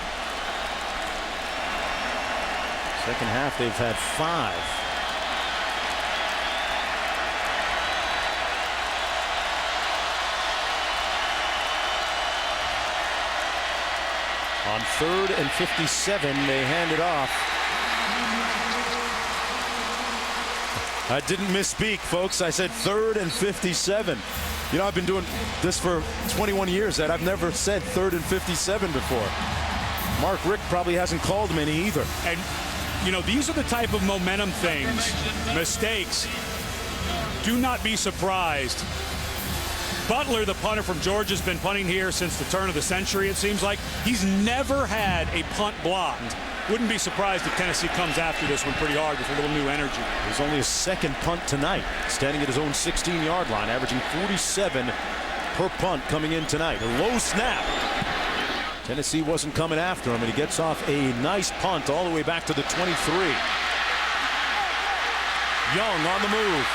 2nd half, they've had 5. On 3rd and 57, they hand it off. I didn't misspeak, folks. I said 3rd and 57. You know, I've been doing this for 21 years, Ed. I've never said 3rd and 57 before. Mark Richt probably hasn't called many either. And, you know, these are the type of momentum things, mistakes. Do not be surprised. Butler, the punter from Georgia, has been punting here since the turn of the century, it seems like. He's never had a punt blocked. Wouldn't be surprised if Tennessee comes after this one pretty hard with a little new energy. There's only his second punt tonight, standing at his own 16-yard line, averaging 47 per punt coming in tonight. A low snap. Tennessee wasn't coming after him, and he gets off a nice punt all the way back to the 23. Young on the move.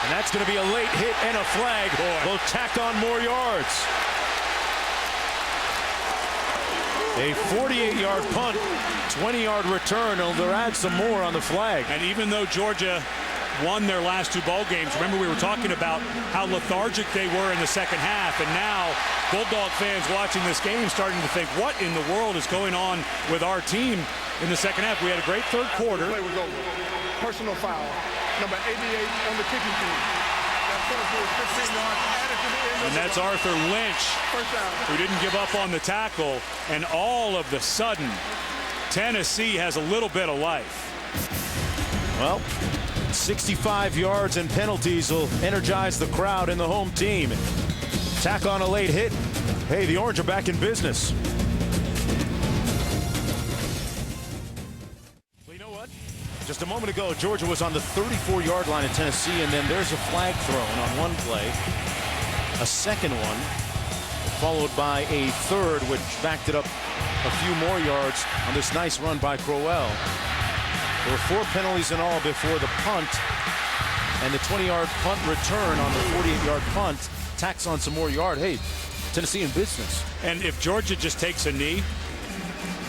And that's going to be a late hit and a flag. Will tack on more yards. A 48-yard punt, 20-yard return. They'll add some more on the flag. And even though Georgia won their last 2 ball games, remember we were talking about how lethargic they were in the second half, and now Bulldog fans watching this game starting to think, what in the world is going on with our team in the second half? We had a great third quarter. Play was over. Personal foul, number 88 on the kicking team. That penalty is 15 yards added to the end. And that's Arthur Lynch, who didn't give up on the tackle. And all of the sudden, Tennessee has a little bit of life. Well, 65 yards and penalties will energize the crowd and the home team. Tack on a late hit. Hey, the Orange are back in business. Well, you know what? Just a moment ago, Georgia was on the 34-yard line in Tennessee, and then there's a flag thrown on one play. A second one, followed by a third, which backed it up a few more yards on this nice run by Crowell. There were 4 penalties in all before the punt, and the 20-yard punt return on the 48-yard punt tacks on some more yard. Hey, Tennessee in business. And if Georgia just takes a knee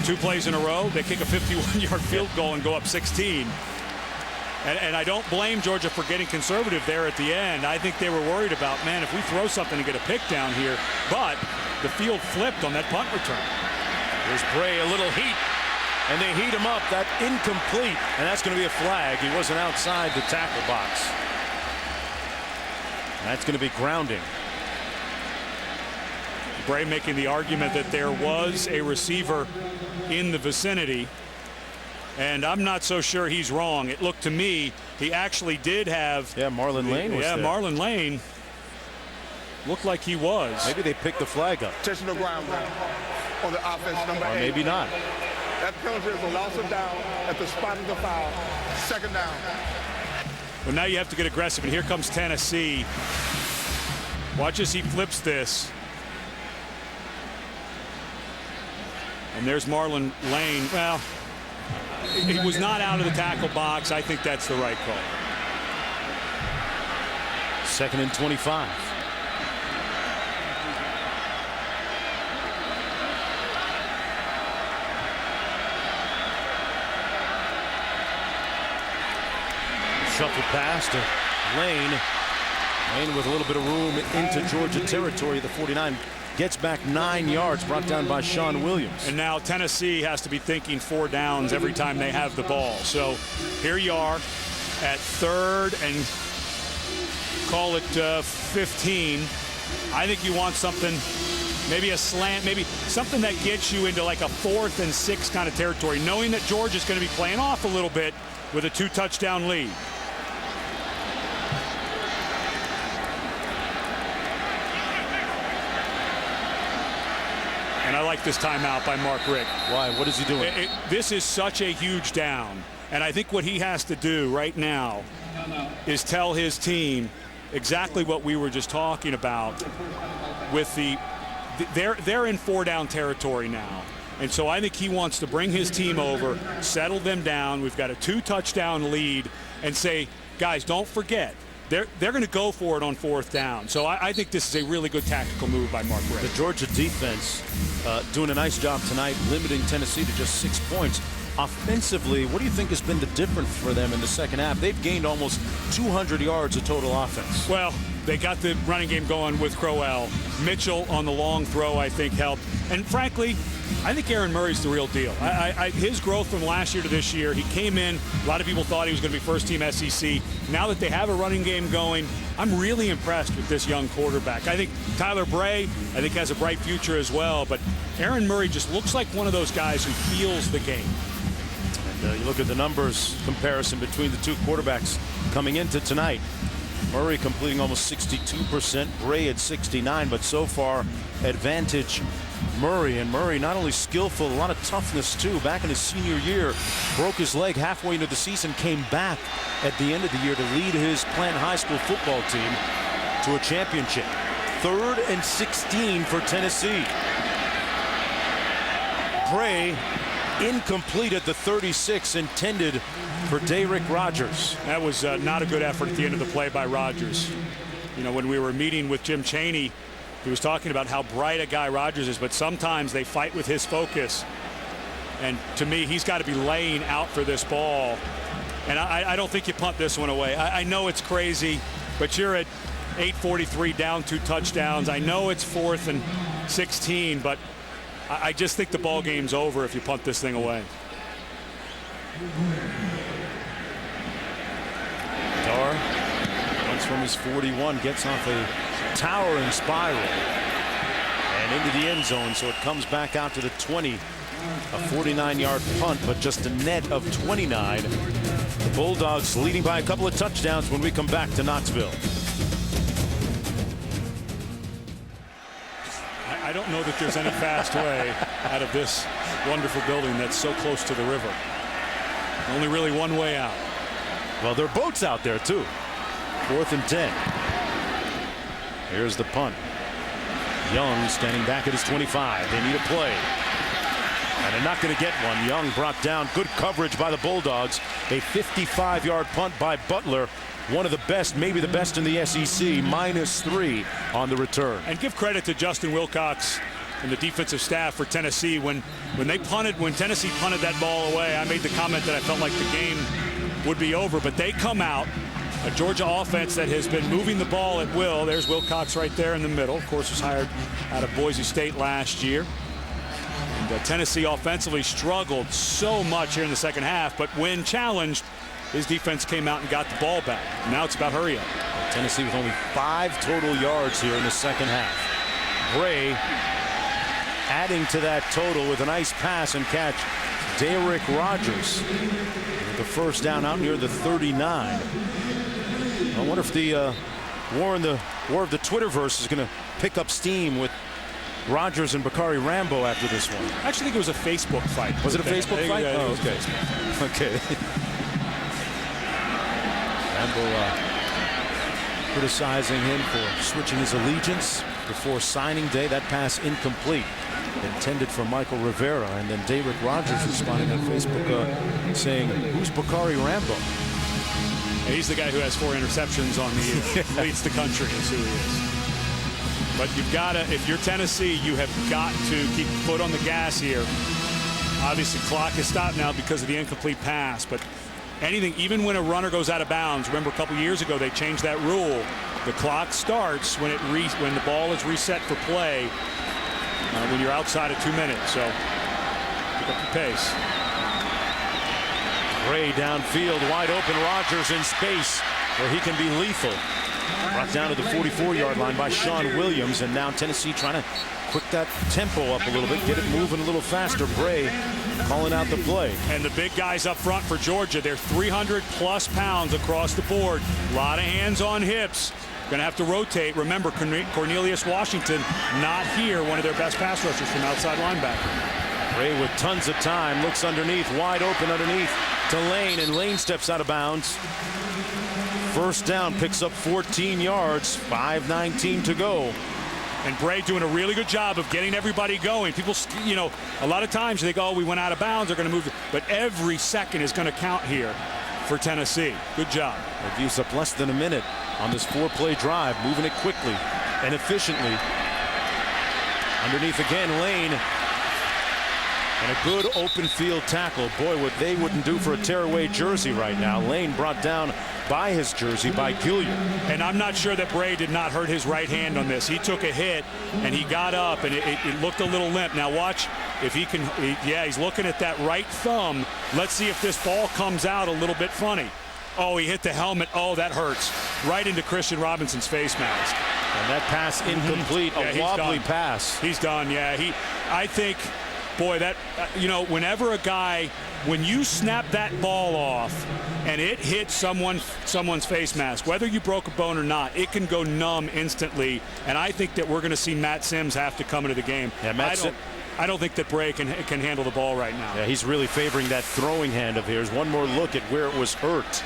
2 plays in a row, they kick a 51-yard field goal and go up 16. And I don't blame Georgia for getting conservative there at the end. I think they were worried about, man, if we throw something and get a pick down here. But the field flipped on that punt return. There's Bray, a little heat, and they heat him up. That incomplete, and that's going to be a flag. He wasn't outside the tackle box. That's going to be grounding. Bray making the argument that there was a receiver in the vicinity. And I'm not so sure he's wrong. It looked to me he actually did have. Yeah, Marlon Lane was there. Marlon Lane looked like he was. Maybe they picked the flag up. Intentional ground on the offense, number 8. Or maybe not. That penalty is a loss of down at the spot of the foul. Second down. Well, now you have to get aggressive, and here comes Tennessee. Watch as he flips this. And there's Marlon Lane. Well, he was not out of the tackle box. I think that's the right call. 2nd and 25. Shuffle pass to Lane. Lane with a little bit of room into Georgia territory. The 49 gets back 9 yards, brought down by Sean Williams. And now Tennessee has to be thinking 4 downs every time they have the ball. So here you are at 3rd and call it 15. I think you want something, maybe a slant, maybe something that gets you into like a 4th and 6 kind of territory, knowing that Georgia's going to be playing off a little bit with a 2-touchdown lead. And I like this timeout by Mark Richt. Why? What is he doing? This is such a huge down. And I think what he has to do right now is tell his team exactly what we were just talking about with they're in 4-down territory now. And so I think he wants to bring his team over, settle them down. We've got a 2-touchdown lead, and say, guys, don't forget, they're going to go for it on 4th down. So I think this is a really good tactical move by Mark Richt. The Georgia defense doing a nice job tonight, limiting Tennessee to just 6 points. Offensively, what do you think has been the difference for them in the second half? They've gained almost 200 yards of total offense. Well, they got the running game going with Crowell. Mitchell on the long throw, I think, helped. And frankly, I think Aaron Murray's the real deal. His growth from last year to this year, he came in, a lot of people thought he was going to be first-team SEC. Now that they have a running game going, I'm really impressed with this young quarterback. I think Tyler Bray, has a bright future as well. But Aaron Murray just looks like one of those guys who feels the game. And you look at the numbers comparison between the two quarterbacks coming into tonight. Murray completing almost 62%, Bray at 69%, but so far advantage Murray. And Murray not only skillful, a lot of toughness too. Back in his senior year, broke his leg halfway into the season, came back at the end of the year to lead his Plant High School football team to a championship. 3rd and 16 for Tennessee. Bray incomplete at the 36, intended for Dayrick Rogers. That was not a good effort at the end of the play by Rogers. You know, when we were meeting with Jim Chaney, he was talking about how bright a guy Rogers is, but sometimes they fight with his focus. And to me, he's got to be laying out for this ball. And I don't think you punt this one away. I know it's crazy, but you're at 8:43 down 2 touchdowns. I know it's 4th and 16, but I just think the ball game's over if you punt this thing away. Dar runs from his 41, gets off a towering spiral and into the end zone, so it comes back out to the 20. A 49-yard punt, but just a net of 29. The Bulldogs leading by a couple of touchdowns when we come back to Knoxville. I don't know that there's any fast way out of this wonderful building that's so close to the river. Only really one way out. Well, there are boats out there too. 4th and 10. Here's the punt. Young standing back at his 25. They need a play. And they're not going to get one. Young brought down. Good coverage by the Bulldogs. A 55-yard punt by Butler. One of the best, maybe the best in the SEC. -3 on the return. And give credit to Justin Wilcox and the defensive staff for Tennessee. When Tennessee punted that ball away, I made the comment that I felt like the game would be over. But they come out, a Georgia offense that has been moving the ball at will. There's Wilcox right there in the middle. Of course, was hired out of Boise State last year. And Tennessee offensively struggled so much here in the second half, but when challenged, his defense came out and got the ball back. Now it's about hurry up. Tennessee with only 5 total yards here in the second half. Bray adding to that total with a nice pass and catch. Dayrick Rogers with the first down out near the 39. I wonder if the war of the Twitterverse is going to pick up steam with Rogers and Bakari Rambo after this one. I actually think it was a Facebook fight. Was it a Facebook fight? Yeah, oh, okay. Okay. Rambo criticizing him for switching his allegiance before signing day. That pass incomplete, intended for Michael Rivera. And then Dayrick Rogers responding on Facebook saying, "Who's Bakari Rambo?" He's the guy who has 4 interceptions on the year. Leads the country is who he is. But you've got to, if you're Tennessee, you have got to keep your foot on the gas here. Obviously, clock is stopped now because of the incomplete pass. But anything, even when a runner goes out of bounds, remember a couple years ago they changed that rule. The clock starts when the ball is reset for play when you're outside of 2 minutes. So pick up your pace. Bray downfield, wide open. Rogers in space where he can be lethal. Brought down to the 44-yard line by Sean Williams, and now Tennessee trying to put that tempo up a little bit, get it moving a little faster. Bray calling out the play. And the big guys up front for Georgia, they're 300+ pounds across the board. A lot of hands on hips. Going to have to rotate. Remember, Cornelius Washington not here, one of their best pass rushers from outside linebacker. Bray with tons of time, looks underneath, wide open underneath to Lane, and Lane steps out of bounds. First down, picks up 14 yards, 5:19 to go. And Bray doing a really good job of getting everybody going. People, you know, a lot of times they go, oh, we went out of bounds, they're going to move. But every second is going to count here for Tennessee. Good job. They've used up less than a minute on this 4-play drive, moving it quickly and efficiently. Underneath again, Lane. And a good open field tackle. Boy, what they wouldn't do for a tearaway jersey right now. Lane brought down by his jersey by Gilliard. And I'm not sure that Bray did not hurt his right hand on this. He took a hit and he got up and it looked a little limp. Now watch if he can. Yeah, he's looking at that right thumb. Let's see if this ball comes out a little bit funny. Oh, he hit the helmet. Oh, that hurts. Right into Christian Robinson's face mask. And that pass incomplete. A wobbly pass. He's done. Yeah, I think, boy, that whenever a guy, when you snap that ball off and it hits someone's face mask, whether you broke a bone or not, it can go numb instantly. And I think that we're going to see Matt Simms have to come into the game. Yeah, I don't think that Bray can handle the ball right now. Yeah, he's really favoring that throwing hand of his. One more look at where it was hurt.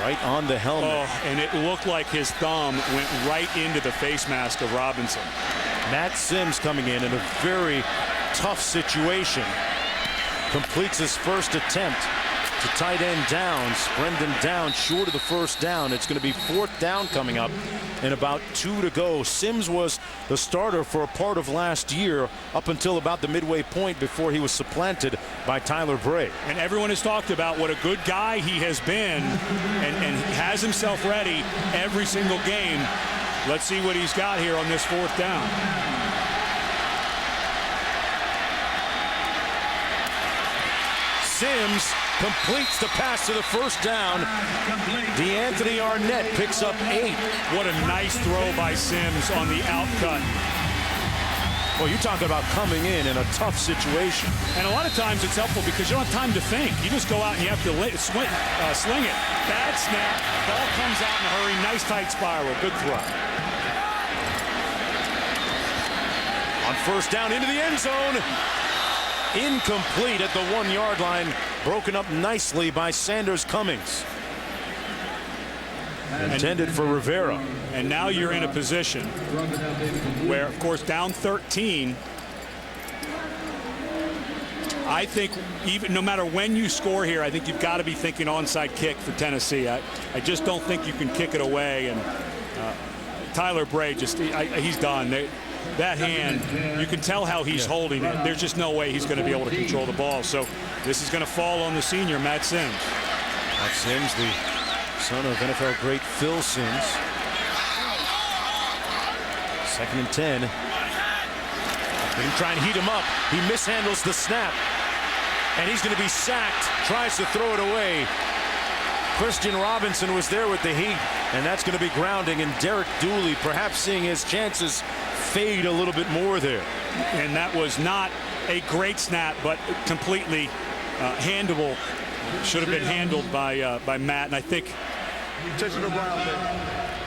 Right on the helmet. Oh, and it looked like his thumb went right into the face mask of Robinson. Matt Simms coming in a very tough situation. Completes his first attempt to tight end Downs. Brendan Downs short of the first down. It's going to be 4th down coming up and about 2 to go. Simms was the starter for a part of last year up until about the midway point before he was supplanted by Tyler Bray. And everyone has talked about what a good guy he has been and has himself ready every single game. Let's see what he's got here on this 4th down. Simms completes the pass to the first down. DeAnthony Arnett picks up 8. What a nice throw by Simms on the outcut. Well, you're talking about coming in a tough situation. And a lot of times it's helpful because you don't have time to think. You just go out and you have to sling it. Bad snap. Ball comes out in a hurry. Nice tight spiral. Good throw. On first down into the end zone. Incomplete at the 1-yard line. Broken up nicely by Sanders Cummings. Intended for Rivera. And now you're in a position where, of course, down 13. I think even no matter when you score here, I think you've got to be thinking onside kick for Tennessee. I just don't think you can kick it away. And Tyler Bray he's done. That hand, you can tell how he's holding it. There's just no way he's going to be able to control the ball. So this is going to fall on the senior, Matt Simms. Matt Simms, the son of NFL great Phil Simms. 2nd and 10. They can try and heat him up. He mishandles the snap. And he's going to be sacked. Tries to throw it away. Christian Robinson was there with the heat. And that's going to be grounding. And Derek Dooley perhaps seeing his chances fade a little bit more there. And that was not a great snap, but completely handleable. Should have been handled by Matt. And I think Intentional grounding.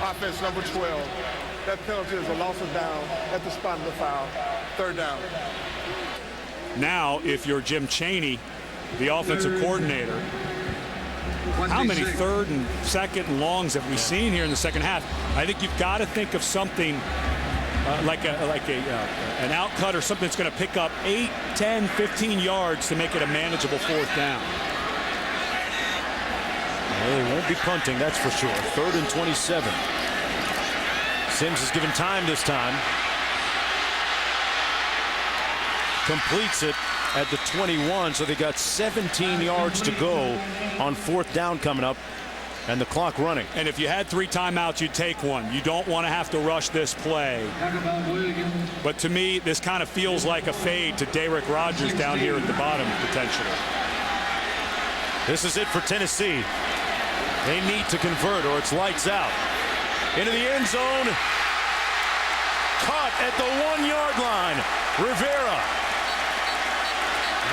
Offense number 12. That penalty is a loss of down at the spot of the foul. 3rd down. Now, if you're Jim Chaney, the offensive coordinator, how many 3rd and 2nd and longs have we seen here in the second half? I think you've got to think of something like an out cut or something that's going to pick up 8, 10, 15 yards to make it a manageable 4th down. Well, they won't be punting, that's for sure. 3rd and 27. Simms is given time this time. Completes it at the 21, so they got 17 yards to go on 4th down coming up. And the clock running. And if you had 3 timeouts, you'd take one. You don't want to have to rush this play. But to me, this kind of feels like a fade to Derek Rogers down here at the bottom, potentially. This is it for Tennessee. They need to convert or it's lights out. Into the end zone. Caught at the 1-yard line. Rivera.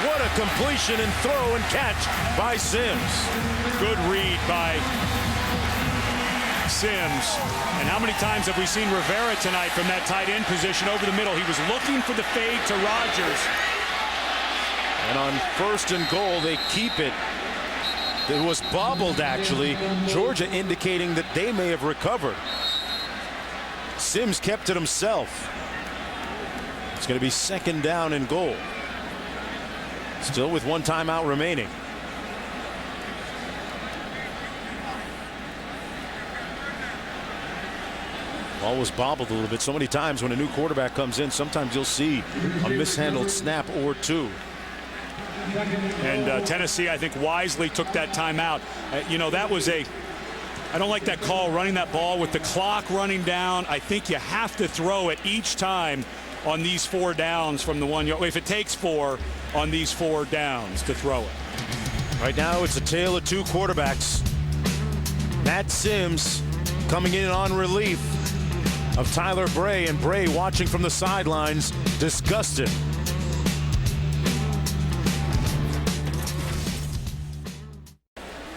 What a completion and throw and catch by Simms. Good read by Simms. And how many times have we seen Rivera tonight from that tight end position over the middle? He was looking for the fade to Rogers. And on 1st and goal, they keep it. It was bobbled, actually. Georgia indicating that they may have recovered. Simms kept it himself. It's going to be 2nd down and goal. Still with 1 timeout remaining. Ball was bobbled a little bit. So many times when a new quarterback comes in, sometimes you'll see a mishandled snap or two. And Tennessee, I think, wisely took that timeout. You know, that was I don't like that call, running that ball with the clock running down. I think you have to throw it each time on these 4 downs from the 1 yard. If it takes 4 on these 4 downs to throw it. Right now, it's a tale of 2 quarterbacks. Matt Sims coming in on relief of Tyler Bray, and Bray watching from the sidelines, disgusted.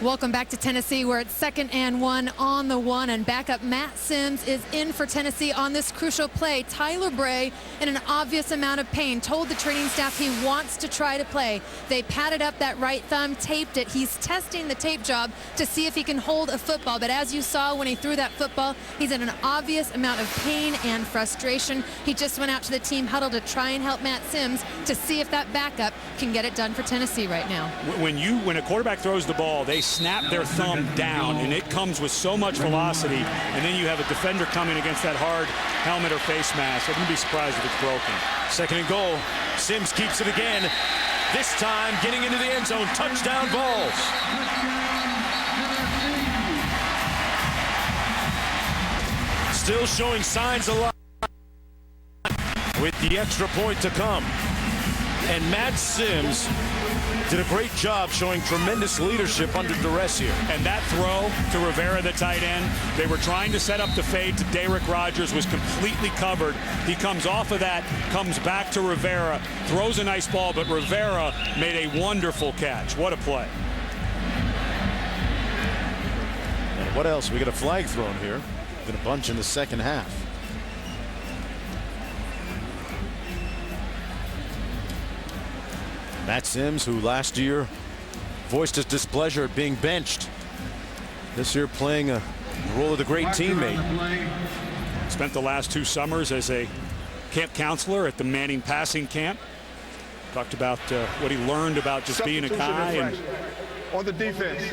Welcome back to Tennessee. We're at 2nd and 1 on the 1, and backup Matt Sims is in for Tennessee on this crucial play. Tyler Bray, in an obvious amount of pain, told the training staff he wants to try to play. They padded up that right thumb, taped it. He's testing the tape job to see if he can hold a football, but as you saw when he threw that football, he's in an obvious amount of pain and frustration. He just went out to the team huddle to try and help Matt Sims to see if that backup can get it done for Tennessee right now. When a quarterback throws the ball, they snap their thumb down, and it comes with so much velocity, and then you have a defender coming against that hard helmet or face mask. I wouldn't be surprised if it's broken. 2nd and goal. Sims keeps it again. This time getting into the end zone. Touchdown balls. Still showing signs of life with the extra point to come. And Matt Sims did a great job showing tremendous leadership under duress here. And that throw to Rivera, the tight end, they were trying to set up the fade to Derek Rogers, was completely covered. He comes off of that, comes back to Rivera, throws a nice ball, but Rivera made a wonderful catch. What a play. And what else? We got a flag thrown here. Been a bunch in the second half. Matt Sims, who last year voiced his displeasure at being benched, this year playing a role of the great teammate. Spent the last 2 summers as a camp counselor at the Manning passing camp. Talked about what he learned about just being a guy. And on the defense,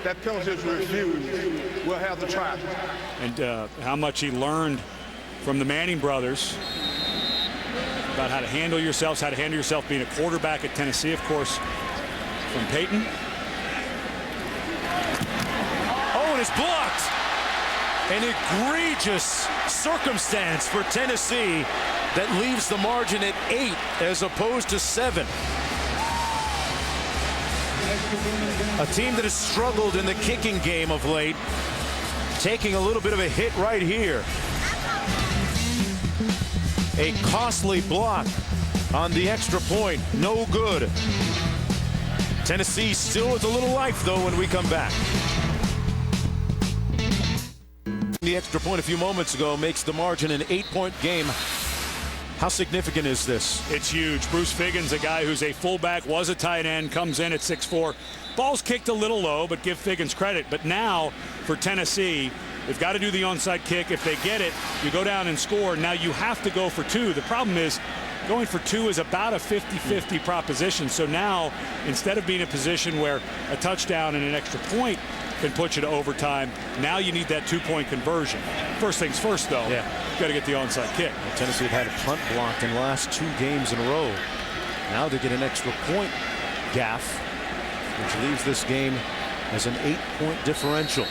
that penalty is refused. We'll have the try. And how much he learned from the Manning brothers about how to handle yourselves, how to handle yourself being a quarterback at Tennessee, of course, from Peyton. Oh, and it's blocked. An egregious circumstance for Tennessee that leaves the margin at 8 as opposed to 7. A team that has struggled in the kicking game of late, taking a little bit of a hit right here. A costly block on the extra point. No good. Tennessee still with a little life, though, when we come back. The extra point a few moments ago makes the margin an 8-point game. How significant is this? It's huge. Bruce Figgins, a guy who's a fullback, was a tight end, comes in at 6'4". Ball's kicked a little low, but give Figgins credit. But now, for Tennessee, they've got to do the onside kick. If they get it, you go down and score. Now you have to go for 2. The problem is going for 2 is about a 50-50 proposition. So now, instead of being in a position where a touchdown and an extra point can put you to overtime, now you need that 2-point conversion. First things first, though, you got to get the onside kick. Well, Tennessee had a punt blocked in the last 2 games in a row. Now they get an extra point gaff, which leaves this game as an 8-point differential.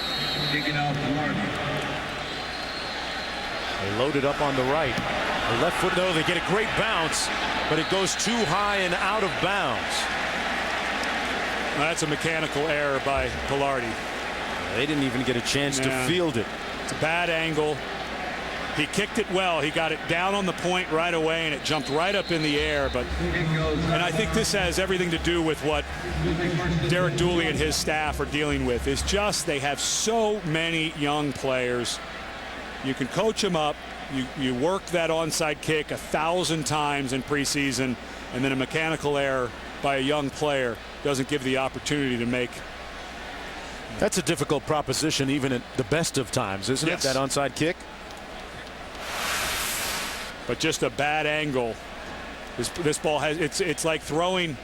They loaded up on the right. The left foot, though, they get a great bounce, but it goes too high and out of bounds. Well, that's a mechanical error by Pilardi. They didn't even get a chance to field it. It's a bad angle. He kicked it well. He got it down on the point right away, and it jumped right up in the air. And I think this has everything to do with what Derek Dooley and his staff are dealing with. Is just they have so many young players. You can coach them up. You work that onside kick 1,000 times in preseason, and then a mechanical error by a young player doesn't give the opportunity to make. That's a difficult proposition even at the best of times, isn't it? That onside kick. But just a bad angle. This ball has, it's like throwing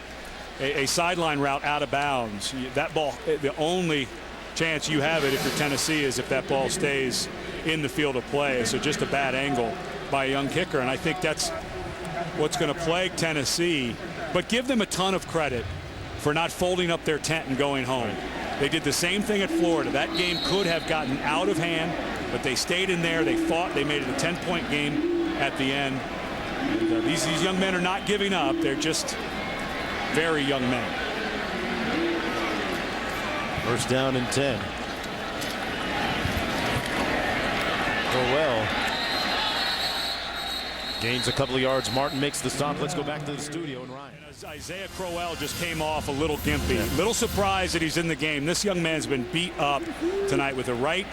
a sideline route out of bounds. That ball, the only chance you have it if you're Tennessee is if that ball stays in the field of play. So just a bad angle by a young kicker, and I think that's what's going to plague Tennessee. But give them a ton of credit for not folding up their tent and going home. They did the same thing at Florida. That game could have gotten out of hand, but they stayed in there. They fought. They made it a 10-point game at the end. And, these young men are not giving up. They're just very young men. First down and 10. Crowell gains a couple of yards. Martin makes the stop. Let's go back to the studio. And Ryan. Isaiah Crowell just came off a little gimpy. Little surprised that he's in the game. This young man's been beat up tonight with the right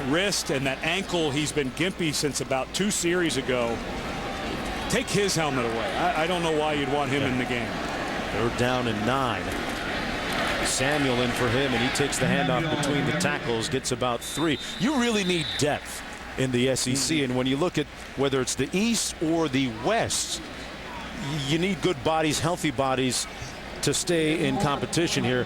wrist and that ankle. He's been gimpy since about 2 series ago. Take his helmet away. I don't know why you'd want him in the game. They're down and 9. Samuel in for him, and he takes the handoff between the tackles, gets about 3. You really need depth in the SEC, and when you look at whether it's the East or the West, you need good bodies, healthy bodies to stay in competition here.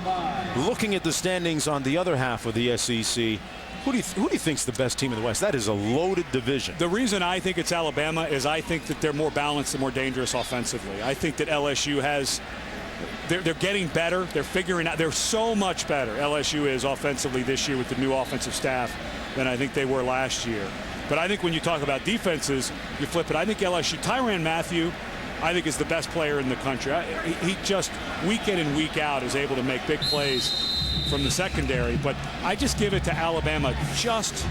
Looking at the standings on the other half of the SEC, who do you think's the best team in the West? That is a loaded division. The reason I think it's Alabama is I think that they're more balanced and more dangerous offensively. I think that LSU has, they're getting better. They're figuring out, they're so much better, LSU is offensively this year with the new offensive staff than I think they were last year. But I think when you talk about defenses, you flip it. I think LSU, Tyrann Mathieu, I think is the best player in the country. He just week in and week out is able to make big plays from the secondary, but I just give it to Alabama just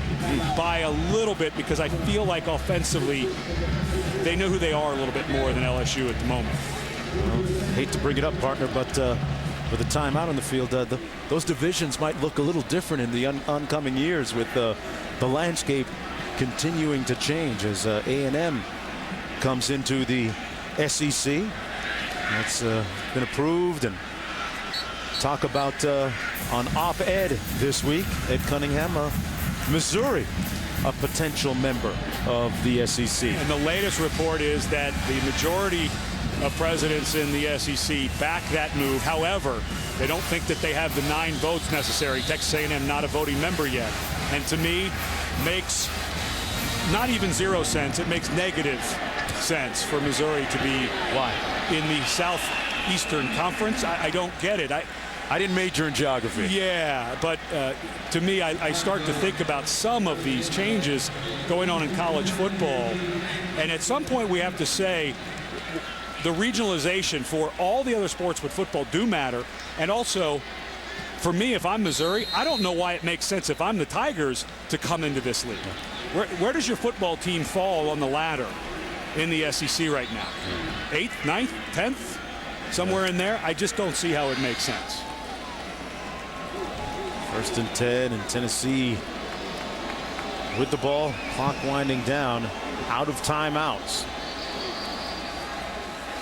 by a little bit because I feel like offensively they know who they are a little bit more than LSU at the moment. Well, hate to bring it up, partner, but with a timeout on the field, those divisions might look a little different in the oncoming years with the landscape continuing to change as A&M comes into the SEC. That's been approved, and talk about on op-ed this week at Cunningham, Missouri, a potential member of the SEC. And the latest report is that the majority of presidents in the SEC back that move. However, they don't think that they have the 9 votes necessary. Texas A&M not a voting member yet. And to me, makes not even 0 cents. It makes negative sense for Missouri to be in the Southeastern Conference. I don't get it. I didn't major in geography. Yeah, but to me, I start to think about some of these changes going on in college football. And at some point, we have to say the regionalization for all the other sports but football do matter. And also, for me, if I'm Missouri, I don't know why it makes sense if I'm the Tigers to come into this league. Where does your football team fall on the ladder in the SEC right now? 8th, 9th, 10th? Somewhere in there? I just don't see how it makes sense. First and 10, and Tennessee with the ball, clock winding down, out of timeouts.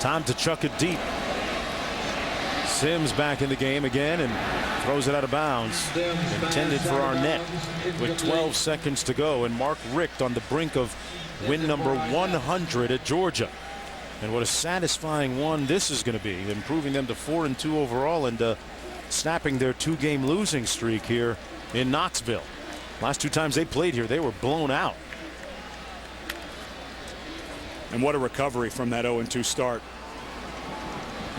Time to chuck it deep. Sims back in the game again and throws it out of bounds. Intended for Arnett with 12 seconds to go, and Mark Richt on the brink of win number 100 at Georgia. And what a satisfying one this is going to be, improving them to 4-2 overall and snapping their 2-game losing streak here in Knoxville. Last 2 times they played here, they were blown out. And what a recovery from that 0-2 start.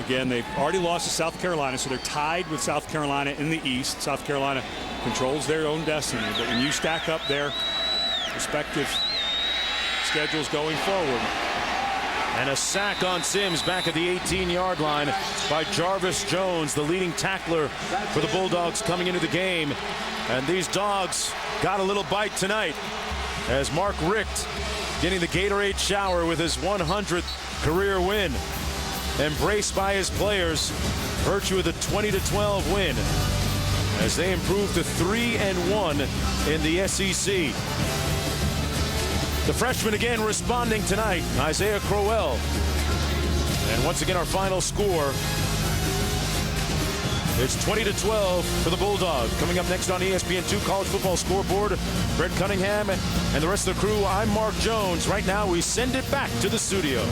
Again, they've already lost to South Carolina, so they're tied with South Carolina in the East. South Carolina controls their own destiny, but when you stack up their respective schedules going forward. And a sack on Sims back at the 18-yard line by Jarvis Jones, the leading tackler for the Bulldogs coming into the game. And these dogs got a little bite tonight as Mark Richt getting the Gatorade shower with his 100th career win. Embraced by his players, virtue of the 20-12 win as they improve to 3-1 in the SEC. The freshman again responding tonight, Isaiah Crowell. And once again, our final score, it's 20-12 for the Bulldogs. Coming up next on ESPN2 College Football Scoreboard, Brett Cunningham and the rest of the crew, I'm Mark Jones. Right now, we send it back to the studio.